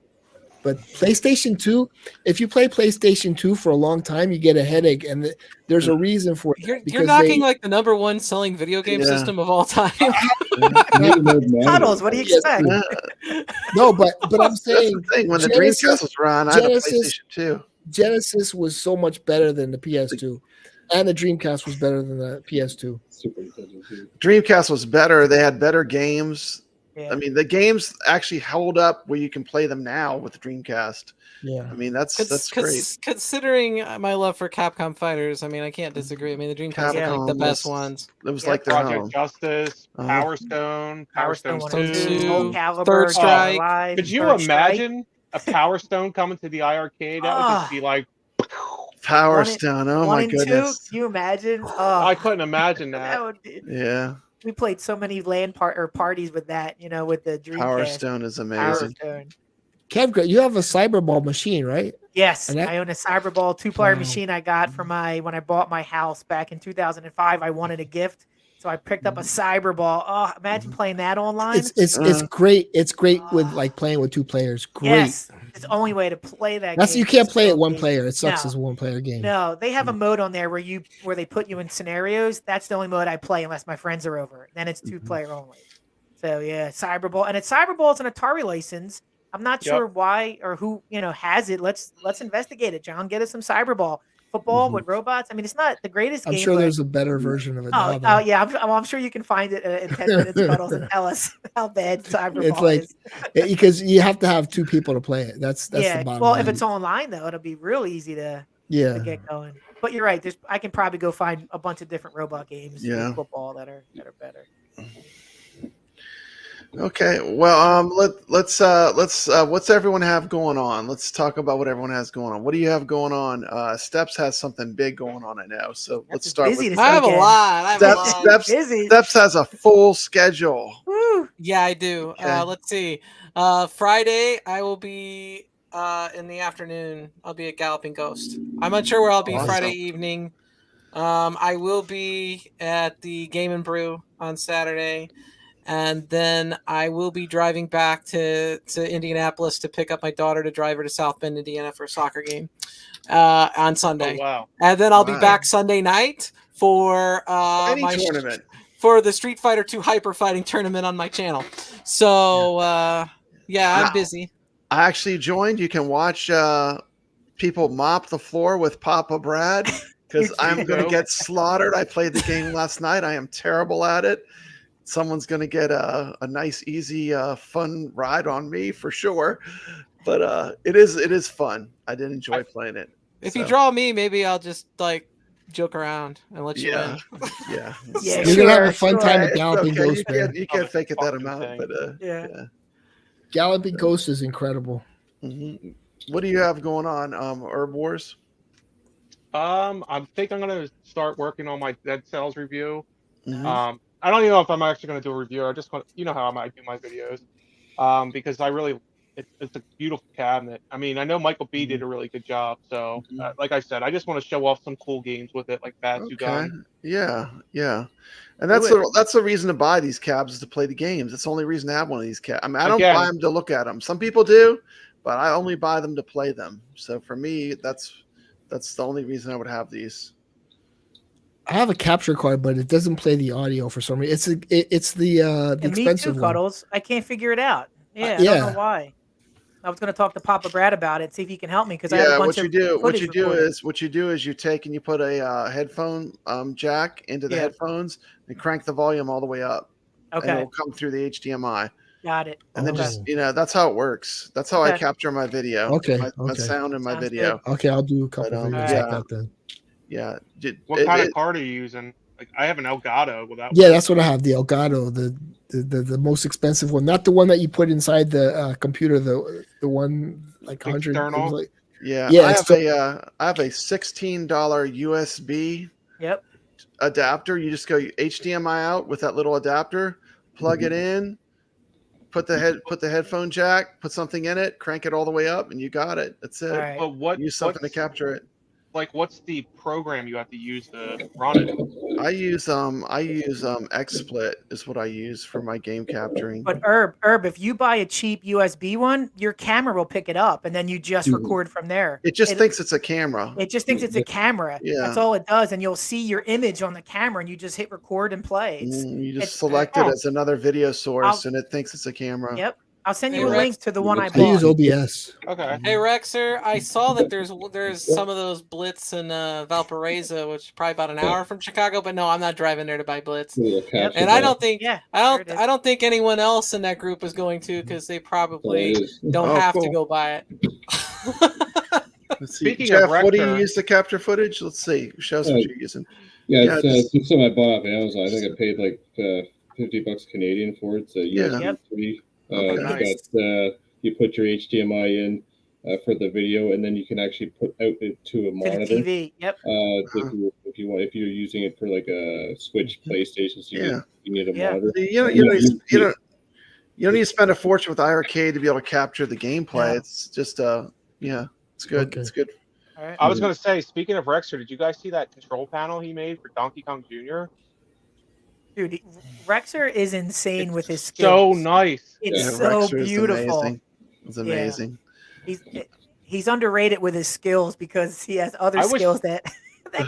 Speaker 12: But PlayStation 2, if you play PlayStation 2 for a long time, you get a headache, and there's a reason for it.
Speaker 6: You're knocking like the #1 selling video game system of all time.
Speaker 9: Tunnels, what do you expect?
Speaker 12: No, but I'm saying
Speaker 4: That's the thing. When the Dreamcast was around, I had a PlayStation 2.
Speaker 12: Genesis was so much better than the PS2, and the Dreamcast was better than the PS2.
Speaker 4: Dreamcast was better. They had better games.
Speaker 9: Yeah.
Speaker 4: I mean, the games actually held up where you can play them now with the Dreamcast.
Speaker 12: Yeah,
Speaker 4: I mean that's great.
Speaker 6: Considering my love for Capcom fighters, I mean I can't disagree. I mean the Dreamcast are like the best ones.
Speaker 4: It was like their
Speaker 8: Project
Speaker 4: home.
Speaker 8: Justice, Power Stone, Power Stone 2,
Speaker 9: Soul Calibur,
Speaker 6: Third Strike.
Speaker 9: Live,
Speaker 8: Could you
Speaker 9: Third Strike.
Speaker 8: imagine a Power Stone coming to the iiRcade? That would just be like
Speaker 4: Power
Speaker 9: One and-
Speaker 4: Stone. Oh
Speaker 9: one
Speaker 4: my
Speaker 9: and
Speaker 4: goodness.
Speaker 9: Can you imagine? Oh,
Speaker 8: I couldn't imagine that.
Speaker 9: that would be,
Speaker 4: Yeah.
Speaker 9: we played so many parties with that, with the Dreamcast.
Speaker 4: Power Stone is
Speaker 9: Power
Speaker 4: amazing.
Speaker 9: Stone.
Speaker 12: Kev, you have a Cyberball machine, right?
Speaker 9: Yes,
Speaker 12: And that-
Speaker 9: I own a Cyberball 2-player
Speaker 12: Wow.
Speaker 9: machine I got for when I bought my house back in 2005. I wanted a gift, so I picked up a Cyberball. Oh, imagine playing that online.
Speaker 12: It's great. It's great with like playing with 2 players. Great.
Speaker 9: Yes, it's the only way to play that.
Speaker 12: That's
Speaker 9: game.
Speaker 12: you can't
Speaker 9: It's
Speaker 12: play
Speaker 9: so
Speaker 12: it one
Speaker 9: amazing.
Speaker 12: player. It sucks
Speaker 9: No.
Speaker 12: as a 1-player game.
Speaker 9: No, they have a mode on there where they put you in scenarios. That's the only mode I play unless my friends are over. Then it's 2-player only. So yeah, Cyberball, and Cyberball is an Atari license. I'm not sure why or who has it. Let's investigate it, John. Get us some Cyberball football with robots. I mean, it's not the greatest
Speaker 12: I'm
Speaker 9: game.
Speaker 12: sure
Speaker 9: but-
Speaker 12: there's a better version of it now. though.
Speaker 9: Oh yeah, I'm sure you can find it in 10 minutes, Puddles, and tell us how bad Cyberball
Speaker 12: It's like
Speaker 9: is.
Speaker 12: because you have to have 2 people to play it. That's
Speaker 9: Yeah,
Speaker 12: the bottom
Speaker 9: well,
Speaker 12: line.
Speaker 9: if it's online though, it'll be real easy to
Speaker 12: Yeah.
Speaker 9: get going. But you're right. I can probably go find a bunch of different robot games
Speaker 4: Yeah.
Speaker 9: with football that are better.
Speaker 4: Okay, well, let's what's everyone have going on? Let's talk about what everyone has going on. What do you have going on? Steps has something big going on, I know. So let's start
Speaker 9: busy
Speaker 4: with
Speaker 9: this I have a weekend.
Speaker 6: lot. I have a lot.
Speaker 4: Steps has a full schedule.
Speaker 6: Yeah, I do.
Speaker 4: Okay.
Speaker 6: Let's see. Friday, I will be in the afternoon. I'll be at Galloping Ghost. I'm unsure where I'll be
Speaker 4: Awesome.
Speaker 6: Friday evening. I will be at the Game and Brew on Saturday, and then I will be driving back to Indianapolis to pick up my daughter to drive her to South Bend, Indiana for a soccer game on Sunday.
Speaker 8: Oh, wow.
Speaker 6: And then I'll be
Speaker 4: Wow.
Speaker 6: back Sunday night for
Speaker 4: Any
Speaker 6: my
Speaker 4: tournament.
Speaker 6: for the Street Fighter 2 Hyper Fighting tournament on my channel. So yeah, I'm busy.
Speaker 4: I actually joined. You can watch people mop the floor with Papa Brad because I'm going to get slaughtered. I played the game last night. I am terrible at it. Someone's going to get a nice, easy, fun ride on me for sure. But it is fun. I did enjoy playing it.
Speaker 6: If you draw me, maybe I'll just like joke around and let you
Speaker 4: Yeah.
Speaker 6: win.
Speaker 4: Yeah.
Speaker 9: Yeah,
Speaker 12: You're gonna have a
Speaker 9: sure,
Speaker 12: fun time
Speaker 4: It's
Speaker 12: at Galloping
Speaker 4: okay.
Speaker 12: Ghost,
Speaker 4: You
Speaker 12: man.
Speaker 4: can't, you can't fake it that amount.
Speaker 8: thing.
Speaker 4: But
Speaker 9: Yeah.
Speaker 12: Galloping Ghost is incredible.
Speaker 4: Mhm. What do you have going on, Herb Wars?
Speaker 8: I think I'm gonna start working on my Dead Cells review.
Speaker 4: Mhm.
Speaker 8: I don't even know if I'm actually gonna do a review. I just want how I might do my videos. Because I really it's a beautiful cabinet. I mean, I know Michael B did a really good job. So, like I said, I just want to show off some cool games with it, like Bad Two
Speaker 4: Okay.
Speaker 8: Gun.
Speaker 4: Yeah. And that's the reason to buy these cabs is to play the games. It's the only reason to have one of these cabs. I mean, I don't
Speaker 8: Again-
Speaker 4: buy them to look at them. Some people do, but I only buy them to play them. So for me, that's the only reason I would have these.
Speaker 12: I have a capture card, but it doesn't play the audio for some reason. It's the
Speaker 9: And me
Speaker 12: expensive
Speaker 9: too,
Speaker 12: one.
Speaker 9: Cuddles. I can't figure it out. Yeah, I
Speaker 12: yeah.
Speaker 9: don't know why. I was going to talk to Papa Brad about it, see if he can help me because I have a
Speaker 4: Yeah,
Speaker 9: bunch
Speaker 4: what you
Speaker 9: of
Speaker 4: do
Speaker 9: footage
Speaker 4: what you do is you take and you put a headphone jack into the headphones and crank the volume all the way up.
Speaker 9: Okay.
Speaker 4: And it'll come through the HDMI.
Speaker 9: Got it.
Speaker 4: And then just that's how it works. That's how I
Speaker 9: Okay.
Speaker 4: capture my video.
Speaker 12: Okay,
Speaker 4: My sound and my
Speaker 9: Sounds
Speaker 4: video.
Speaker 12: Okay, I'll do a couple
Speaker 4: But,
Speaker 12: videos
Speaker 4: yeah.
Speaker 12: like that then.
Speaker 4: Yeah.
Speaker 8: What kind of card are you using? Like I have an Elgato. Will that
Speaker 12: Yeah,
Speaker 8: work?
Speaker 12: that's what I have. The Elgato, the most expensive one, not the one that you put inside the computer. The one like 100.
Speaker 8: External?
Speaker 12: Like,
Speaker 4: Yeah.
Speaker 12: yeah.
Speaker 4: I have a $16 USB adapter. You just go HDMI out with that little adapter, plug it in, put the headphone jack, put something in it, crank it all the way up, and you got it. That's it.
Speaker 9: Right.
Speaker 8: But
Speaker 4: Use something to capture it.
Speaker 8: Like, what's the program you have to use to run it?
Speaker 4: I use XSplit is what I use for my game capturing.
Speaker 9: But Herb, if you buy a cheap USB one, your camera will pick it up, and then you just record from there.
Speaker 4: It just thinks it's a camera.
Speaker 9: It just thinks it's a camera.
Speaker 4: Yeah.
Speaker 9: That's all it does, and you'll see your image on the camera, and you just hit record and play.
Speaker 4: You just select it as another video source, and it thinks it's a camera.
Speaker 9: Yep. I'll send
Speaker 6: Hey,
Speaker 9: you a
Speaker 6: Rex.
Speaker 9: link to the one I
Speaker 12: I
Speaker 9: bought.
Speaker 12: use OBS.
Speaker 8: Okay.
Speaker 6: Hey Rexer, I saw that there's some of those Blitz in Valparaiso, which is probably about an hour from Chicago. But no, I'm not driving there to buy Blitz. And I don't think I don't think anyone else in that group is going to because they probably don't have to go buy it.
Speaker 4: Let's see. Jeff, what do you use to capture footage? Let's see. Show us what you're using.
Speaker 11: Yeah, it's something I bought off Amazon. I think I paid like $50 Canadian for it. It's a USB 3.
Speaker 4: Nice.
Speaker 11: You put your HDMI in for the video, and then you can actually put out it to a monitor.
Speaker 9: To the TV. Yep.
Speaker 11: If you're using it for like a Switch PlayStation, so you need a monitor.
Speaker 4: You don't need to spend a fortune with iiRcade to be able to capture the gameplay.
Speaker 9: Yeah.
Speaker 4: It's just it's good.
Speaker 12: Okay.
Speaker 4: It's good.
Speaker 8: All right. I was going to say, speaking of Rexer, did you guys see that control panel he made for Donkey Kong Jr.?
Speaker 9: Dude, Rexer is insane with his
Speaker 8: So
Speaker 9: skills.
Speaker 8: nice.
Speaker 9: It's so
Speaker 4: Rexer is
Speaker 9: beautiful.
Speaker 4: amazing. It's amazing.
Speaker 9: He's underrated with his skills because he has other skills that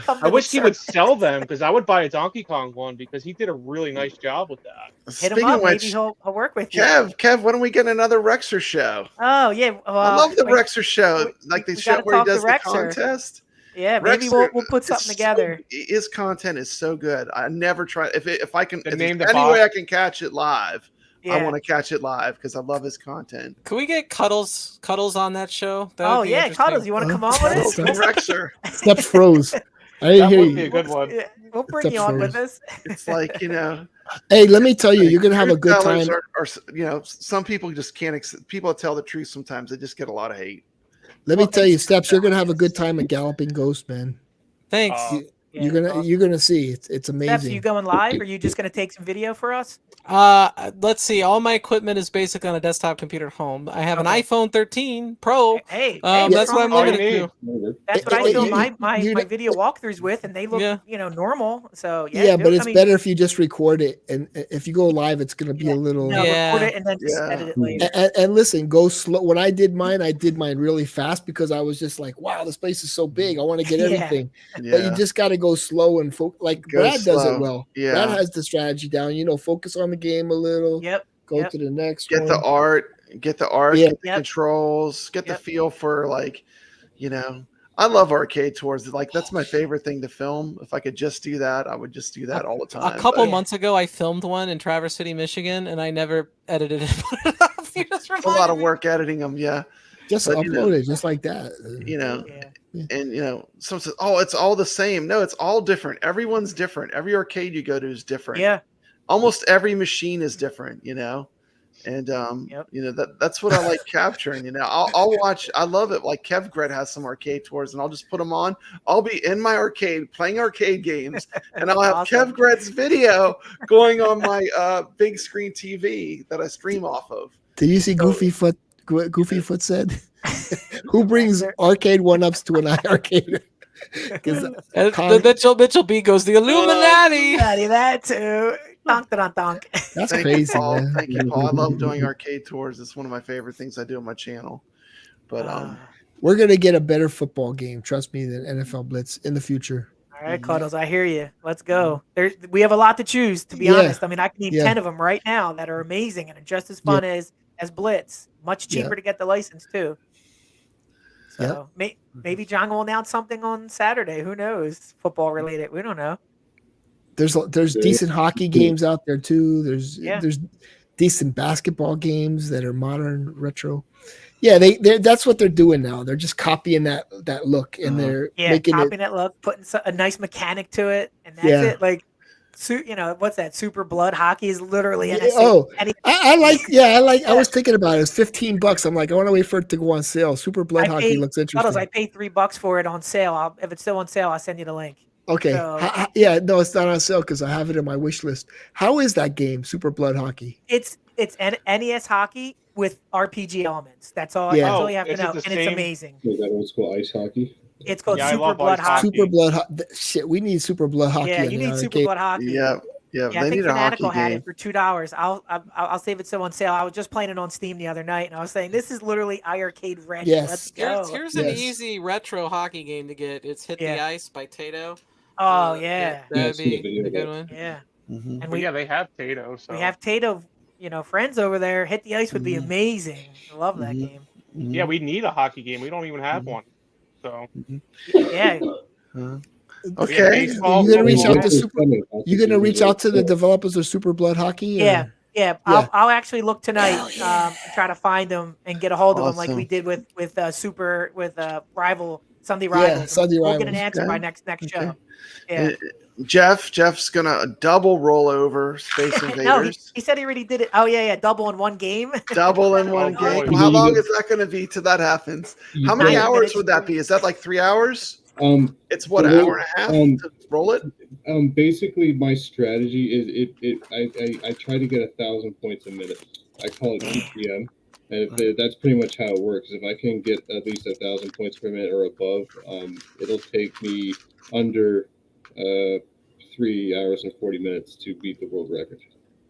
Speaker 9: come.
Speaker 8: I wish he would sell them because I would buy a Donkey Kong one because he did a really nice job with that.
Speaker 9: Hit him up. Maybe he'll work with you.
Speaker 4: Kev, when do we get another Rexer show?
Speaker 9: Oh yeah,
Speaker 4: I love the Rexer show, like the show where he does the contest.
Speaker 9: Yeah, maybe we'll put something together.
Speaker 4: His content is so good. I never try if I can if
Speaker 8: name
Speaker 4: there's
Speaker 8: the
Speaker 4: any way
Speaker 8: box.
Speaker 4: I can catch it live. I want to catch it live because I love his content.
Speaker 6: Can we get Cuddles on that show? That would
Speaker 9: Oh
Speaker 6: be
Speaker 9: yeah,
Speaker 6: interesting.
Speaker 9: Cuddles, you want to come on with us?
Speaker 4: Rexer.
Speaker 12: Steps froze. I didn't
Speaker 8: That
Speaker 12: hear
Speaker 8: would
Speaker 12: you.
Speaker 8: be a good one.
Speaker 9: Yeah, we'll bring
Speaker 12: Steps
Speaker 9: you on
Speaker 12: froze.
Speaker 9: with us.
Speaker 4: It's like
Speaker 12: Hey, let me tell you, you're gonna have a good
Speaker 4: truth
Speaker 12: time.
Speaker 4: tellers are some people just can't. People that tell the truth sometimes they just get a lot of hate.
Speaker 12: Let me tell you, Steps, you're gonna have a good time at Galloping Ghost, man.
Speaker 6: Thanks.
Speaker 12: You're gonna see. It's amazing.
Speaker 9: Steps, you going live? Or are you just going to take some video for us?
Speaker 6: Let's see. All my equipment is basically on a desktop computer at home. I have an iPhone 13 Pro.
Speaker 9: Hey,
Speaker 6: that's what I'm limited to.
Speaker 9: That's what I film my video walkthroughs with, and they look normal. So
Speaker 12: yeah, but it's better if you just record it, and if you go live, it's gonna be a little.
Speaker 9: Record it and then just edit it later.
Speaker 12: And listen, go slow. When I did mine really fast because I was just like, wow, this place is so big. I want to get everything. But you just got to go slow and like Brad does it well.
Speaker 4: Yeah.
Speaker 12: Brad has the strategy down. Focus on the game a little.
Speaker 9: Yep.
Speaker 12: Go to the next
Speaker 4: Get
Speaker 12: one.
Speaker 4: the art, get the controls, get the
Speaker 9: Yep.
Speaker 4: feel for I love arcade tours. Like that's my favorite thing to film. If I could just do that, I would just do that all the time.
Speaker 6: A couple months ago, I filmed one in Traverse City, Michigan, and I never edited it.
Speaker 4: It's a lot of work editing them. Yeah.
Speaker 12: Just
Speaker 4: But,
Speaker 12: upload it just like that.
Speaker 4: And some says, "Oh, it's all the same." No, it's all different. Everyone's different. Every arcade you go to is different.
Speaker 9: Yeah.
Speaker 4: Almost every machine is different. And that's what I like capturing. I'll watch. I love it. Like Kev Gret has some arcade tours, and I'll just put them on. I'll be in my arcade playing arcade games, and I'll have Kev Gret's video going on my big screen TV that I stream off of.
Speaker 12: Did you see Goofy Foot? Goofy Foot said, "Who brings arcade one-ups to an iiRcade?"
Speaker 6: Mitchell B goes the Illuminati.
Speaker 9: That too. Donk, donk, donk.
Speaker 12: That's
Speaker 4: Thank
Speaker 12: crazy,
Speaker 4: you, Paul.
Speaker 12: man.
Speaker 4: Thank you, Paul. I love doing arcade tours. It's one of my favorite things I do on my channel. But
Speaker 12: we're gonna get a better football game, trust me, than NFL Blitz in the future.
Speaker 9: All right, Cuddles, I hear you. Let's go. We have a lot to choose, to be
Speaker 12: Yeah.
Speaker 9: honest. I mean, I can name 10 of them right now that are amazing and are just as fun as Blitz. Much cheaper to get the license too. So maybe John will announce something on Saturday. Who knows? Football related. We don't know.
Speaker 12: There's decent hockey games out there too. There's decent basketball games that are modern retro. Yeah, that's what they're doing now. They're just copying that look, and they're making
Speaker 9: copying that look, putting a nice mechanic to it, and that's it. Like, what's that? Super Blood Hockey is literally NSA.
Speaker 12: I was thinking about it. It's $15. I'm like, I want to wait for it to go on sale. Super Blood Hockey looks interesting.
Speaker 9: I paid $3 for it on sale. If it's still on sale, I'll send you the link.
Speaker 12: Okay.
Speaker 9: So,
Speaker 12: no, it's not on sale because I have it in my wish list. How is that game, Super Blood Hockey?
Speaker 9: It's NES hockey with RPG elements. That's all. That's all you have to know, and it's amazing.
Speaker 11: Is that old school ice hockey?
Speaker 9: It's called Super Blood Hockey.
Speaker 12: Super Blood Hockey. Shit, we need Super Blood Hockey.
Speaker 9: Yeah, you need Super Blood Hockey.
Speaker 4: Yeah.
Speaker 9: I think Fanatical had it for $2. I'll save it so on sale. I was just playing it on Steam the other night, and I was saying this is literally iRcade retro.
Speaker 12: Yes.
Speaker 9: Let's go.
Speaker 6: Here's an easy retro hockey game to get. It's Hit the Ice by Tato.
Speaker 9: Oh yeah,
Speaker 6: that'd be a good one.
Speaker 9: Yeah,
Speaker 4: Mm-hmm.
Speaker 9: and
Speaker 8: they have Tato. So
Speaker 9: we have Tato. Friends over there. Hit the Ice would be amazing. I love that game.
Speaker 8: Yeah, we need a hockey game. We don't even have one. So
Speaker 9: yeah.
Speaker 4: Okay.
Speaker 12: You're gonna reach out to the developers of Super Blood Hockey.
Speaker 9: Yeah. I'll actually look tonight and try to find them and get a hold of them like we did with Rival Sunday Rivals.
Speaker 12: Yeah, Sunday
Speaker 9: We'll
Speaker 12: Rivals.
Speaker 9: get an answer by next show. Yeah.
Speaker 4: Jeff's gonna double roll over Space Invaders.
Speaker 9: No, he said he already did it. Oh yeah, double in one game.
Speaker 4: Double in one game. How long is that going to be till that happens? How many hours would that be? Is that like 3 hours? It's what, an hour and a half to roll it?
Speaker 11: Basically, my strategy is I try to get 1,000 points a minute. I call it PPM. And that's pretty much how it works. If I can get at least 1,000 points per minute or above, it'll take me under 3 hours and 40 minutes to beat the world record.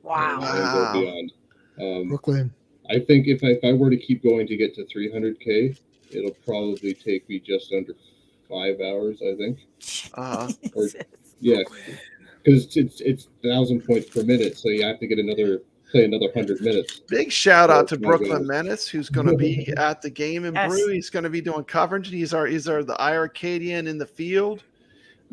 Speaker 9: Wow.
Speaker 11: And go beyond.
Speaker 12: Brooklyn.
Speaker 11: I think if I were to keep going to get to 300K, it'll probably take me just under 5 hours, I think. Because it's 1,000 points per minute, so you have to play another 100 minutes.
Speaker 4: Big shout out to Brooklyn Menace, who's going to be at the game in Brew. He's going to be doing coverage. He's the iiRcadian in the field.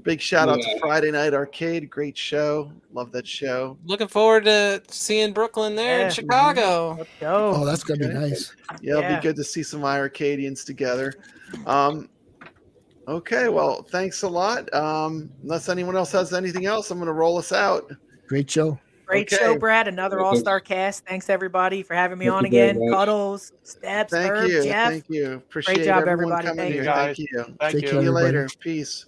Speaker 4: Big shout out to Friday Night Arcade. Great show. Love that show.
Speaker 6: Looking forward to seeing Brooklyn there in Chicago.
Speaker 9: Let's go.
Speaker 12: Oh, that's going to be nice.
Speaker 4: Yeah, it'll be good to see some iiRcadians together. Okay, well, thanks a lot. Unless anyone else has anything else, I'm going to roll us out.
Speaker 12: Great show.
Speaker 9: Great show, Brad. Another all-star cast. Thanks, everybody, for having me on again. Cuddles, Steps, Herb, Jeff.
Speaker 4: Thank you. Appreciate
Speaker 9: Great job,
Speaker 4: everyone
Speaker 9: everybody.
Speaker 4: coming
Speaker 9: Thank
Speaker 4: here.
Speaker 9: you, guys.
Speaker 4: Thank you.
Speaker 8: Thank you.
Speaker 4: See you later. Peace.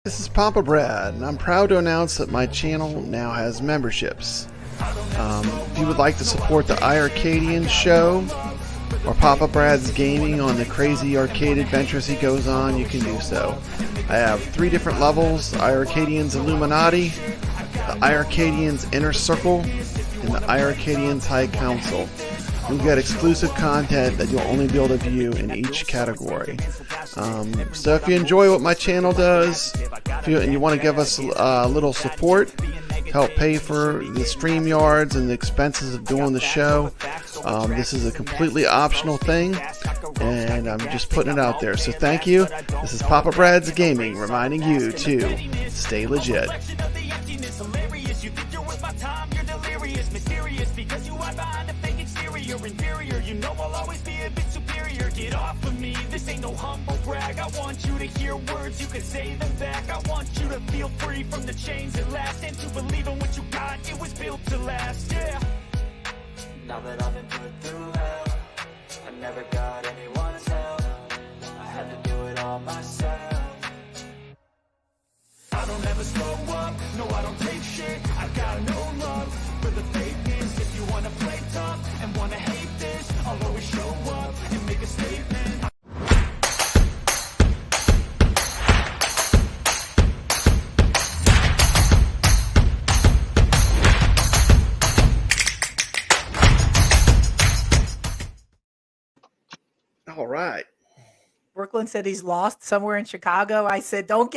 Speaker 4: This is Papa Brad, and I'm proud to announce that my channel now has memberships. If you would like to support the iiRcadian show or Papa Brad's gaming on the crazy arcade adventures he goes on, you can do so. I have 3 different levels: the iiRcadians Illuminati, the iiRcadians Inner Circle, and the iiRcadians High Council. You'll get exclusive content that you'll only be able to view in each category. So if you enjoy what my channel does, and you want to give us a little support, help pay for the StreamYards and the expenses of doing the show, this is a completely optional thing, and I'm just putting it out there. So thank you. This is Papa Brad's Gaming, reminding you to stay legit.
Speaker 3: Inferior, you know I'll always be a bit superior. Get off of me, this ain't no humble brag. I want you to hear words, you can say them back. I want you to feel free from the chains that last, and to believe in what you got, it was built to last, yeah. Now that I've been put through hell, I never got anyone's help. I had to do it all myself. I don't ever slow up, no I don't take shit. I got no love for the fakeness. If you wanna play tough and wanna hate this, I'll always show up and make a statement.
Speaker 4: All right.
Speaker 9: Brooklyn said he's lost somewhere in Chicago. I said, don't get